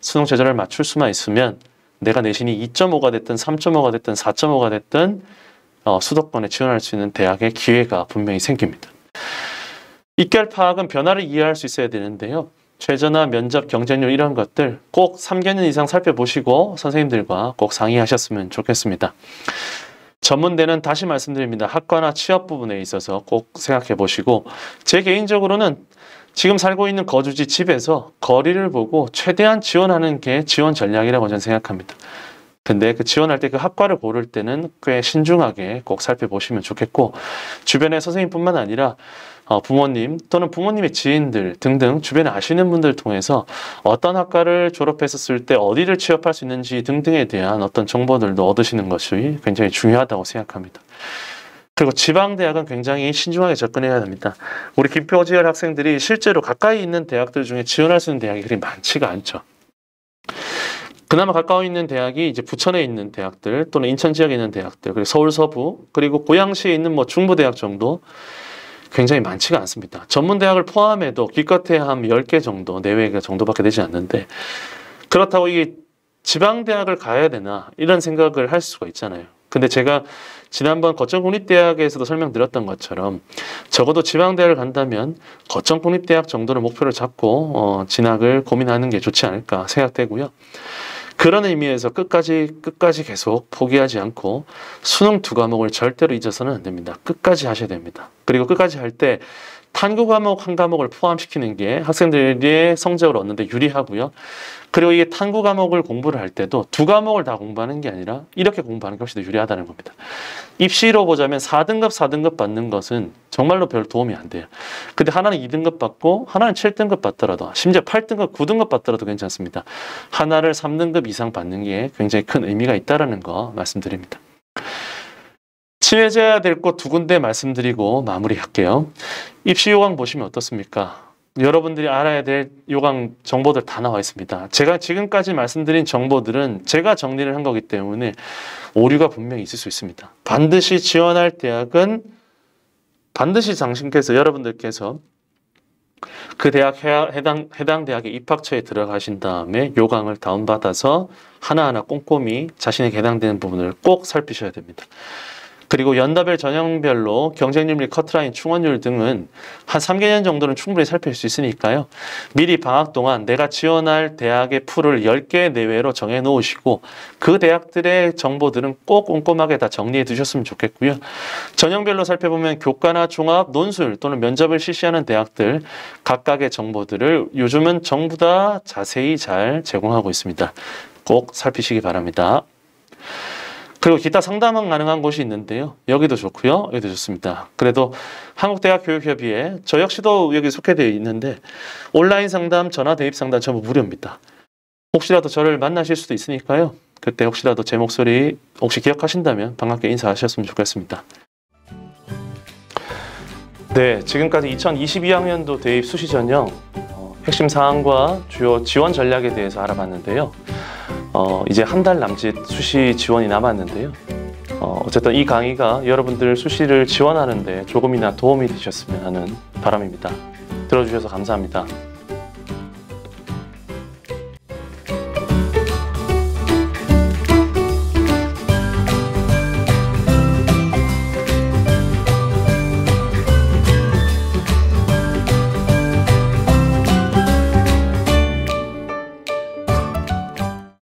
수능 최저를 맞출 수만 있으면 내가 내신이 2.5가 됐든 3.5가 됐든 4.5가 됐든 수도권에 지원할 수 있는 대학의 기회가 분명히 생깁니다. 입결 파악은 변화를 이해할 수 있어야 되는데요. 최저나 면접 경쟁률 이런 것들 꼭 3개년 이상 살펴보시고 선생님들과 꼭 상의하셨으면 좋겠습니다. 전문대는 다시 말씀드립니다. 학과나 취업 부분에 있어서 꼭 생각해 보시고 제 개인적으로는 지금 살고 있는 거주지 집에서 거리를 보고 최대한 지원하는 게 지원 전략이라고 저는 생각합니다. 근데 그 지원할 때 그 학과를 고를 때는 꽤 신중하게 꼭 살펴보시면 좋겠고 주변의 선생님뿐만 아니라 부모님 또는 부모님의 지인들 등등 주변에 아시는 분들 통해서 어떤 학과를 졸업했었을 때 어디를 취업할 수 있는지 등등에 대한 어떤 정보들도 얻으시는 것이 굉장히 중요하다고 생각합니다. 그리고 지방대학은 굉장히 신중하게 접근해야 합니다. 우리 김포 지역 학생들이 실제로 가까이 있는 대학들 중에 지원할 수 있는 대학이 그리 많지가 않죠. 그나마 가까워 있는 대학이 이제 부천에 있는 대학들 또는 인천 지역에 있는 대학들 그리고 서울 서부 그리고 고양시에 있는 뭐 중부대학 정도 굉장히 많지가 않습니다. 전문대학을 포함해도 기껏해 한 10개 정도 내외 정도밖에 되지 않는데 그렇다고 이게 지방대학을 가야 되나 이런 생각을 할 수가 있잖아요. 근데 제가 지난번 거천국립대학에서도 설명드렸던 것처럼 적어도 지방대학을 간다면 거천국립대학 정도를 목표를 잡고 진학을 고민하는 게 좋지 않을까 생각되고요. 그런 의미에서 끝까지 계속 포기하지 않고 수능 2과목을 절대로 잊어서는 안 됩니다. 끝까지 하셔야 됩니다. 그리고 끝까지 할 때 탐구 과목 한 과목을 포함시키는 게 학생들의 성적을 얻는 데 유리하고요. 그리고 이게 탐구 과목을 공부를 할 때도 두 과목을 다 공부하는 게 아니라 이렇게 공부하는 게 훨씬 더 유리하다는 겁니다. 입시로 보자면 4등급 받는 것은 정말로 별 도움이 안 돼요. 근데 하나는 2등급 받고 하나는 7등급 받더라도 심지어 8등급, 9등급 받더라도 괜찮습니다. 하나를 3등급 이상 받는 게 굉장히 큰 의미가 있다는 거 말씀드립니다. 친해져야 될 곳 두 군데 말씀드리고 마무리할게요. 입시 요강 보시면 어떻습니까? 여러분들이 알아야 될 요강 정보들 다 나와 있습니다. 제가 지금까지 말씀드린 정보들은 제가 정리를 한 거기 때문에 오류가 분명히 있을 수 있습니다. 반드시 지원할 대학은 반드시 당신께서 여러분들께서 그 대학 해당 대학의 입학처에 들어가신 다음에 요강을 다운받아서 하나하나 꼼꼼히 자신에게 해당되는 부분을 꼭 살피셔야 됩니다. 그리고 연도별 전형별로 경쟁률, 커트라인, 충원율 등은 한 3개년 정도는 충분히 살필 수 있으니까요. 미리 방학 동안 내가 지원할 대학의 풀을 10개 내외로 정해 놓으시고 그 대학들의 정보들은 꼭 꼼꼼하게 다 정리해 두셨으면 좋겠고요. 전형별로 살펴보면 교과나 종합, 논술 또는 면접을 실시하는 대학들 각각의 정보들을 요즘은 전부 다 자세히 잘 제공하고 있습니다. 꼭 살피시기 바랍니다. 그리고 기타 상담은 가능한 곳이 있는데요. 여기도 좋고요. 여기도 좋습니다. 그래도 한국대학교육협의회 저 역시도 여기 속해되어 있는데 온라인 상담, 전화 대입 상담 전부 무료입니다. 혹시라도 저를 만나실 수도 있으니까요. 그때 혹시라도 제 목소리 혹시 기억하신다면 반갑게 인사하셨으면 좋겠습니다. 네, 지금까지 2022학년도 대입 수시 전형 핵심 사항과 주요 지원 전략에 대해서 알아봤는데요. 이제 한 달 남짓 수시 지원이 남았는데요. 어쨌든 이 강의가 여러분들 수시를 지원하는 데 조금이나 도움이 되셨으면 하는 바람입니다. 들어주셔서 감사합니다.